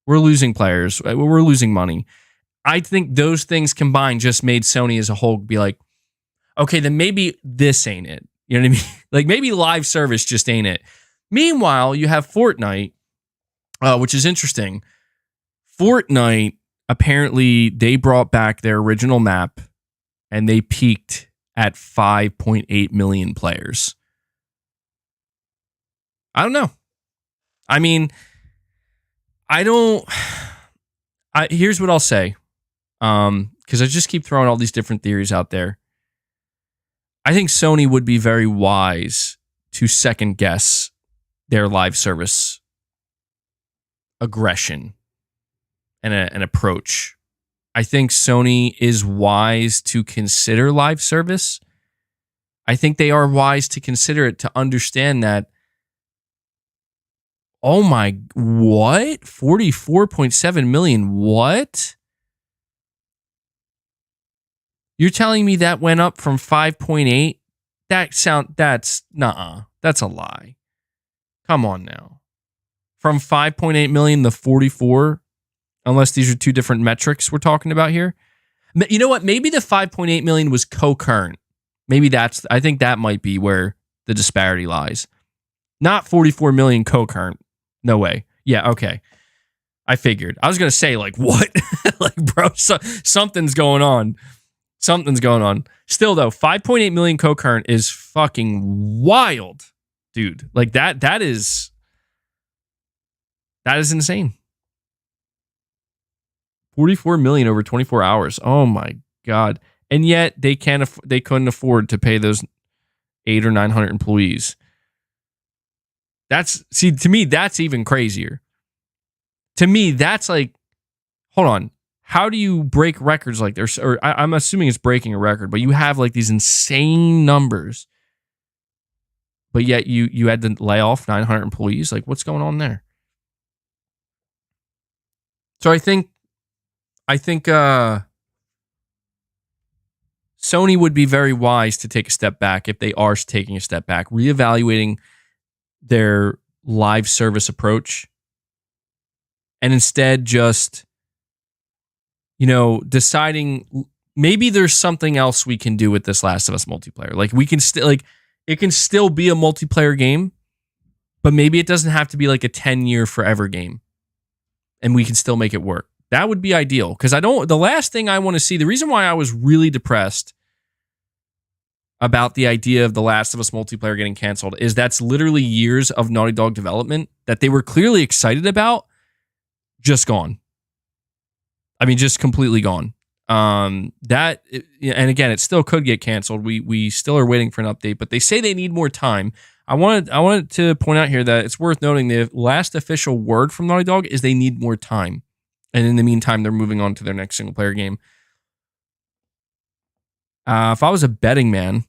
We're losing players. We're losing money. I think those things combined just made Sony as a whole be like, okay, then maybe this ain't it. You know what I mean? Like maybe live service just ain't it. Meanwhile, you have Fortnite, which is interesting. Fortnite, apparently they brought back their original map and they peaked at 5.8 million players. I don't know. I mean, here's what I'll say. Because I just keep throwing all these different theories out there. I think Sony would be very wise to second guess their live service aggression and an approach. I think Sony is wise to consider live service. I think they are wise to consider it, to understand that, oh my, what? 44.7 million, what? You're telling me that went up from 5.8? That's a lie. Come on now. From 5.8 million to 44, unless these are two different metrics we're talking about here. You know what? Maybe the 5.8 million was concurrent. Maybe I think that might be where the disparity lies. Not 44 million concurrent. No way. Yeah, okay. I figured. I was going to say, like, what? Like, bro, something's going on. Something's going on. Still, though, 5.8 million concurrent is fucking wild, dude. Like, that is insane. 44 million over 24 hours. Oh, my God. And yet, they couldn't afford to pay those 800 or 900 employees. To me, that's even crazier. To me, that's like, hold on. How do you break records like this? Or I'm assuming it's breaking a record, but you have like these insane numbers, but yet you had to lay off 900 employees. Like, what's going on there? So I think Sony would be very wise to take a step back if they are taking a step back, reevaluating their live service approach, and instead just, deciding maybe there's something else we can do with this Last of Us multiplayer. Like we can it can still be a multiplayer game, but maybe it doesn't have to be like a 10-year forever game, and we can still make it work. That would be ideal. Because the last thing I want to see, the reason why I was really depressed about the idea of the Last of Us multiplayer getting canceled is that's literally years of Naughty Dog development that they were clearly excited about, just gone. I mean, just completely gone. And again, it still could get canceled. We still are waiting for an update, but they say they need more time. I wanted to point out here that it's worth noting the last official word from Naughty Dog is they need more time. And in the meantime, they're moving on to their next single player game. If I was a betting man,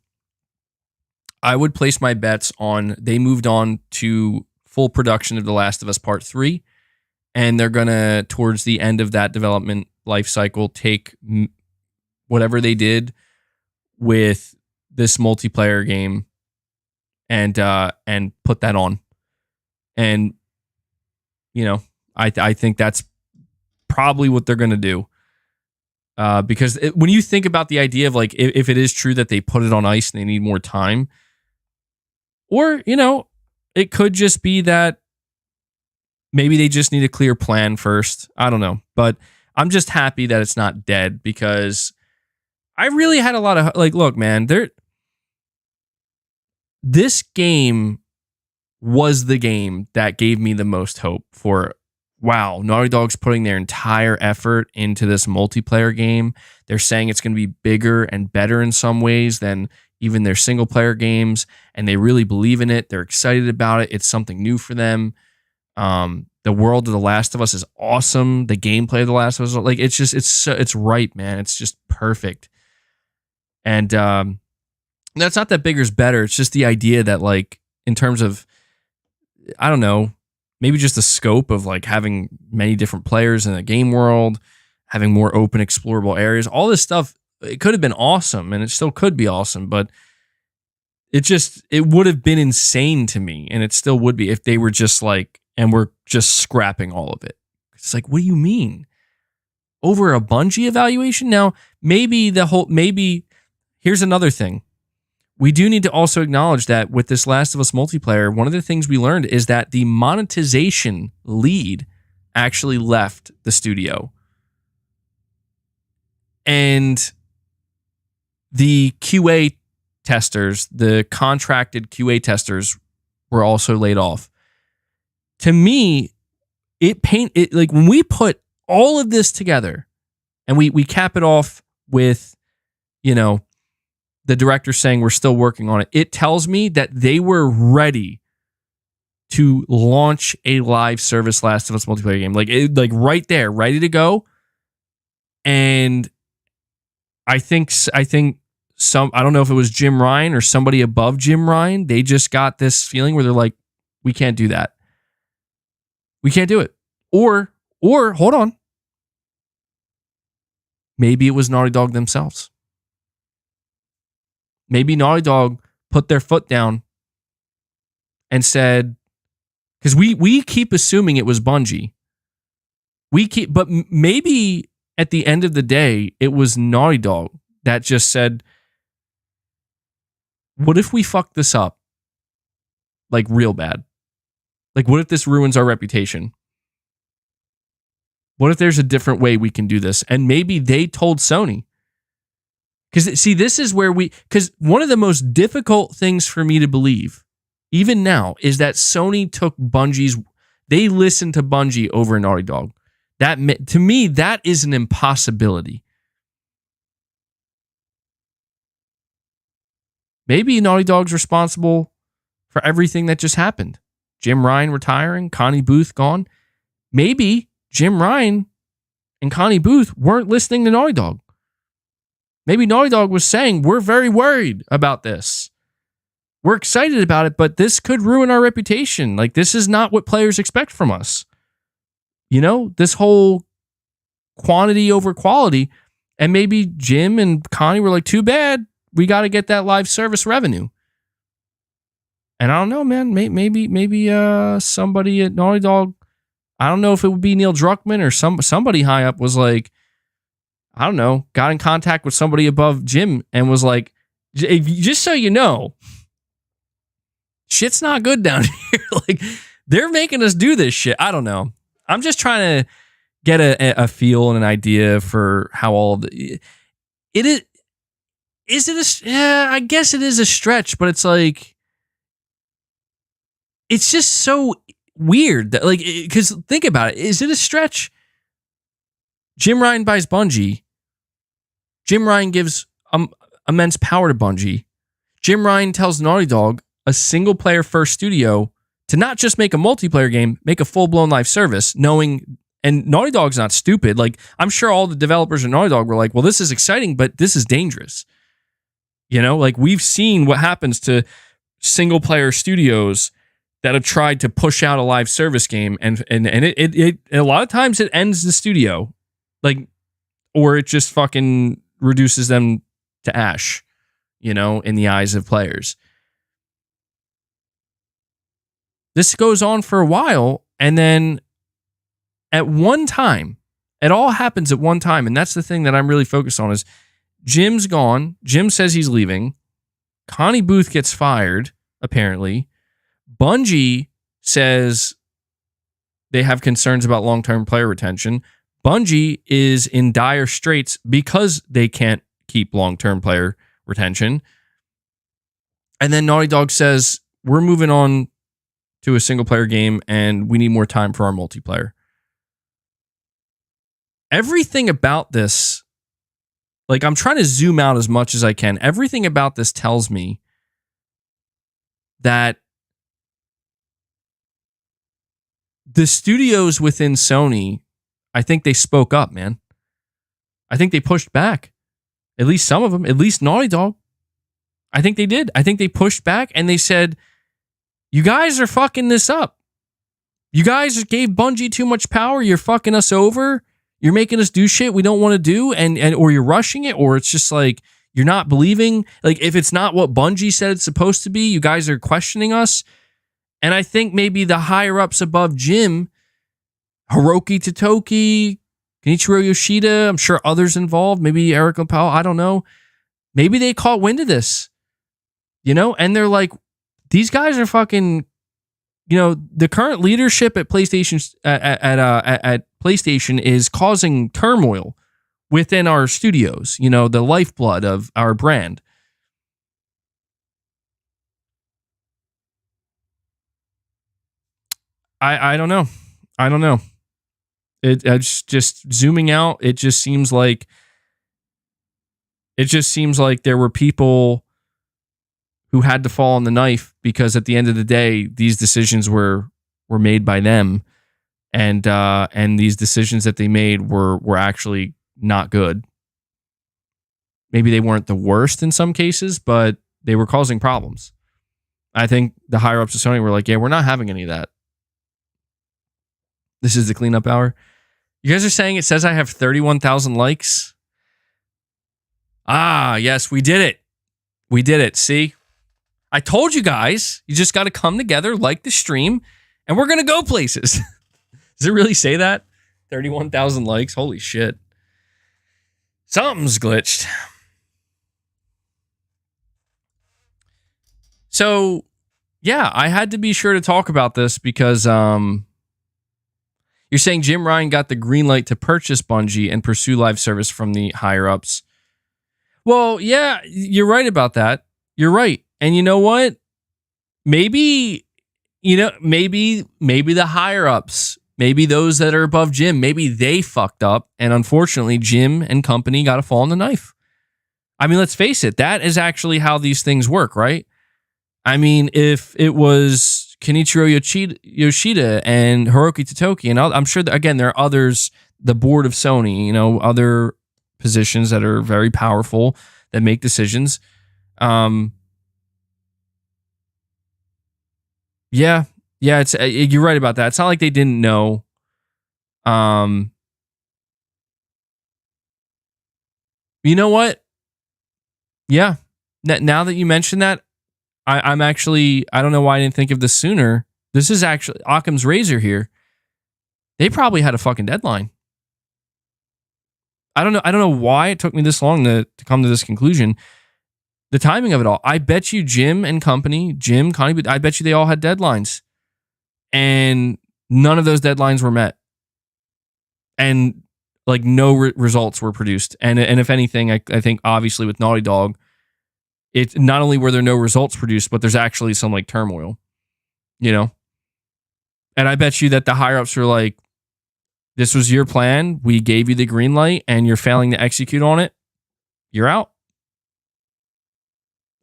I would place my bets on they moved on to full production of The Last of Us Part 3. And they're going to, towards the end of that development life cycle, take whatever they did with this multiplayer game and put that on. And, I think that's probably what they're going to do. Because when you think about the idea of like, if it is true that they put it on ice and they need more time, or, it could just be that maybe they just need a clear plan first. I don't know. But I'm just happy that it's not dead, because I really had a lot of, like, look, man, this game was the game that gave me the most hope for, wow, Naughty Dog's putting their entire effort into this multiplayer game. They're saying it's going to be bigger and better in some ways than even their single player games, and they really believe in it. They're excited about it. It's something new for them. The world of The Last of Us is awesome. The gameplay of The Last of Us, like, it's right, man. It's just perfect. And that's not that bigger's better. It's just the idea that, like, in terms of, I don't know, maybe just the scope of like having many different players in a game world, having more open explorable areas, all this stuff, it could have been awesome, and it still could be awesome, but it would have been insane to me, and it still would be if they were just like, and we're just scrapping all of it. It's like, what do you mean? Over a Bungie evaluation? Now, maybe here's another thing. We do need to also acknowledge that with this Last of Us multiplayer, one of the things we learned is that the monetization lead actually left the studio. And the QA testers, the contracted QA testers, were also laid off. To me, like when we put all of this together and we cap it off with, you know, the director saying we're still working on it, it tells me that they were ready to launch a live service Last of Us multiplayer game. Like right there, ready to go. And I think I don't know if it was Jim Ryan or somebody above Jim Ryan, they just got this feeling where they're like, we can't do that. We can't do it. Or hold on. Maybe it was Naughty Dog themselves. Maybe Naughty Dog put their foot down and said, because we keep assuming it was Bungie. But maybe at the end of the day, it was Naughty Dog that just said, what if we fuck this up? Like real bad. Like, what if this ruins our reputation? What if there's a different way we can do this? And maybe they told Sony. Because, see, this is where because one of the most difficult things for me to believe, even now, is that Sony took they listened to Bungie over Naughty Dog. To me, that is an impossibility. Maybe Naughty Dog's responsible for everything that just happened. Jim Ryan retiring, Connie Booth gone. Maybe Jim Ryan and Connie Booth weren't listening to Naughty Dog. Maybe Naughty Dog was saying, we're very worried about this. We're excited about it, but this could ruin our reputation. Like, this is not what players expect from us. You know, this whole quantity over quality. And maybe Jim and Connie were like, too bad. We got to get that live service revenue. And I don't know, man. Maybe somebody at Naughty Dog, I don't know if it would be Neil Druckmann or somebody high up was like, I don't know, got in contact with somebody above Jim and was like, just so you know, shit's not good down here. Like, they're making us do this shit. I don't know. I'm just trying to get a feel and an idea for how all of it is. I guess it is a stretch, but it's like, it's just so weird that, like, because think about it. Is it a stretch? Jim Ryan buys Bungie. Jim Ryan gives immense power to Bungie. Jim Ryan tells Naughty Dog, a single player first studio, to not just make a multiplayer game, make a full blown live service, knowing, and Naughty Dog's not stupid. Like, I'm sure all the developers at Naughty Dog were like, well, this is exciting, but this is dangerous. You know, like, we've seen what happens to single player studios that have tried to push out a live service game, and it a lot of times it ends the studio, like, or it just fucking reduces them to ash, you know, in the eyes of players. This goes on for a while, and then at one time, it all happens at one time, and that's the thing that I'm really focused on is Jim's gone. Jim says he's leaving. Connie Booth gets fired, apparently. Bungie says they have concerns about long-term player retention. Bungie is in dire straits because they can't keep long-term player retention. And then Naughty Dog says, we're moving on to a single player game, and we need more time for our multiplayer. Everything about this, like, I'm trying to zoom out as much as I can. Everything about this tells me that the studios within Sony, I think they spoke up, man. I think they pushed back. At least some of them, at least Naughty Dog. I think they did. I think they pushed back and they said, you guys are fucking this up. You guys gave Bungie too much power. You're fucking us over. You're making us do shit we don't want to do, and or you're rushing it, or it's just like you're not believing. Like, if it's not what Bungie said it's supposed to be, you guys are questioning us. And I think maybe the higher ups above Jim, Hiroki Totoki, Kenichiro Yoshida, I'm sure others involved, maybe Eric Powell, I don't know. Maybe they caught wind of this, you know, and they're like, these guys are fucking, you know, the current leadership at PlayStation at PlayStation is causing turmoil within our studios, you know, the lifeblood of our brand. I don't know. I don't know. It's just zooming out. It just seems like there were people who had to fall on the knife, because at the end of the day, these decisions were made by them, and these decisions that they made were actually not good. Maybe they weren't the worst in some cases, but they were causing problems. I think the higher ups of Sony were like, yeah, we're not having any of that. This is the cleanup hour. You guys are saying it says I have 31,000 likes? Ah, yes, we did it. We did it. See? I told you guys, you just got to come together, like the stream, and we're going to go places. Does it really say that? 31,000 likes? Holy shit. Something's glitched. So, yeah, I had to be sure to talk about this because you're saying Jim Ryan got the green light to purchase Bungie and pursue live service from the higher ups. Well, yeah, you're right about that. You're right. And you know what? Maybe the higher ups, maybe those that are above Jim, maybe they fucked up. And unfortunately, Jim and company got to fall on the knife. I mean, let's face it. That is actually how these things work, right? I mean, if it was Kenichiro Yoshida and Hiroki Totoki, and I'm sure that, again, there are others, the board of Sony, you know, other positions that are very powerful that make decisions. Yeah, it's you're right about that. It's not like they didn't know. You know what? Yeah. Now that you mention that, I'm actually, I don't know why I didn't think of this sooner. This is actually Occam's razor here. They probably had a fucking deadline. I don't know why it took me this long to come to this conclusion. The timing of it all. I bet you Jim and company, Jim, Connie, I bet you they all had deadlines. And none of those deadlines were met. And like no results were produced. And if anything, I think obviously with Naughty Dog, it not only were there no results produced, but there's actually some like turmoil, you know? And I bet you that the higher ups were like, this was your plan. We gave you the green light and you're failing to execute on it. You're out.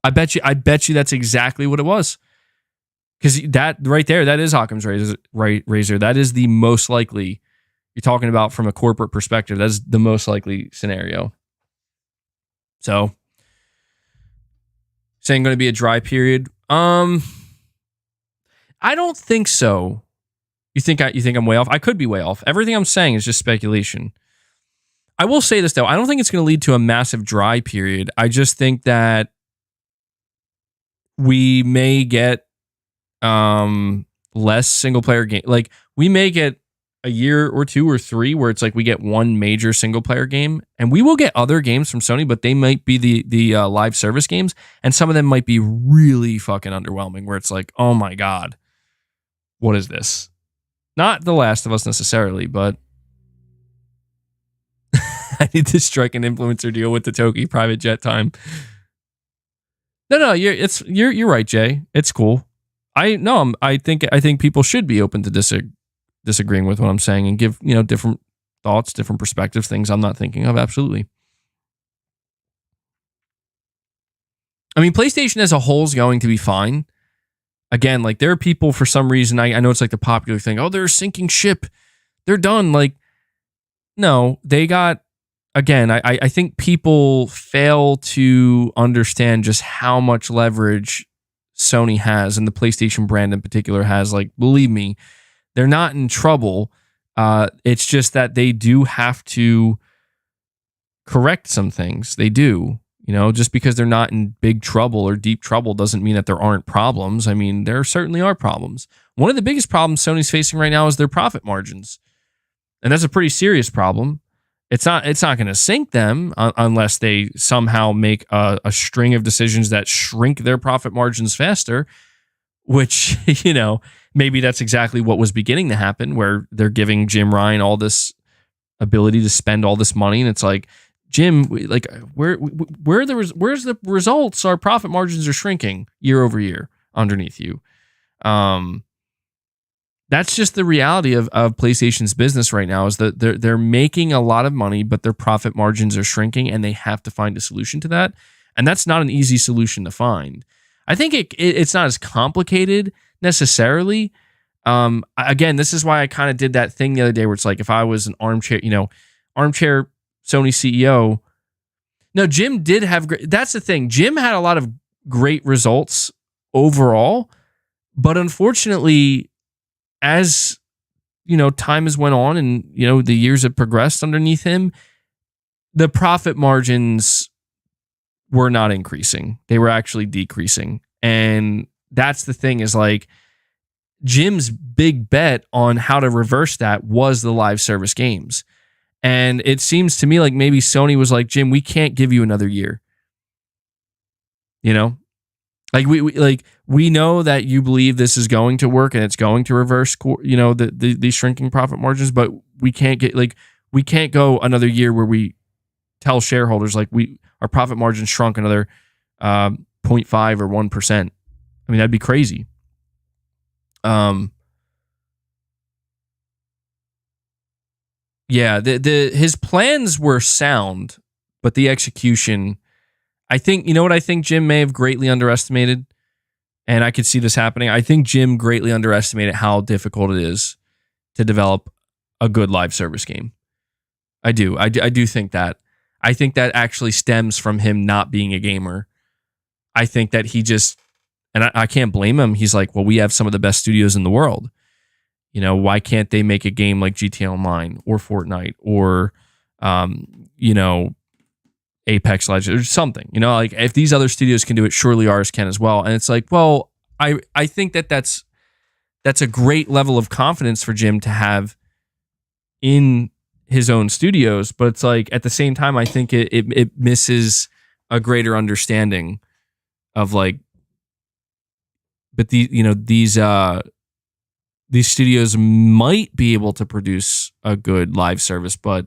I bet you that's exactly what it was. Because that right there, that is Occam's razor. That is the most likely, you're talking about from a corporate perspective, that's the most likely scenario. So, saying going to be a dry period? I don't think so. You think I'm way off? I could be way off. Everything I'm saying is just speculation. I will say this though, I don't think it's going to lead to a massive dry period. I just think that we may get less single player game. Like we may get a year or two or three where it's like we get one major single player game, and we will get other games from Sony, but they might be the live service games, and some of them might be really fucking underwhelming where it's like, oh my God, what is this? Not The Last of Us necessarily, but I need to strike an influencer deal with the Toki private jet time. No, you're right, Jay. It's cool. I think people should be open to disagreeing with what I'm saying and give, different thoughts, different perspectives, things I'm not thinking of. Absolutely. I mean, PlayStation as a whole is going to be fine. Again, like there are people for some reason, I know it's like the popular thing. Oh, they're a sinking ship. They're done. Like, no, they got, again, I think people fail to understand just how much leverage Sony has, and the PlayStation brand in particular has. Like, believe me, they're not in trouble. It's just that they do have to correct some things. They do. Just because they're not in big trouble or deep trouble doesn't mean that there aren't problems. I mean, there certainly are problems. One of the biggest problems Sony's facing right now is their profit margins. And that's a pretty serious problem. It's not going to sink them unless they somehow make a string of decisions that shrink their profit margins faster, which, maybe that's exactly what was beginning to happen, where they're giving Jim Ryan all this ability to spend all this money. And it's like, Jim, like where's the results? Our profit margins are shrinking year over year underneath you. That's just the reality of PlayStation's business right now, is that they're making a lot of money, but their profit margins are shrinking, and they have to find a solution to that. And that's not an easy solution to find. I think it's not as complicated necessarily. Again, this is why I kind of did that thing the other day where it's like, if I was an armchair Sony CEO. No, Jim did have great. That's the thing. Jim had a lot of great results overall, but unfortunately, as time has went on and the years have progressed underneath him, the profit margins were not increasing. They were actually decreasing. And that's the thing, is like Jim's big bet on how to reverse that was the live service games. And it seems to me like maybe Sony was like, Jim, we can't give you another year. Like we know that you believe this is going to work and it's going to reverse, the shrinking profit margins, but we can't go another year where we tell shareholders like our profit margin shrunk another 0.5 or 1%. I mean, that'd be crazy. Yeah, his plans were sound, but the execution, I think, what I think Jim may have greatly underestimated, and I could see this happening. I think Jim greatly underestimated how difficult it is to develop a good live service game. I do. I do think that. I think that actually stems from him not being a gamer. I think that he just, and I can't blame him. He's like, well, we have some of the best studios in the world. Why can't they make a game like GTA Online or Fortnite or, Apex Legends or something? Like if these other studios can do it, surely ours can as well. And it's like, well, I think that's a great level of confidence for Jim to have in his own studios. But it's like at the same time, I think it misses a greater understanding of like, but these studios might be able to produce a good live service, but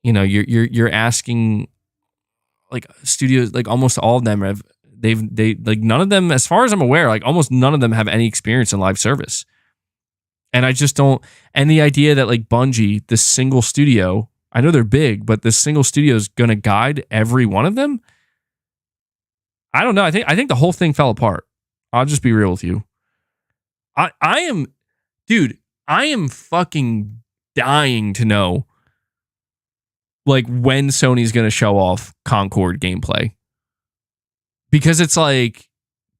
you're asking like studios, like almost all of them have they like none of them, as far as I'm aware, like almost none of them have any experience in live service. And I just don't. And the idea that like Bungie, this single studio, I know they're big, but this single studio is going to guide every one of them. I don't know. I think the whole thing fell apart. I'll just be real with you. I am fucking dying to know like when Sony's going to show off Concord gameplay. Because it's like,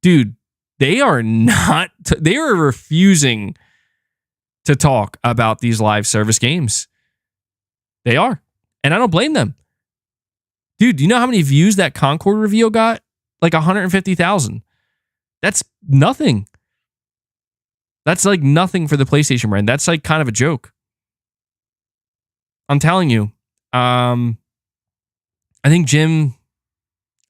dude, they are refusing to talk about these live service games. They are. And I don't blame them. Dude, do you know how many views that Concord reveal got? Like 150,000. That's nothing. That's like nothing for the PlayStation brand. That's like kind of a joke. I'm telling you. I think Jim,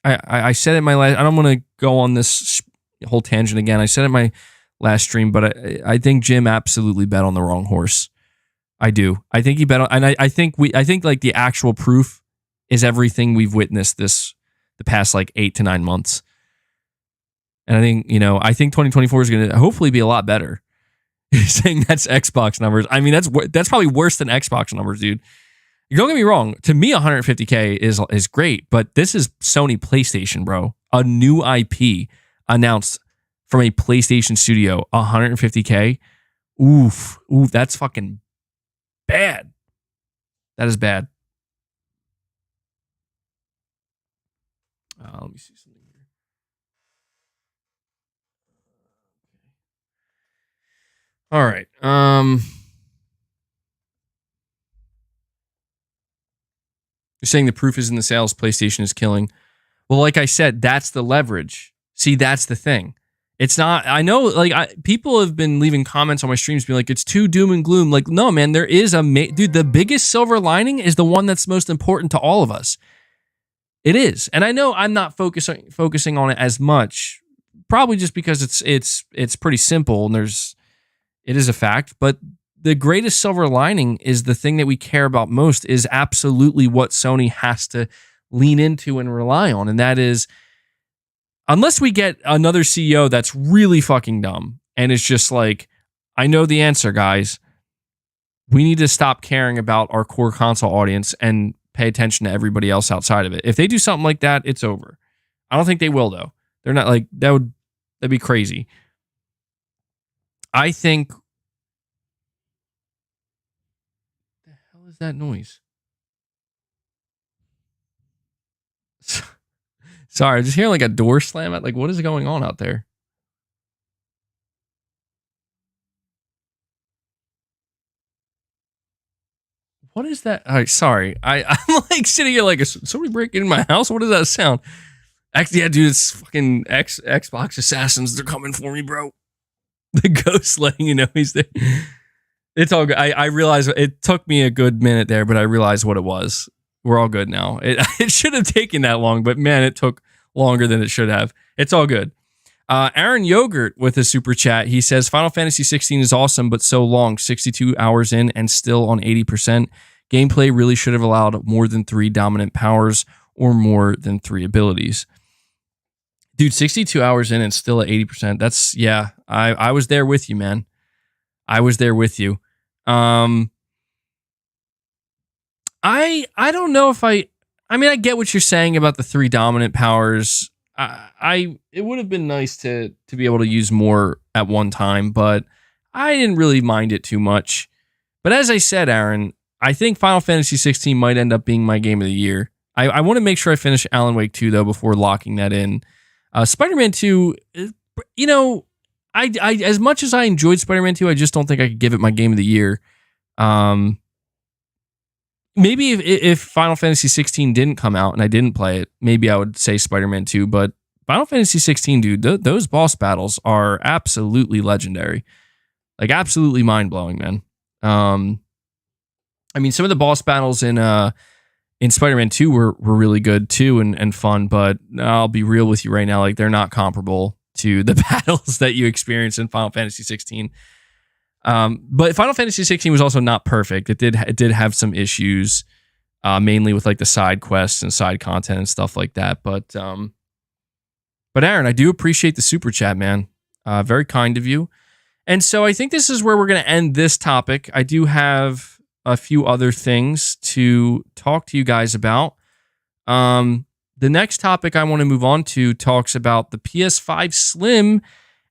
I said it in my last, I don't want to go on this whole tangent again. I said it in my last stream, but I think Jim absolutely bet on the wrong horse. I do. I think he bet on, and I think like the actual proof is everything we've witnessed the past like 8 to 9 months. And I think 2024 is going to hopefully be a lot better. Saying that's Xbox numbers. I mean, that's probably worse than Xbox numbers, dude. Don't get me wrong. To me, 150K is great, but this is Sony PlayStation, bro. A new IP announced from a PlayStation studio, 150K. Oof, that's fucking bad. That is bad. Let me see something here. All right. You're saying the proof is in the sales. PlayStation is killing. Well, like I said, that's the leverage. See, that's the thing. It's not, I know, like, people have been leaving comments on my streams being like, it's too doom and gloom. Like, no, man, there is dude, the biggest silver lining is the one that's most important to all of us. It is. And I know I'm not focusing on it as much, probably just because it's pretty simple and it is a fact, but the greatest silver lining is the thing that we care about most is absolutely what Sony has to lean into and rely on. And that is, unless we get another CEO that's really fucking dumb and it's just like, I know the answer, guys. We need to stop caring about our core console audience and pay attention to everybody else outside of it. If they do something like that, it's over. I don't think they will, though. They're not like, that'd be crazy. I think, what the hell is that noise? Sorry, I'm just hearing like a door slam. Like, what is going on out there? What is that? All right, sorry. I'm like sitting here like, is somebody breaking in my house? What does that sound? Actually, yeah, dude, it's fucking Xbox assassins. They're coming for me, bro. The ghost letting you know he's there. It's all good. I realize it took me a good minute there, but I realized what it was. We're all good now. It should have taken that long, but man, it took longer than it should have. It's all good. Aaron Yogurt with a super chat. He says, Final Fantasy 16 is awesome, but so long. 62 hours in and still on 80%. Gameplay really should have allowed more than 3 dominant powers or more than 3 abilities. Dude, 62 hours in and still at 80%. That's, yeah, I was there with you, man. I was there with you. I don't know if I mean, I get what you're saying about the 3 dominant powers. It would have been nice to be able to use more at one time, but I didn't really mind it too much. But as I said, Aaron, I think Final Fantasy 16 might end up being my game of the year. I want to make sure I finish Alan Wake 2 though before locking that in. Spider-Man 2, you know, I as much as I enjoyed Spider-Man 2, I just don't think I could give it my game of the year. Maybe if Final Fantasy 16 didn't come out and I didn't play it, maybe I would say Spider-Man 2. But Final Fantasy 16, dude, those boss battles are absolutely legendary. Like, absolutely mind-blowing, man. I mean, some of the boss battles in Spider-Man 2 were really good too and fun, but I'll be real with you right now, like, they're not comparable to the battles that you experience in Final Fantasy 16. But Final Fantasy 16 was also not perfect. It did have some issues, mainly with like the side quests and side content and stuff like that. But Aaron, I do appreciate the super chat, man. Very kind of you. And so I think this is where we're going to end this topic. I do have a few other things to talk to you guys about. The next topic I want to move on to talks about the PS5 Slim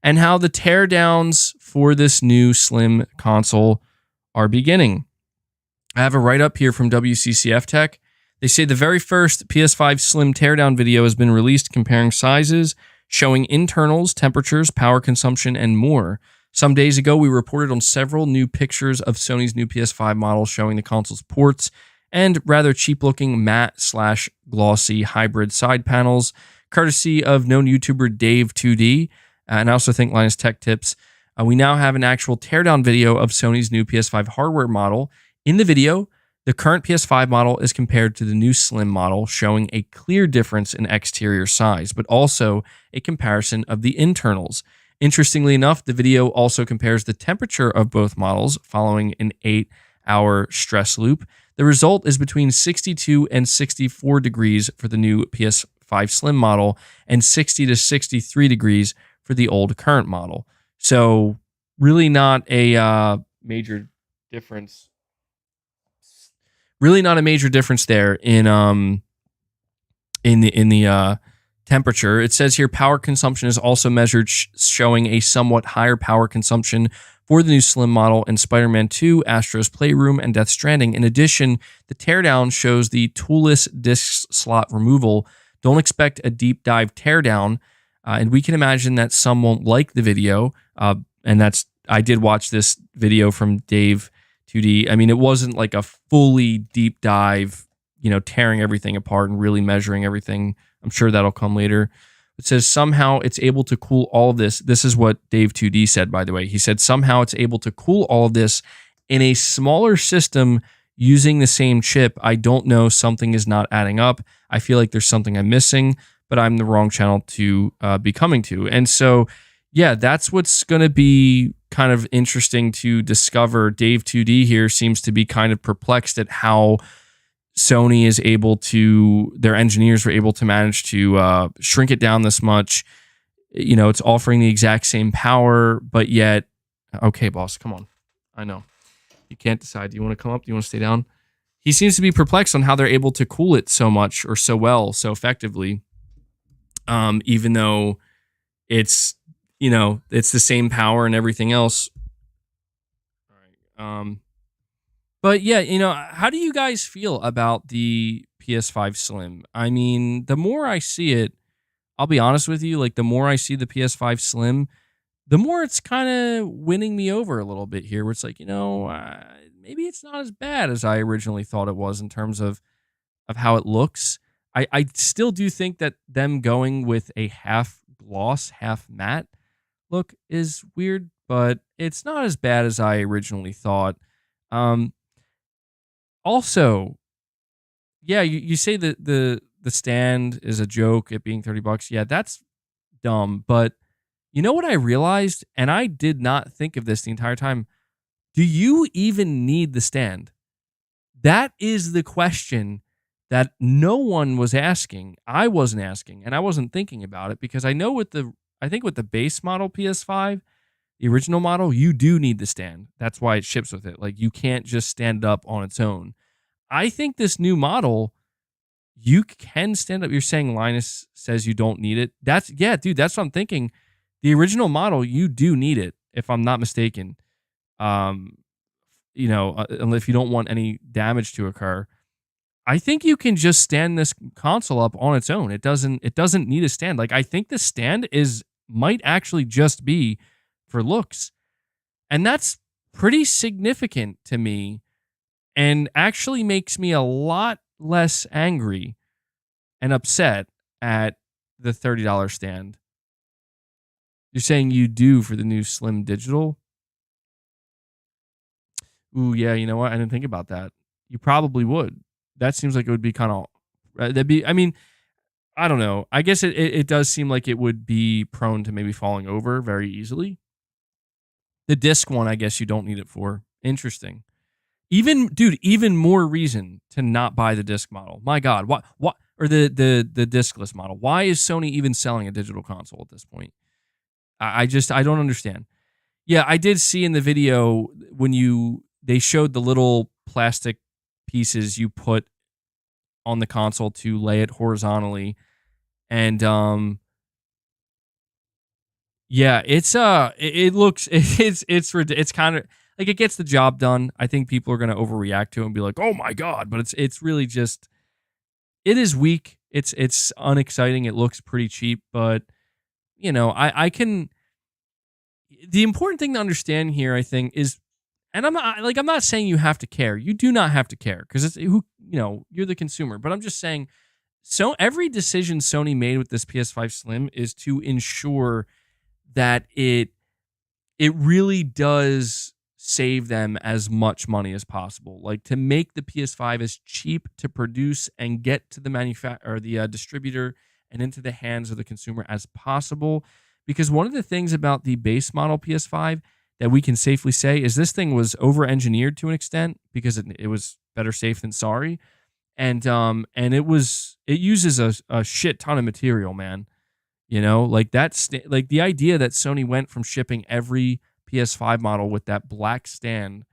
and how the teardowns for this new Slim console are beginning. I have a write-up here from WCCF Tech. They say the very first PS5 Slim teardown video has been released comparing sizes, showing internals, temperatures, power consumption, and more. Some days ago, we reported on several new pictures of Sony's new PS5 model showing the console's ports and rather cheap-looking matte/glossy hybrid side panels, courtesy of known YouTuber Dave2D, and I also think Linus Tech Tips. We now have an actual teardown video of Sony's new PS5 hardware model. In the video, the current PS5 model is compared to the new Slim model, showing a clear difference in exterior size, but also a comparison of the internals. Interestingly enough, the video also compares the temperature of both models following an 8-hour stress loop. The result is between 62 and 64 degrees for the new PS5 PS5 Slim model and 60 to 63 degrees for the old current model. So really not a major difference. Really not a major difference there in the temperature. It says here power consumption is also measured, showing a somewhat higher power consumption for the new Slim model in Spider-Man 2, Astro's Playroom, and Death Stranding. In addition, the teardown shows the toolless disc slot removal. Don't expect a deep dive teardown, and we can imagine that some won't like the video. I did watch this video from Dave 2D. I mean, it wasn't like a fully deep dive, tearing everything apart and really measuring everything. I'm sure that'll come later. It says somehow it's able to cool all of this. This is what Dave 2D said, by the way. He said somehow it's able to cool all of this in a smaller system using the same chip. I don't know. Something is not adding up. I feel like there's something I'm missing, but I'm the wrong channel to be coming to. And so, yeah, that's what's going to be kind of interesting to discover. Dave 2D here seems to be kind of perplexed at how Sony is able to, their engineers were able to manage to shrink it down this much. It's offering the exact same power, but yet, okay, boss, come on. I know. You can't decide. Do you want to come up? Do you want to stay down? He seems to be perplexed on how they're able to cool it so much or so well, so effectively, even though it's, it's the same power and everything else. All right. But yeah, how do you guys feel about the PS5 Slim? I mean, the more I see it, I'll be honest with you, like the more I see the PS5 Slim, the more it's kind of winning me over a little bit here, where it's like, maybe it's not as bad as I originally thought it was in terms of how it looks. I still do think that them going with a half gloss, half matte look is weird, but it's not as bad as I originally thought. Also, yeah, you say that the stand is a joke, it being $30. Yeah, that's dumb. But you know what I realized? And I did not think of this the entire time. Do you even need the stand? That is the question that no one was asking. I wasn't asking, and I wasn't thinking about it because I know I think with the base model PS5, the original model, you do need the stand. That's why it ships with it. Like, you can't just stand up on its own. I think this new model, you can stand up. You're saying Linus says you don't need it. That's what I'm thinking. The original model, you do need it, if I'm not mistaken. If you don't want any damage to occur. I think you can just stand this console up on its own. It doesn't need a stand. Like, I think the stand might actually just be for looks. And that's pretty significant to me and actually makes me a lot less angry and upset at the $30 stand. You're saying you do for the new Slim Digital? Ooh, yeah, you know what? I didn't think about that. You probably would. That seems like it would be kind of... I don't know. I guess it does seem like it would be prone to maybe falling over very easily. The disc one, I guess you don't need it for. Interesting. Even more reason to not buy the disc model. My God, what or the discless model? Why is Sony even selling a digital console at this point? I don't understand. Yeah, I did see in the video when they showed the little plastic pieces you put on the console to lay it horizontally, and yeah, it's kind of like it gets the job done. I think people are going to overreact to it and be like, "Oh my God," but it's really just, it is weak. It's unexciting. It looks pretty cheap, but I can. The important thing to understand here, I think, is, and I'm not saying you have to care. You do not have to care because you're the consumer. But I'm just saying, so every decision Sony made with this PS5 Slim is to ensure that it really does save them as much money as possible. Like, to make the PS5 as cheap to produce and get to the distributor and into the hands of the consumer as possible. Because one of the things about the base model PS5 that we can safely say is this thing was over-engineered to an extent because it was better safe than sorry. and it uses a shit ton of material, man. You know, like like the idea that Sony went from shipping every PS5 model with that black stand,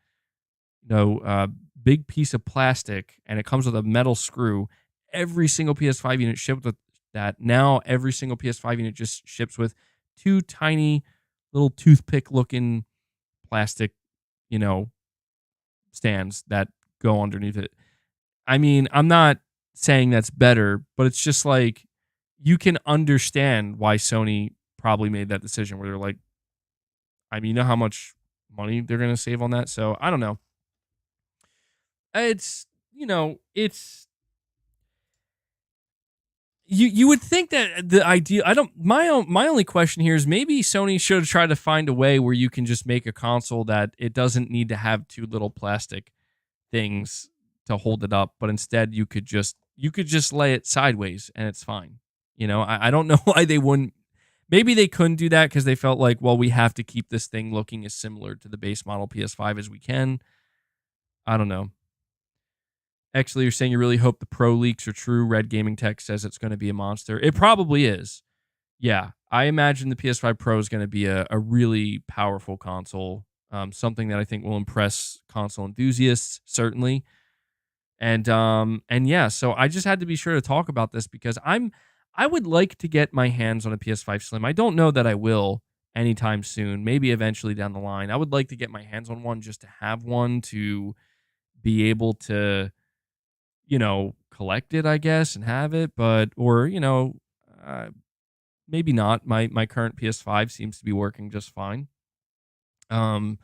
big piece of plastic, and it comes with a metal screw. Every single PS5 unit shipped with that. Now every single PS5 unit just ships with two tiny little toothpick looking plastic, you know, stands that go underneath it. I mean, I'm not saying that's better, but it's just like you can understand why Sony probably made that decision where they're like, I mean, you know how much money they're going to save on that? So I don't know. It's, it's you would think that the idea I don't my only question here is maybe Sony should have tried to find a way where you can just make a console that it doesn't need to have two little plastic things to hold it up, but instead you could just lay it sideways and it's fine. I don't know why they wouldn't. Maybe they couldn't do that because they felt like, well, we have to keep this thing looking as similar to the base model PS5 as we can. I don't know. Actually, you're saying you really hope the pro leaks are true. Red Gaming Tech says it's going to be a monster. It probably is. Yeah, I imagine the PS5 Pro is going to be a really powerful console. Something that I think will impress console enthusiasts, certainly. And yeah, so I just had to be sure to talk about this because I would like to get my hands on a PS5 Slim. I don't know that I will anytime soon. Maybe eventually down the line. I would like to get my hands on one just to have one to be able to collect it, I guess, and have it, uh, maybe not. My current PS5 seems to be working just fine. Um,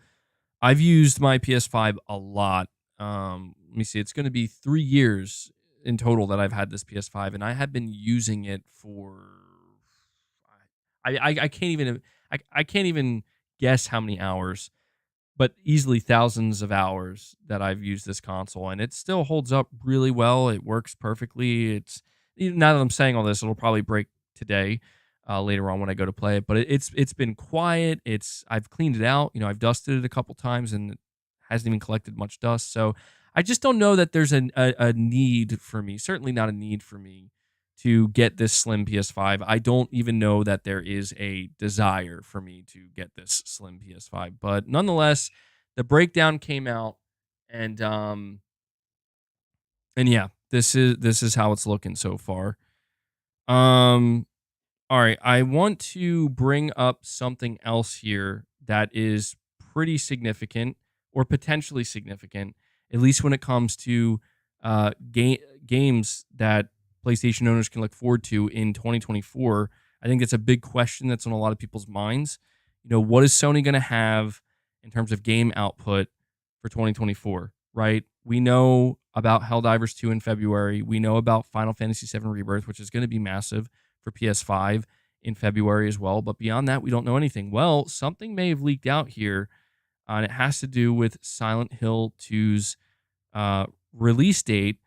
I've used my PS5 a lot. Let me see, it's going to be 3 years in total that I've had this PS5, and I have been using it for I can't even I can't even guess how many hours, but easily thousands of hours that I've used this console, and it still holds up really well. It works perfectly. Now that I'm saying all this, it'll probably break today, later on when I go to play it. But it's been quiet. I've cleaned it out. I've dusted it a couple times, and it hasn't even collected much dust. So I just don't know that there's a need for me. Certainly not a need for me to get this slim PS5. I don't even know that there is a desire for me to get this slim PS5. But nonetheless, the breakdown came out, and and yeah, this is how it's looking so far. Um all right, I want to bring up something else here that is pretty significant or potentially significant, at least when it comes to games that PlayStation owners can look forward to in 2024. I think it's a big question that's on a lot of people's minds. What is Sony going to have in terms of game output for 2024, right? We know about Helldivers 2 in February. We know about Final Fantasy VII Rebirth, which is going to be massive for PS5 in February as well. But beyond that, we don't know anything. Well, something may have leaked out here, and it has to do with Silent Hill 2's release date.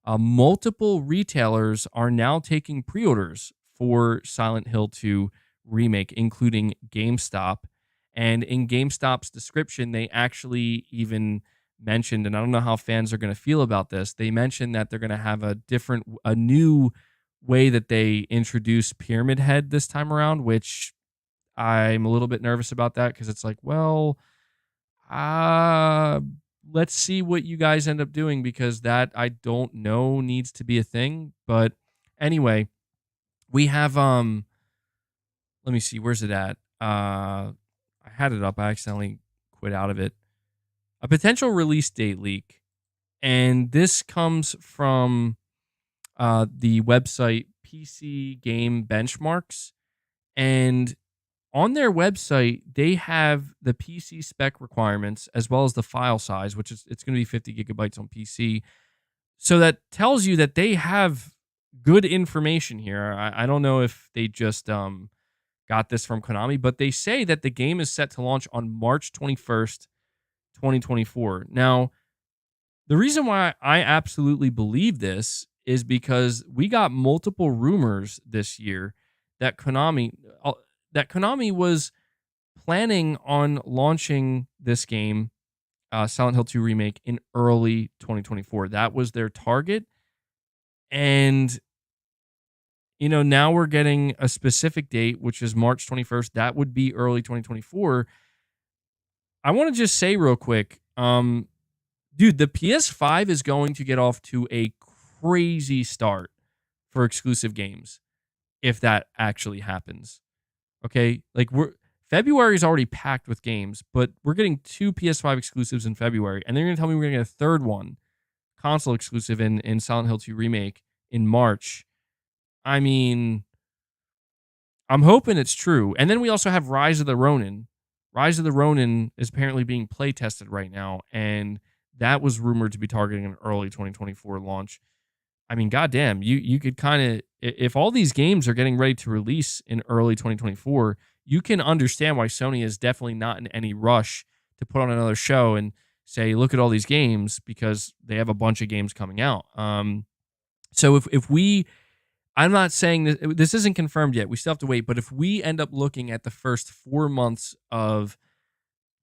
Multiple retailers are now taking pre-orders for Silent Hill 2 Remake, including GameStop. And in GameStop's description, they actually even mentioned, and I don't know how fans are going to feel about this, they mentioned that they're going to have a new way that they introduce Pyramid Head this time around, which I'm a little bit nervous about that because it's like, well, uh, let's see what you guys end up doing because that I don't know needs to be a thing. But anyway, we have let me see, where's it at? I had it up. I accidentally quit out of it. A potential release date leak. And this comes from the website PC Game Benchmarks. And on their website, they have the PC spec requirements as well as the file size, which it's going to be 50 gigabytes on PC. So that tells you that they have good information here. I don't know if they just got this from Konami, but they say that the game is set to launch on March 21st, 2024. Now, the reason why I absolutely believe this is because we got multiple rumors this year that Konami was planning on launching this game, Silent Hill 2 Remake, in early 2024. That was their target. And, now we're getting a specific date, which is March 21st. That would be early 2024. I want to just say real quick, dude, the PS5 is going to get off to a crazy start for exclusive games if that actually happens. Okay? Like February is already packed with games, but we're getting 2 PS5 exclusives in February, and they're going to tell me we're going to get a third one, console exclusive in Silent Hill 2 Remake in March. I mean, I'm hoping it's true. And then we also have Rise of the Ronin. Rise of the Ronin is apparently being play tested right now, and that was rumored to be targeting an early 2024 launch. I mean, goddamn, you could kind of, if all these games are getting ready to release in early 2024, you can understand why Sony is definitely not in any rush to put on another show and say, look at all these games, because they have a bunch of games coming out. So if we, I'm not saying this isn't confirmed yet. We still have to wait. But if we end up looking at the first 4 months of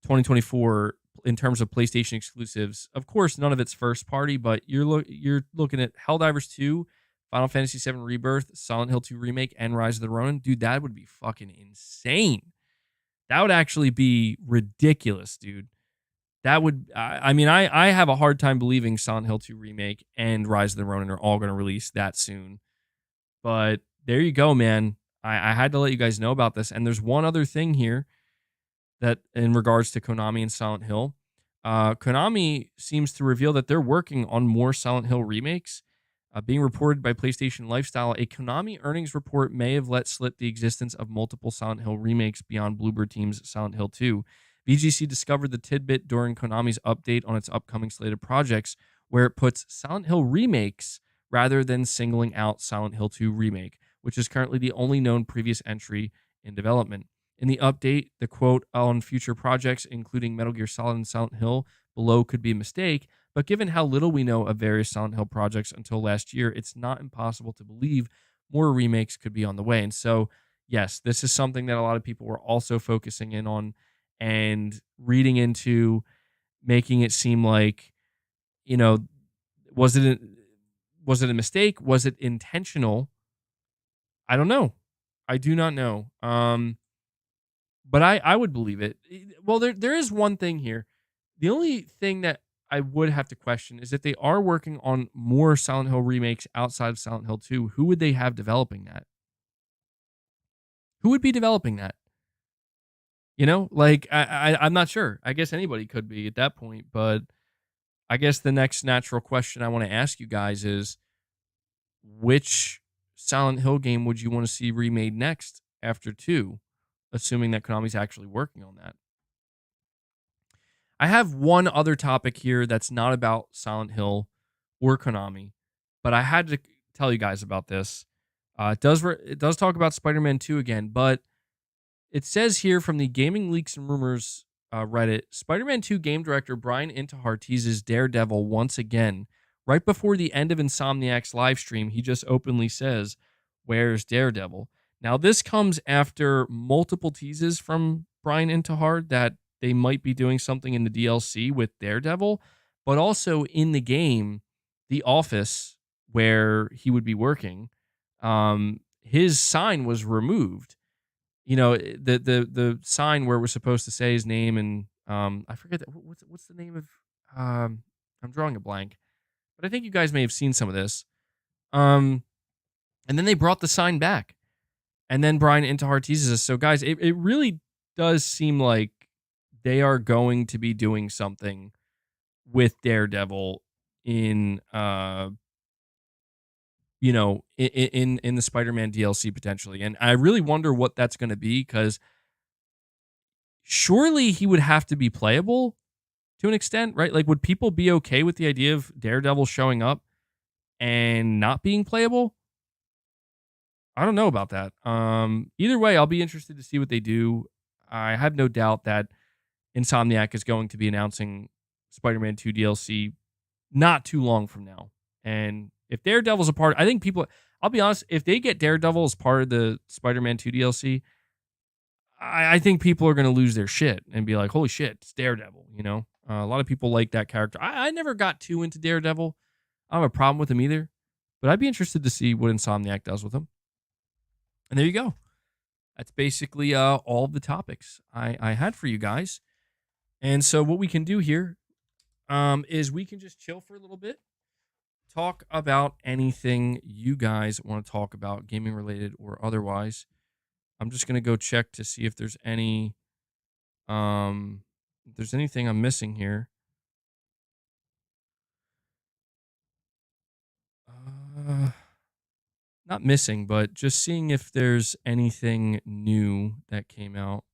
2024 in terms of PlayStation exclusives, of course, none of it's first party, but you're looking at Helldivers 2, Final Fantasy 7 Rebirth, Silent Hill 2 Remake, and Rise of the Ronin. Dude, that would be fucking insane. That would actually be ridiculous, dude. That would, I mean, I have a hard time believing Silent Hill 2 Remake and Rise of the Ronin are all going to release that soon. But there you go, man. I had to let you guys know about this. And there's one other thing here that in regards to Konami and Silent Hill. Konami seems to reveal that they're working on more Silent Hill remakes. Being reported by PlayStation Lifestyle, a Konami earnings report may have let slip the existence of multiple Silent Hill remakes beyond Bluebird Team's Silent Hill 2. VGC discovered the tidbit during Konami's update on its upcoming slate of projects, where it puts Silent Hill remakes rather than singling out Silent Hill 2 Remake, which is currently the only known previous entry in development. In the update, the quote on future projects, including Metal Gear Solid and Silent Hill, below could be a mistake, but given how little we know of various Silent Hill projects until last year, it's not impossible to believe more remakes could be on the way. And so, yes, this is something that a lot of people were also focusing in on and reading into, making it seem like, was it a mistake? Was it intentional? I don't know. I do not know. But I would believe it. Well, there is one thing here. The only thing that I would have to question is if they are working on more Silent Hill remakes outside of Silent Hill 2, who would they have developing that? Who would be developing that? Like I'm not sure. I guess anybody could be at that point, but I guess the next natural question I want to ask you guys is, which Silent Hill game would you want to see remade next after 2, assuming that Konami's actually working on that? I have one other topic here that's not about Silent Hill or Konami, but I had to tell you guys about this. It does talk about Spider-Man 2 again, but it says here from the Gaming Leaks and Rumors Reddit, Spider-Man 2 game director Brian Intihar teases Daredevil once again. Right before the end of Insomniac's live stream, he just openly says, "Where's Daredevil?" Now, this comes after multiple teases from Brian Intihar that they might be doing something in the DLC with Daredevil, but also in the game, the office where he would be working, his sign was removed. The sign where we're supposed to say his name, and I forget that, what's the name of, I'm drawing a blank, but I think you guys may have seen some of this. And then they brought the sign back, and then Brian Intihar teases us. So guys, it really does seem like they are going to be doing something with Daredevil in in the Spider-Man DLC potentially. And I really wonder what that's going to be, because surely he would have to be playable to an extent, right? Like, would people be okay with the idea of Daredevil showing up and not being playable? I don't know about that. Either way, I'll be interested to see what they do. I have no doubt that Insomniac is going to be announcing Spider-Man 2 DLC not too long from now. And if Daredevil's a part, I think people, I'll be honest, if they get Daredevil as part of the Spider-Man 2 DLC, I think people are going to lose their shit and be like, holy shit, it's Daredevil, a lot of people like that character. I never got too into Daredevil. I don't have a problem with him either. But I'd be interested to see what Insomniac does with them. And there you go. That's basically all of the topics I had for you guys. And so what we can do here is we can just chill for a little bit, talk about anything you guys want to talk about, gaming related or otherwise. I'm just gonna go check to see if there's any if there's anything I'm missing here. Not missing, but just seeing if there's anything new that came out.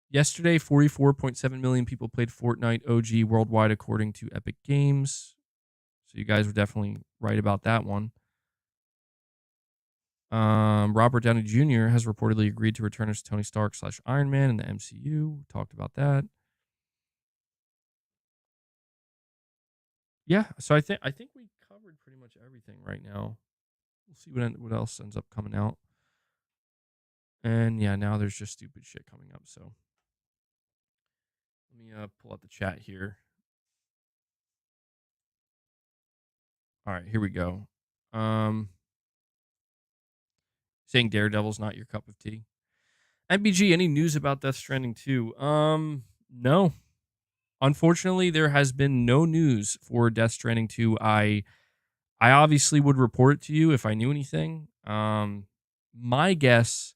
Yesterday, 44.7 million people played Fortnite OG worldwide, according to Epic Games. So you guys were definitely right about that one. Robert Downey Jr. has reportedly agreed to return as Tony Stark / Iron Man in the MCU. Talked about that. Yeah, so I think we covered pretty much everything right now. We'll see what else ends up coming out. And yeah, now there's just stupid shit coming up. So let me pull up the chat here. All right, here we go. Saying Daredevil's not your cup of tea. MBG, any news about Death Stranding 2? No. Unfortunately, there has been no news for Death Stranding 2. I obviously would report it to you if I knew anything. My guess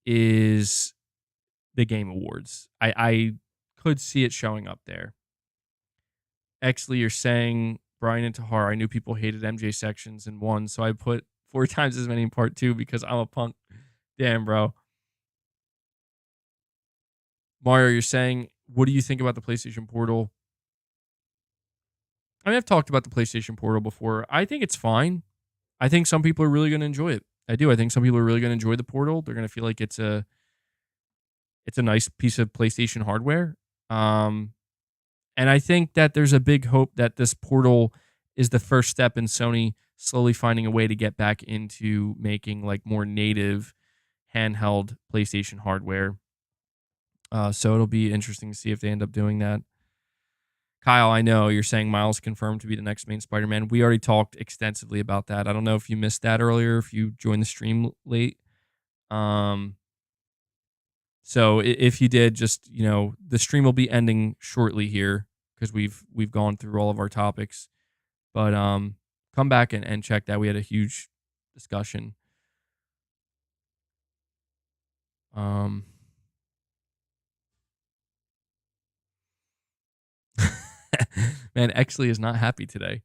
is the Game Awards. I could see it showing up there. Exley, you're saying Brian and Tahar, I knew people hated MJ sections in 1, so I put 4 times as many in part 2 because I'm a punk. Damn, bro. Mario, you're saying, what do you think about the PlayStation Portal? I mean, I've talked about the PlayStation Portal before. I think it's fine. I think some people are really going to enjoy it. I do. I think some people are really going to enjoy the Portal. They're going to feel like it's a nice piece of PlayStation hardware. And I think that there's a big hope that this Portal is the first step in Sony slowly finding a way to get back into making like more native handheld PlayStation hardware. So it'll be interesting to see if they end up doing that. Kyle, I know you're saying Miles confirmed to be the next main Spider-Man. We already talked extensively about that. I don't know if you missed that earlier, if you joined the stream late. So if you did, just, the stream will be ending shortly here because we've gone through all of our topics. But come back and check that. We had a huge discussion. Man, Exley is not happy today.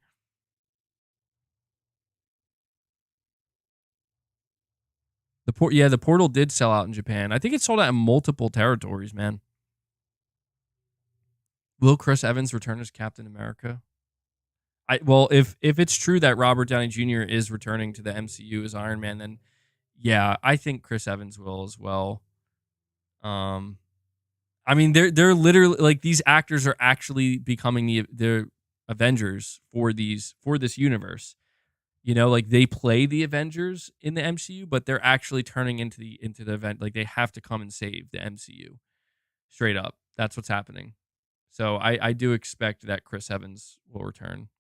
The Portal did sell out in Japan. I think it sold out in multiple territories, man. Will Chris Evans return as Captain America? If it's true that Robert Downey Jr. is returning to the MCU as Iron Man, then yeah, I think Chris Evans will as well. I mean, they're literally like, these actors are actually becoming the Avengers for this universe. Like, they play the Avengers in the MCU, but they're actually turning into the event. Like, they have to come and save the MCU. Straight up. That's what's happening. So I do expect that Chris Evans will return.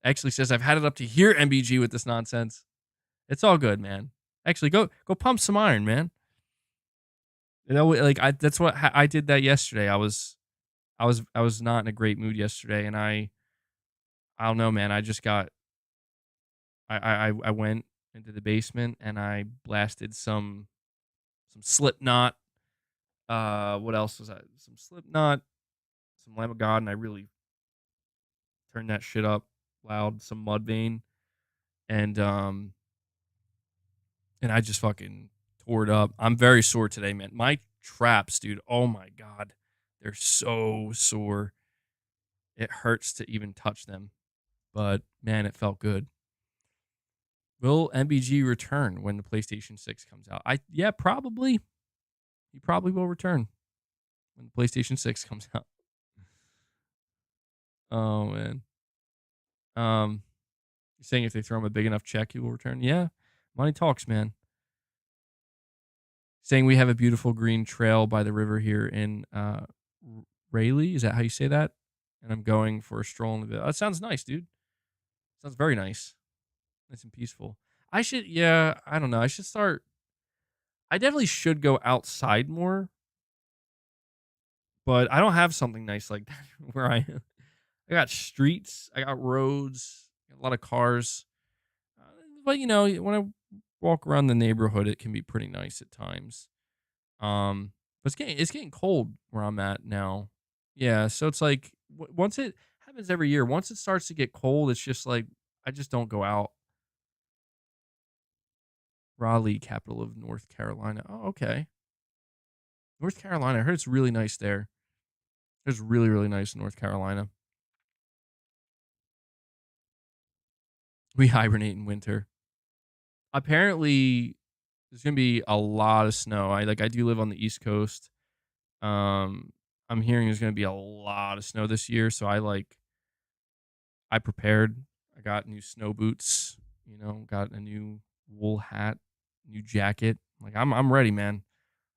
Actually says, I've had it up to here, MBG, with this nonsense. It's all good, man. Actually, go pump some iron, man. That's what I did that yesterday. I was not in a great mood yesterday, and I don't know, man. I just got I went into the basement and I blasted some Slipknot. What else was that? Some Slipknot, some Lamb of God, and I really turned that shit up loud. Some Mudvayne, and I just fucking tore it up. I'm very sore today, man. My traps, dude. Oh my god, they're so sore. It hurts to even touch them, but man, it felt good. Will MBG return when the PlayStation 6 comes out? Yeah, probably. He probably will return when the PlayStation 6 comes out. Oh man. You're saying if they throw him a big enough check, he will return? Yeah. Money talks, man. Saying we have a beautiful green trail by the river here in Rayleigh. Is that how you say that? And I'm going for a stroll in the village. That sounds nice, dude. Sounds very nice. Nice and peaceful. I should, yeah, I don't know. I should start. I definitely should go outside more, but I don't have something nice like that where I am. I got streets, I got roads, a lot of cars. Uh, but when I walk around the neighborhood, it can be pretty nice at times. But it's getting cold where I'm at now. Yeah, so it's like once it happens every year. Once it starts to get cold, it's just like I just don't go out. Raleigh, capital of North Carolina. Oh, okay. North Carolina. I heard it's really nice there. It's really, really nice in North Carolina. We hibernate in winter. Apparently, there's gonna be a lot of snow. I do live on the East Coast. Um, I'm hearing there's gonna be a lot of snow this year, so I prepared. I got new snow boots. Got a new wool hat, new jacket. Like I'm ready, man.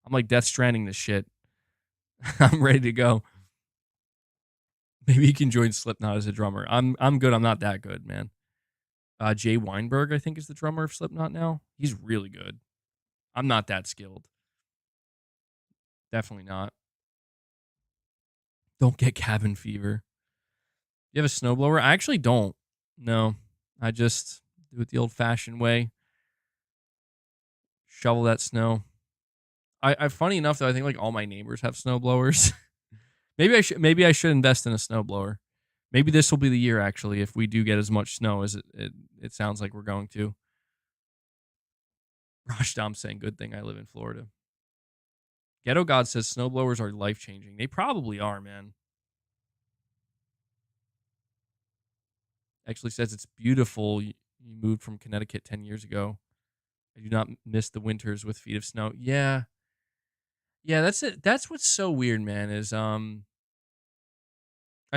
I'm like Death Stranding this shit. I'm ready to go. Maybe you can join Slipknot as a drummer. I'm good. I'm not that good, man. Jay Weinberg, I think, is the drummer of Slipknot now. He's really good. I'm not that skilled. Definitely not. Don't get cabin fever. You have a snowblower? I actually don't. No. I just do it the old fashioned way. Shovel that snow. I funny enough though, I think like all my neighbors have snowblowers. maybe I should invest in a snowblower. Maybe this will be the year actually if we do get as much snow as it sounds like we're going to. Rashdam saying good thing I live in Florida. Ghetto God says snowblowers are life changing. They probably are, man. Actually says it's beautiful. You moved from Connecticut 10 years ago. I do not miss the winters with feet of snow. Yeah. Yeah, that's it. That's what's so weird, man, is I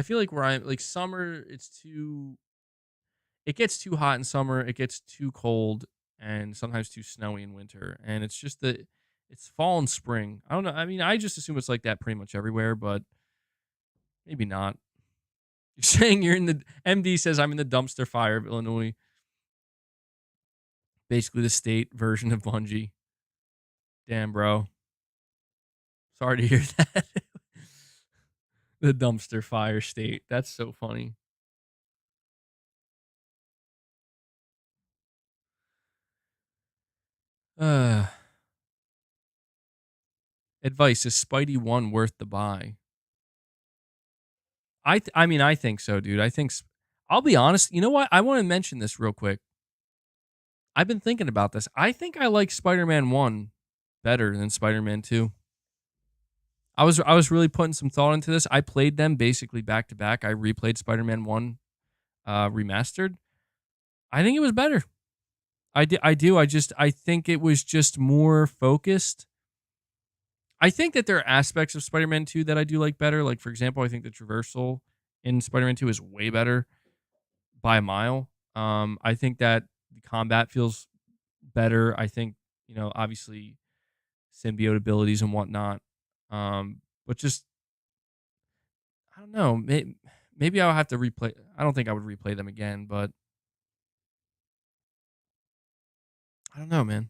feel like where I'm like summer, it gets too hot in summer, it gets too cold and sometimes too snowy in winter. And it's just that it's fall and spring. I don't know. I mean, I just assume it's like that pretty much everywhere, but maybe not. You're saying you're in the MD says I'm in the dumpster fire of Illinois. Basically the state version of Bungie. Damn, bro. Sorry to hear that. The dumpster fire state. That's so funny. Uh Advice, is Spidey 1 worth the buy? I mean, I think so, dude. I'll be honest. You know what? I want to mention this real quick. I've been thinking about this. I think I like Spider-Man 1 better than Spider-Man 2. I was really putting some thought into this. I played them basically back to back. I replayed Spider-Man 1 remastered. I think it was better. I do. I think it was just more focused. I think that there are aspects of Spider-Man 2 that I do like better. Like, for example, I think the traversal in Spider-Man 2 is way better by a mile. I think that the combat feels better. I think, obviously symbiote abilities and whatnot. But just, I don't know. Maybe I'll have to replay. I don't think I would replay them again, but I don't know, man.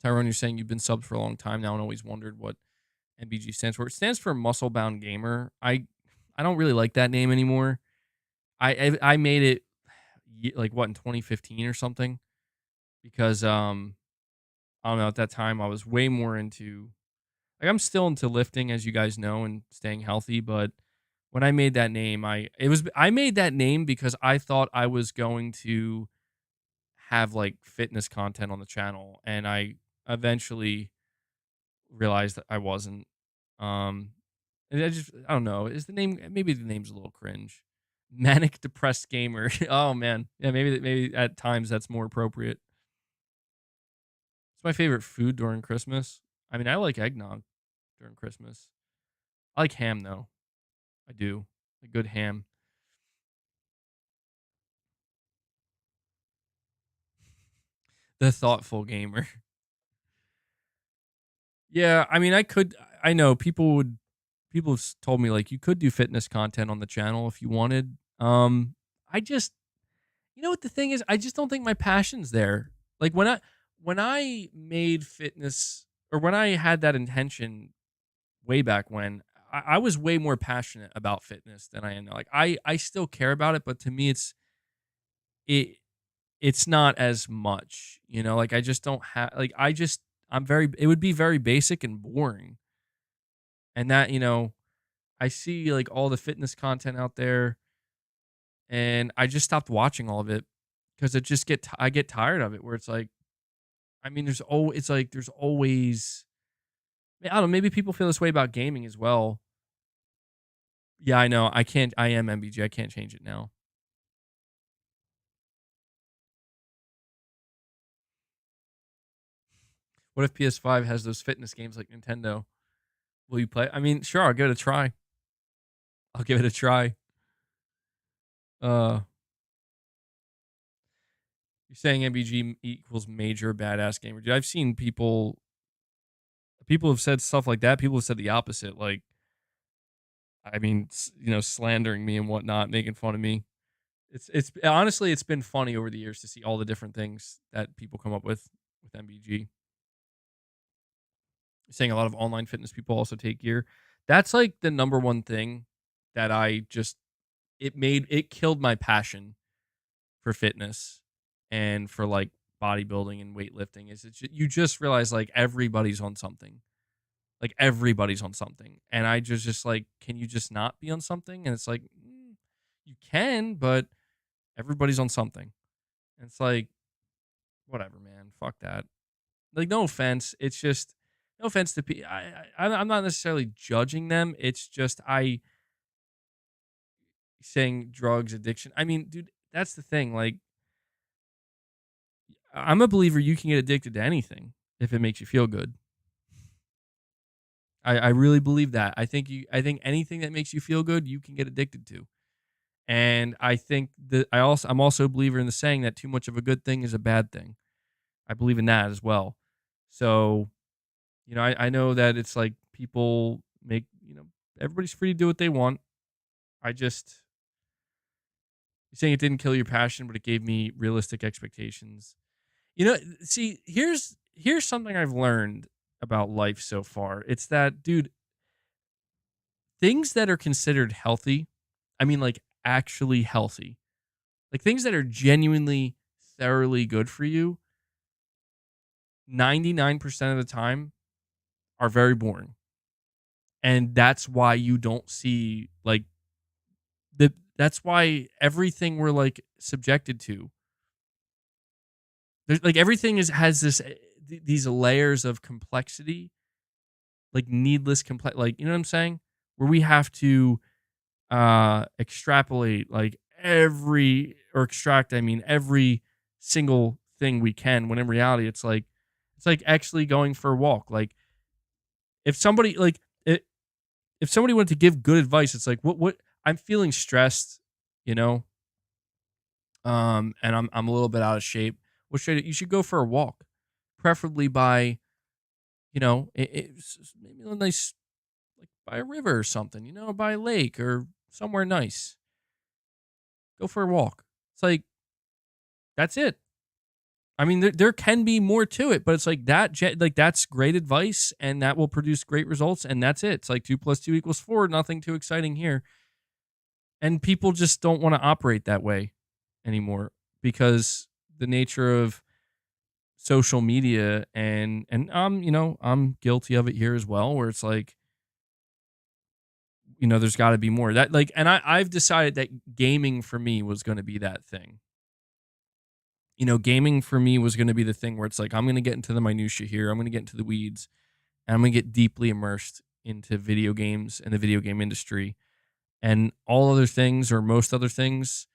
Tyrone, you're saying you've been subbed for a long time now and always wondered what MBG stands for. It stands for Muscle Bound Gamer. I don't really like that name anymore. I made it like what in 2015 or something because I don't know, at that time I was way more into like I'm still into lifting as you guys know and staying healthy, but when I made that name, I made that name because I thought I was going to have like fitness content on the channel and I eventually realized that I wasn't. Um and I don't know. Is the name maybe the name's a little cringe. Manic depressed gamer. Oh man. Yeah, maybe at times that's more appropriate. It's my favorite food during Christmas. I mean, I like eggnog during Christmas. I like ham though. I do. A good ham. The thoughtful gamer. Yeah, I mean, I know people would people have told me like you could do fitness content on the channel if you wanted. I just, you know what the thing is? I just don't think my passion's there. Like when I made fitness or when I had that intention way back when, I was way more passionate about fitness than I am now. Like I still care about it, but to me it it's not as much, you know, like I just don't have like I just I'm very it would be very basic and boring. And that, you know, I see like all the fitness content out there and I just stopped watching all of it because it just I get tired of it where it's like I mean it's like there's always I don't know, maybe people feel this way about gaming as well. Yeah, I know. I am MBG. I can't change it now. What if PS5 has those fitness games like Nintendo? Will you play? I mean, sure, I'll give it a try. I'll give it a try. Uh, you're saying MBG equals major badass gamer. Dude, I've seen people have said stuff like that. People have said the opposite. Like, I mean, you know, slandering me and whatnot, making fun of me. It's honestly, it's been funny over the years to see all the different things that people come up with MBG. Saying a lot of online fitness people also take gear. That's like the number one thing that I just it killed my passion for fitness and for like bodybuilding and weightlifting is you just realize like everybody's on something. Like everybody's on something. And I just like, can you just not be on something? And it's like, you can, but everybody's on something. And it's like, whatever, man. Fuck that. Like, no offense. It's just, no offense to people. I'm not necessarily judging them. It's just, saying drugs, addiction. I mean, dude, that's the thing. Like, I'm a believer you can get addicted to anything if it makes you feel good. I really believe that. I think anything that makes you feel good, you can get addicted to. And I think that I'm also a believer in the saying that too much of a good thing is a bad thing. I believe in that as well. So, you know, I know that it's like people make, you know, everybody's free to do what they want. I just you're saying it didn't kill your passion, but it gave me realistic expectations. You know, see, here's something I've learned about life so far. It's that, dude, things that are considered healthy, I mean like actually healthy, like things that are genuinely thoroughly good for you, 99% of the time are very boring. And that's why you don't see like that's why everything we're like subjected to, there's like everything has this these layers of complexity, like needless complex, like, you know what I'm saying, where we have to extrapolate like extract, I mean, every single thing we can, when in reality it's like actually going for a walk. Like if somebody like it, if somebody wanted to give good advice, it's like what I'm feeling stressed, you know, and I'm a little bit out of shape. What should you should go for a walk, preferably by, you know, maybe a nice, like by a river or something, you know, by a lake or somewhere nice. Go for a walk. It's like that's it. I mean, there can be more to it, but it's like that. Like that's great advice, and that will produce great results, and that's it. It's like 2 + 2 = 4. Nothing too exciting here, and people just don't want to operate that way anymore because the nature of social media and you know, I'm guilty of it here as well, where it's like, you know, there's got to be more that like, and I've decided that gaming for me was going to be that thing. You know, gaming for me was going to be the thing where it's like, I'm going to get into the minutia here. I'm going to get into the weeds and I'm going to get deeply immersed into video games and the video game industry, and all other things or most other things,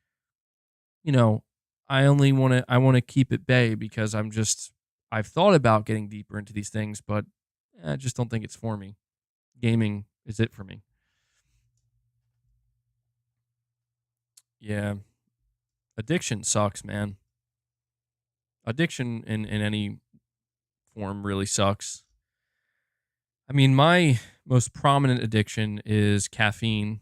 you know, I want to keep at bay because I've thought about getting deeper into these things, but I just don't think it's for me. Gaming is it for me. Yeah. Addiction sucks, man. Addiction in any form really sucks. I mean, most prominent addiction is caffeine,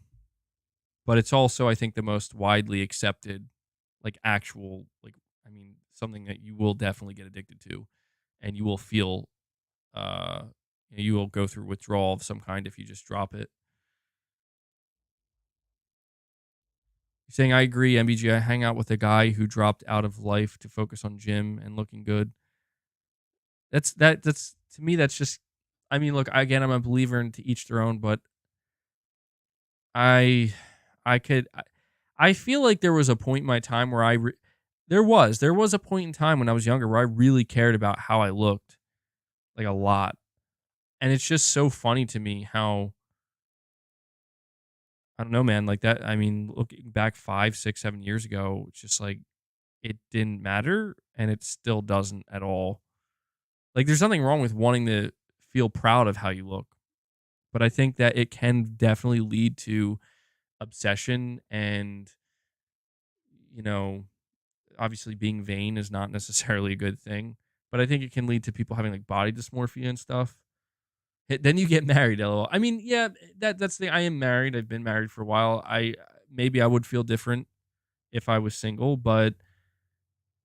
but it's also, I think, the most widely accepted, like actual, like, I mean, something that you will definitely get addicted to, and you will feel, uh, you will go through withdrawal of some kind if you just drop it. You're saying I agree, MBG. I hang out with a guy who dropped out of life to focus on gym and looking good. That's to me. That's just. I mean, look. Again, I'm a believer in to each their own, but I, I could. I feel like there was a point in my time where there was a point in time when I was younger where I really cared about how I looked, like a lot, and it's just so funny to me how I don't know, man. Like that. I mean, looking back 5, 6, 7 years ago, it's just like it didn't matter, and it still doesn't at all. Like, there's nothing wrong with wanting to feel proud of how you look, but I think that it can definitely lead to obsession and, you know, obviously being vain is not necessarily a good thing, but I think it can lead to people having like body dysmorphia and stuff. Then you get married, lol. I mean, yeah, that's the I am married. I've been married for a while. I maybe I would feel different if I was single, but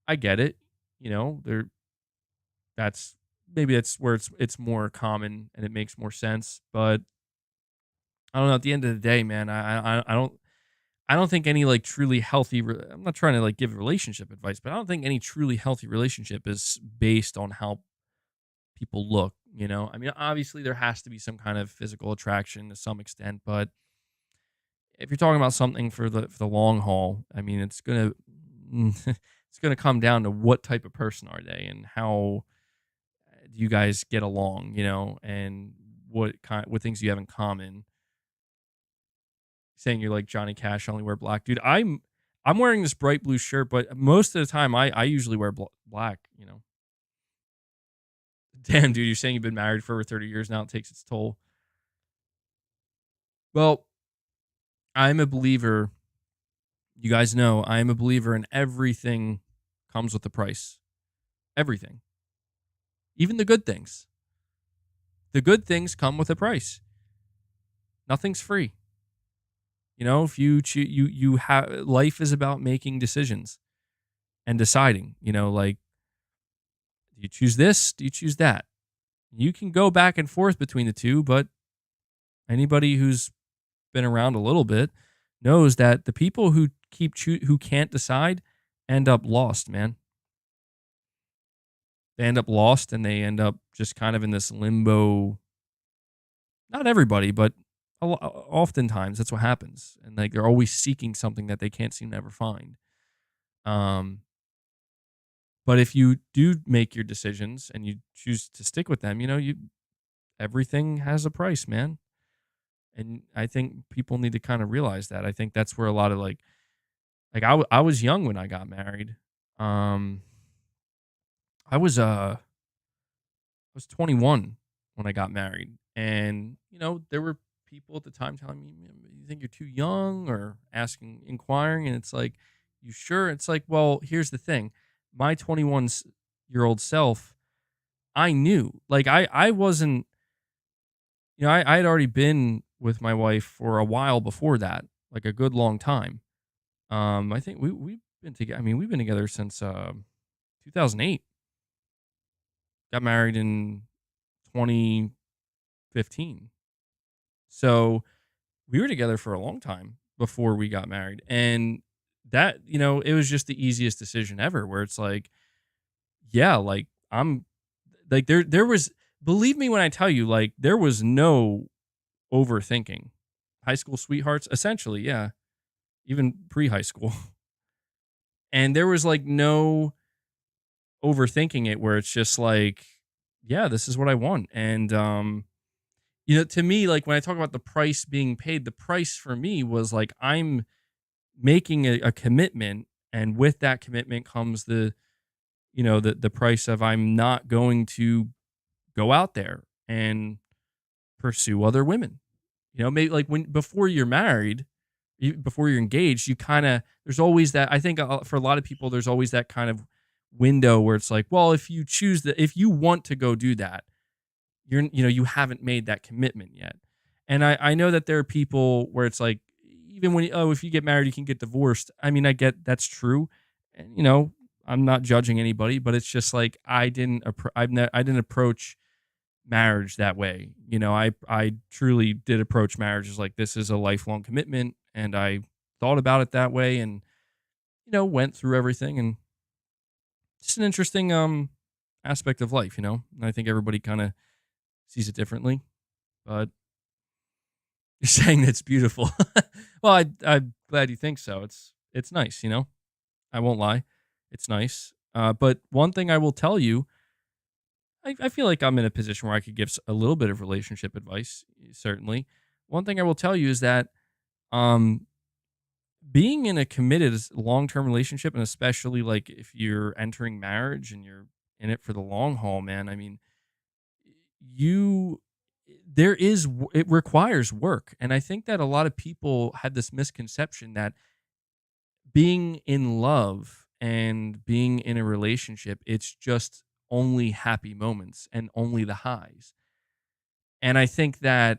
I get it. There that's maybe that's where it's more common and it makes more sense. But I don't know. At the end of the day, man, I don't think any like truly healthy. I'm not trying to like give relationship advice, but I don't think any truly healthy relationship is based on how people look. I mean, obviously there has to be some kind of physical attraction to some extent, but if you're talking about something for the long haul, I mean, it's gonna it's gonna come down to what type of person are they and how do you guys get along, and what things you have in common. Saying you're like Johnny Cash, only wear black, dude. I'm wearing this bright blue shirt, but most of the time I usually wear black. Damn, dude, you're saying you've been married for over 30 years now. It takes its toll. Well, I'm a believer. You guys know I am a believer in everything comes with a price. Everything, even the good things. The good things come with a price. Nothing's free. If you have life is about making decisions and deciding, like, do you choose this? Do you choose that? You can go back and forth between the two, but anybody who's been around a little bit knows that the people who who can't decide end up lost, man. They end up lost and they end up just kind of in this limbo. Not everybody, but oftentimes that's what happens. And like they're always seeking something that they can't seem to ever find. Um, but if you do make your decisions and you choose to stick with them, everything has a price, man. And I think people need to kind of realize that. I think that's where a lot of I was young when I got married. Um, I was 21 when I got married, and there were people at the time telling me, "You think you're too young?" or inquiring, and it's like, "You sure?" It's like, well, here's the thing: my 21-year-old self, I knew, like, I wasn't, I had already been with my wife for a while before that, like a good long time. I think we've been together. I mean, we've been together since 2008. Got married in 2015. So we were together for a long time before we got married. And that, it was just the easiest decision ever where it's like, yeah, like I'm like there was believe me when I tell you, like there was no overthinking. High school sweethearts, essentially, yeah. Even pre-high school. And there was like no overthinking it where it's just like, yeah, this is what I want. And to me, like when I talk about the price being paid, the price for me was like I'm making a commitment, and with that commitment comes the price of I'm not going to go out there and pursue other women. Maybe like when before you're married, before you're engaged, you kind of there's always that. I think for a lot of people, there's always that kind of window where it's like, well, if you want to go do that, you haven't made that commitment yet. And I know that there are people where it's like, even when, oh, if you get married, you can get divorced. I mean, I get that's true. And, I'm not judging anybody, but it's just like, I didn't approach marriage that way. I truly did approach marriage as like, this is a lifelong commitment. And I thought about it that way and, went through everything. And it's an interesting aspect of life, And I think everybody kind of sees it differently. But you're saying it's beautiful. Well, I'm glad you think so. It's nice, I won't lie, it's nice. But one thing I will tell you, I feel like I'm in a position where I could give a little bit of relationship advice. Certainly, one thing I will tell you is that um, being in a committed long term relationship, and especially like if you're entering marriage and you're in it for the long haul, man. I mean, you it requires work, and I think that a lot of people have this misconception that being in love and being in a relationship, it's just only happy moments and only the highs. And I think that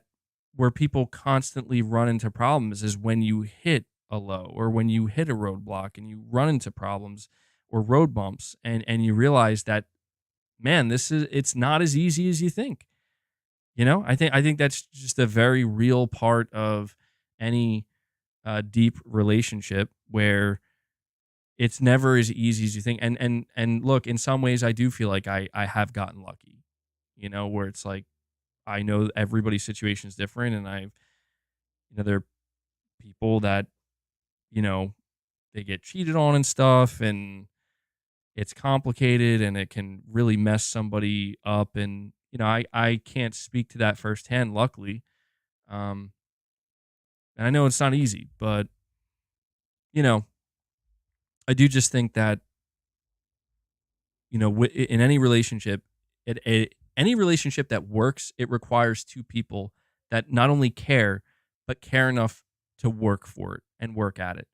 where people constantly run into problems is when you hit a low or when you hit a roadblock and you run into problems or road bumps, and you realize that, man, it's not as easy as you think. I think that's just a very real part of any deep relationship where it's never as easy as you think. And look, in some ways, I do feel like I have gotten lucky. Where it's like I know everybody's situation is different, and there are people that you know they get cheated on and stuff, and it's complicated, and it can really mess somebody up. And I can't speak to that firsthand, luckily. Um, and I know it's not easy, but you know, I do just think that in any relationship, any relationship that works, it requires two people that not only care, but care enough to work for it and work at it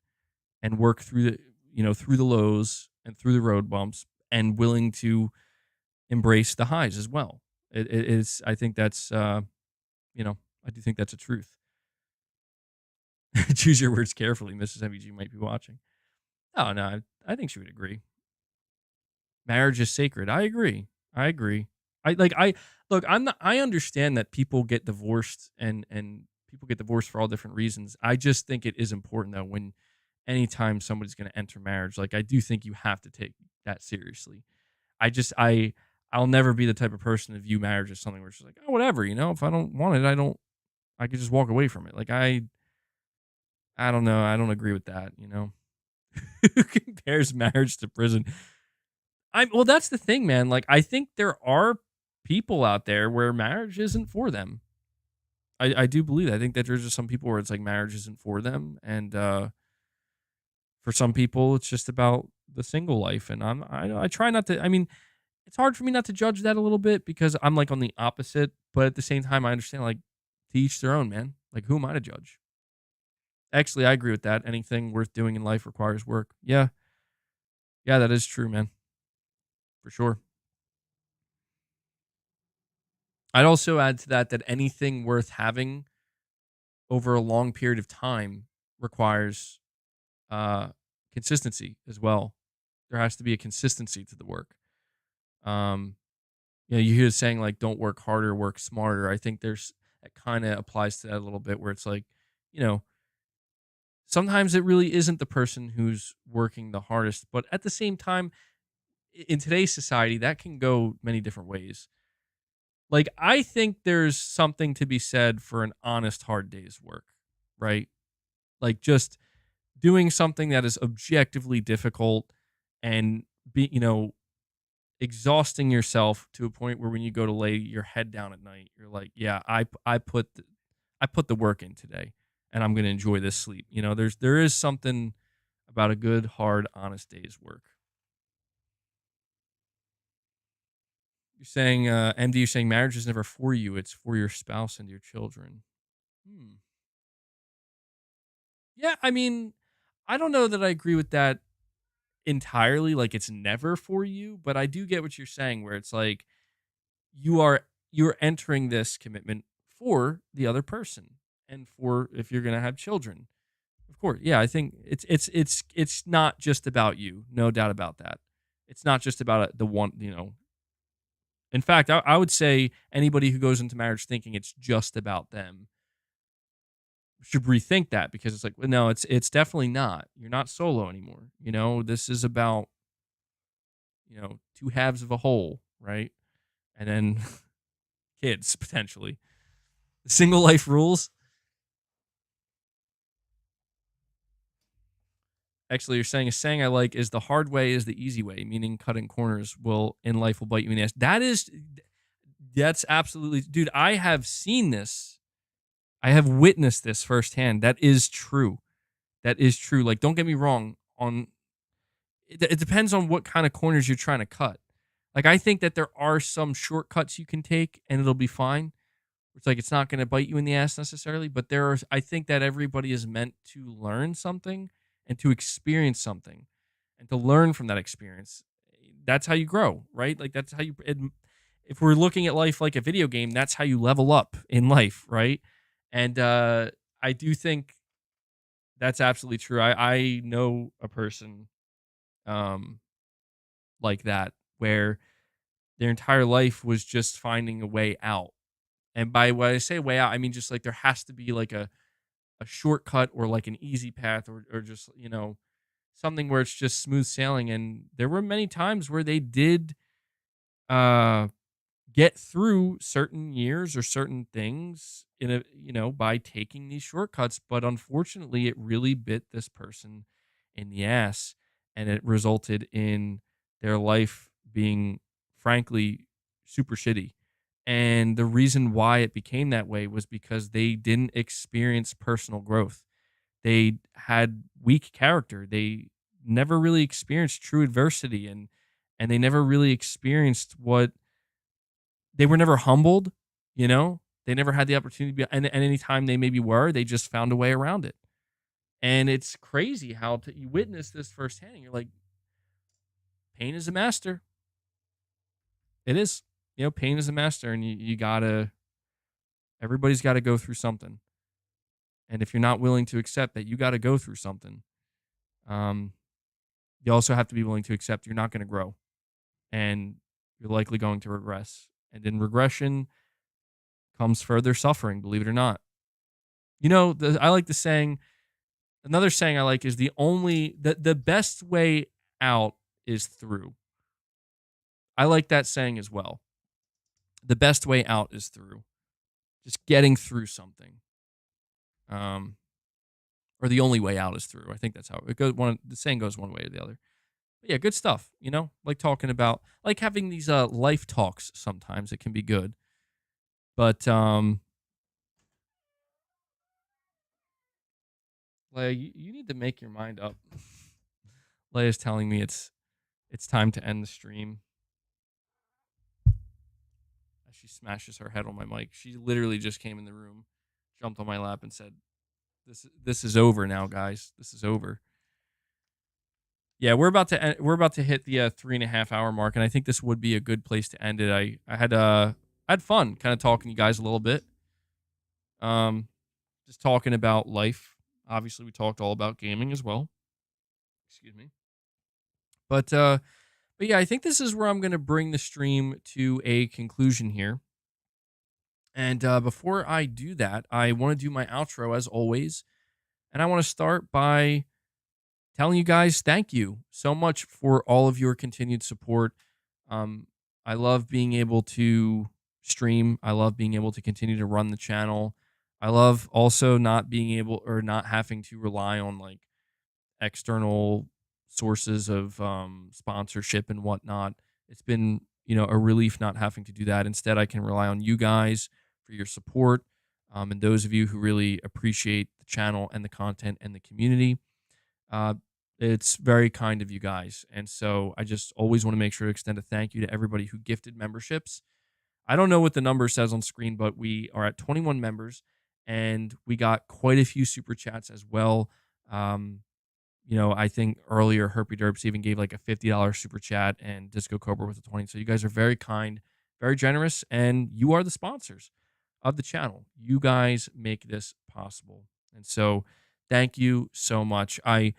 and work through the lows and through the road bumps and willing to embrace the highs as well. It is, I think that's, I do think that's a truth. Choose your words carefully, Mrs. MVG might be watching. Oh, no, I think she would agree. Marriage is sacred. I agree. I agree. I look, I understand that people get divorced and people get divorced for all different reasons. I just think it is important though when anytime somebody's going to enter marriage, like I do think you have to take that seriously. I'll never be the type of person to view marriage as something where it's just like, oh, whatever, if I don't want it, I could just walk away from it. Like I don't know. I don't agree with that, Who compares marriage to prison? Well, that's the thing, man. Like, I think there are people out there where marriage isn't for them. I do believe that. I think that there's just some people where it's like marriage isn't for them, and for some people, it's just about the single life. And I try not to. I mean, it's hard for me not to judge that a little bit because I'm like on the opposite, but at the same time, I understand like to each their own, man. Like, who am I to judge? Actually, I agree with that. Anything worth doing in life requires work. Yeah, yeah, that is true, man, for sure. I'd also add to that anything worth having over a long period of time requires uh, consistency as well. There has to be a consistency to the work. Um, you hear the saying like "don't work harder, work smarter." I think there's that kind of applies to that a little bit, where it's like, you know, sometimes it really isn't the person who's working the hardest, but at the same time, in today's society, that can go many different ways. Like, I think there's something to be said for an honest, hard day's work, right? Like, just doing something that is objectively difficult and exhausting yourself to a point where when you go to lay your head down at night, you're like, yeah, I put the work in today, and I'm gonna enjoy this sleep. There is something about a good, hard, honest day's work. You're saying, MD, you're saying marriage is never for you; it's for your spouse and your children. Hmm. Yeah, I mean, I don't know that I agree with that entirely. Like, it's never for you, but I do get what you're saying, where it's like you are you're entering this commitment for the other person and for if you're going to have children. Of course. Yeah, I think it's not just about you. No doubt about that. It's not just about the one, In fact, I would say anybody who goes into marriage thinking it's just about them should rethink that, because it's like, well, no, it's definitely not. You're not solo anymore. This is about, two halves of a whole, right? And then kids potentially. Single life rules. Actually, you're saying a saying I like is the hard way is the easy way, meaning cutting corners will in life will bite you in the ass. That's absolutely, dude. I have seen this. I have witnessed this firsthand. That is true. That is true. Like, don't get me wrong. It depends on what kind of corners you're trying to cut. Like, I think that there are some shortcuts you can take and it'll be fine. It's like it's not going to bite you in the ass necessarily, but I think that everybody is meant to learn something and to experience something and to learn from that experience. That's how you grow, right? Like, that's how if we're looking at life like a video game, that's how you level up in life, right? And I do think that's absolutely true. I know a person um, like that where their entire life was just finding a way out. And by when I say way out, I mean just like there has to be like a shortcut or like an easy path or just, something where it's just smooth sailing. And there were many times where they did uh get through certain years or certain things by taking these shortcuts, but unfortunately it really bit this person in the ass, and it resulted in their life being frankly super shitty. And the reason why it became that way was because they didn't experience personal growth. They had weak character. They never really experienced true adversity, and they never really experienced what they were never humbled, They never had the opportunity to be, and any time they maybe were, they just found a way around it. And it's crazy how you witness this firsthand. And you're like, pain is a master. It is. Pain is a master, and you gotta. Everybody's got to go through something, and if you're not willing to accept that you got to go through something, um, you also have to be willing to accept you're not going to grow, and you're likely going to regress. And in regression comes further suffering, believe it or not. I like the saying, another saying I like is the best way out is through. I like that saying as well. The best way out is through. Just getting through something. Or the only way out is through. I think that's how it goes. The saying goes one way or the other. But yeah, good stuff. Like talking about, like having these life talks. Sometimes it can be good, but Leia, you need to make your mind up. Leia's telling me it's time to end the stream. As she smashes her head on my mic, she literally just came in the room, jumped on my lap, and said, "This is over now, guys. This is over." Yeah, we're about to hit the 3.5 hour mark, and I think this would be a good place to end it. I had fun kind of talking to you guys a little bit. Just talking about life. Obviously, we talked all about gaming as well. Excuse me. But yeah, I think this is where I'm going to bring the stream to a conclusion here. And before I do that, I want to do my outro as always. And I want to start by telling you guys thank you so much for all of your continued support. I love being able to stream. I love being able to continue to run the channel. I love also not being able or not having to rely on like external sources of sponsorship and whatnot. It's been, a relief not having to do that. Instead, I can rely on you guys for your support, and those of you who really appreciate the channel and the content and the community. It's very kind of you guys. And so I just always want to make sure to extend a thank you to everybody who gifted memberships. I don't know what the number says on screen, but we are at 21 members, and we got quite a few super chats as well. I think earlier Herpy Derps even gave like a $50 super chat, and Disco Cobra with a 20. So you guys are very kind, very generous, and you are the sponsors. of the channel. You guys make this possible. And so thank you so much. I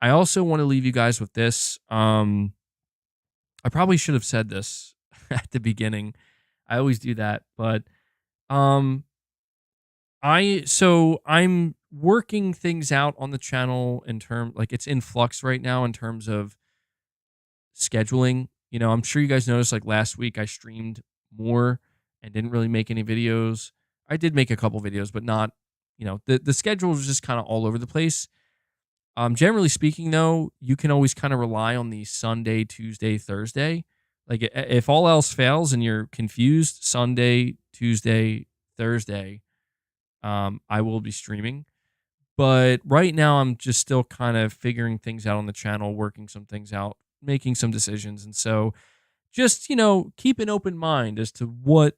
also want to leave you guys with this. I probably should have said this at the beginning. I always do that, but um I'm working things out on the channel in term like it's in flux right now in terms of scheduling. You know, I'm sure you guys noticed like last week I streamed more and didn't really make any videos. I did make a couple videos, but not, the schedule was just kind of all over the place. Generally speaking, though, you can always kind of rely on the Sunday, Tuesday, Thursday. Like if all else fails and you're confused, Sunday, Tuesday, Thursday, I will be streaming. But right now, I'm just still kind of figuring things out on the channel, working some things out, making some decisions, and so just keep an open mind as to what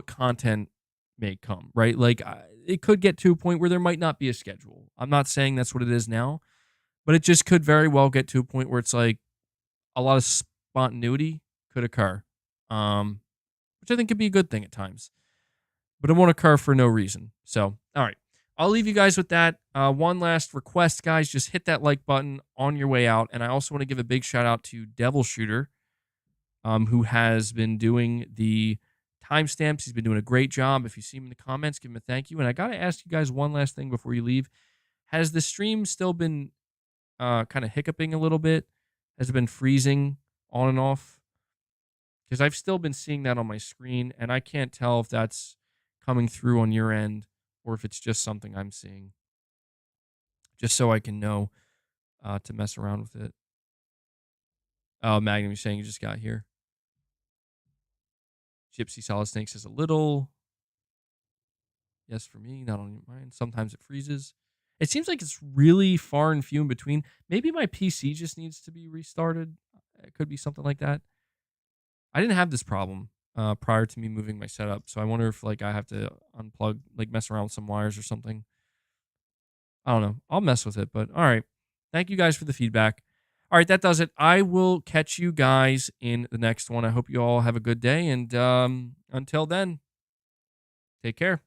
content may come. Right, like it could get to a point where there might not be a schedule. I'm not saying that's what it is now, but it just could very well get to a point where it's like a lot of spontaneity could occur, which I think could be a good thing at times. But it won't occur for no reason. So, all right. I'll leave you guys with that. One last request, guys. Just hit that like button on your way out. And I also want to give a big shout out to Devil Shooter, who has been doing the timestamps. He's been doing a great job. If you see him in the comments, give him a thank you. And I got to ask you guys one last thing before you leave. Has the stream still been kind of hiccuping a little bit? Has it been freezing on and off? Because I've still been seeing that on my screen, and I can't tell if that's coming through on your end or if it's just something I'm seeing. Just so I can know to mess around with it. Oh, Magnum, you're saying you just got here. Gypsy Solid Snake says a little. Yes, for me, not on mine. Sometimes it freezes. It seems like it's really far and few in between. Maybe my PC just needs to be restarted. It could be something like that. I didn't have this problem prior to me moving my setup, so I wonder if like I have to unplug, like mess around with some wires or something. I don't know. I'll mess with it, but all right. Thank you guys for the feedback. All right, that does it. I will catch you guys in the next one. I hope you all have a good day, and until then, take care.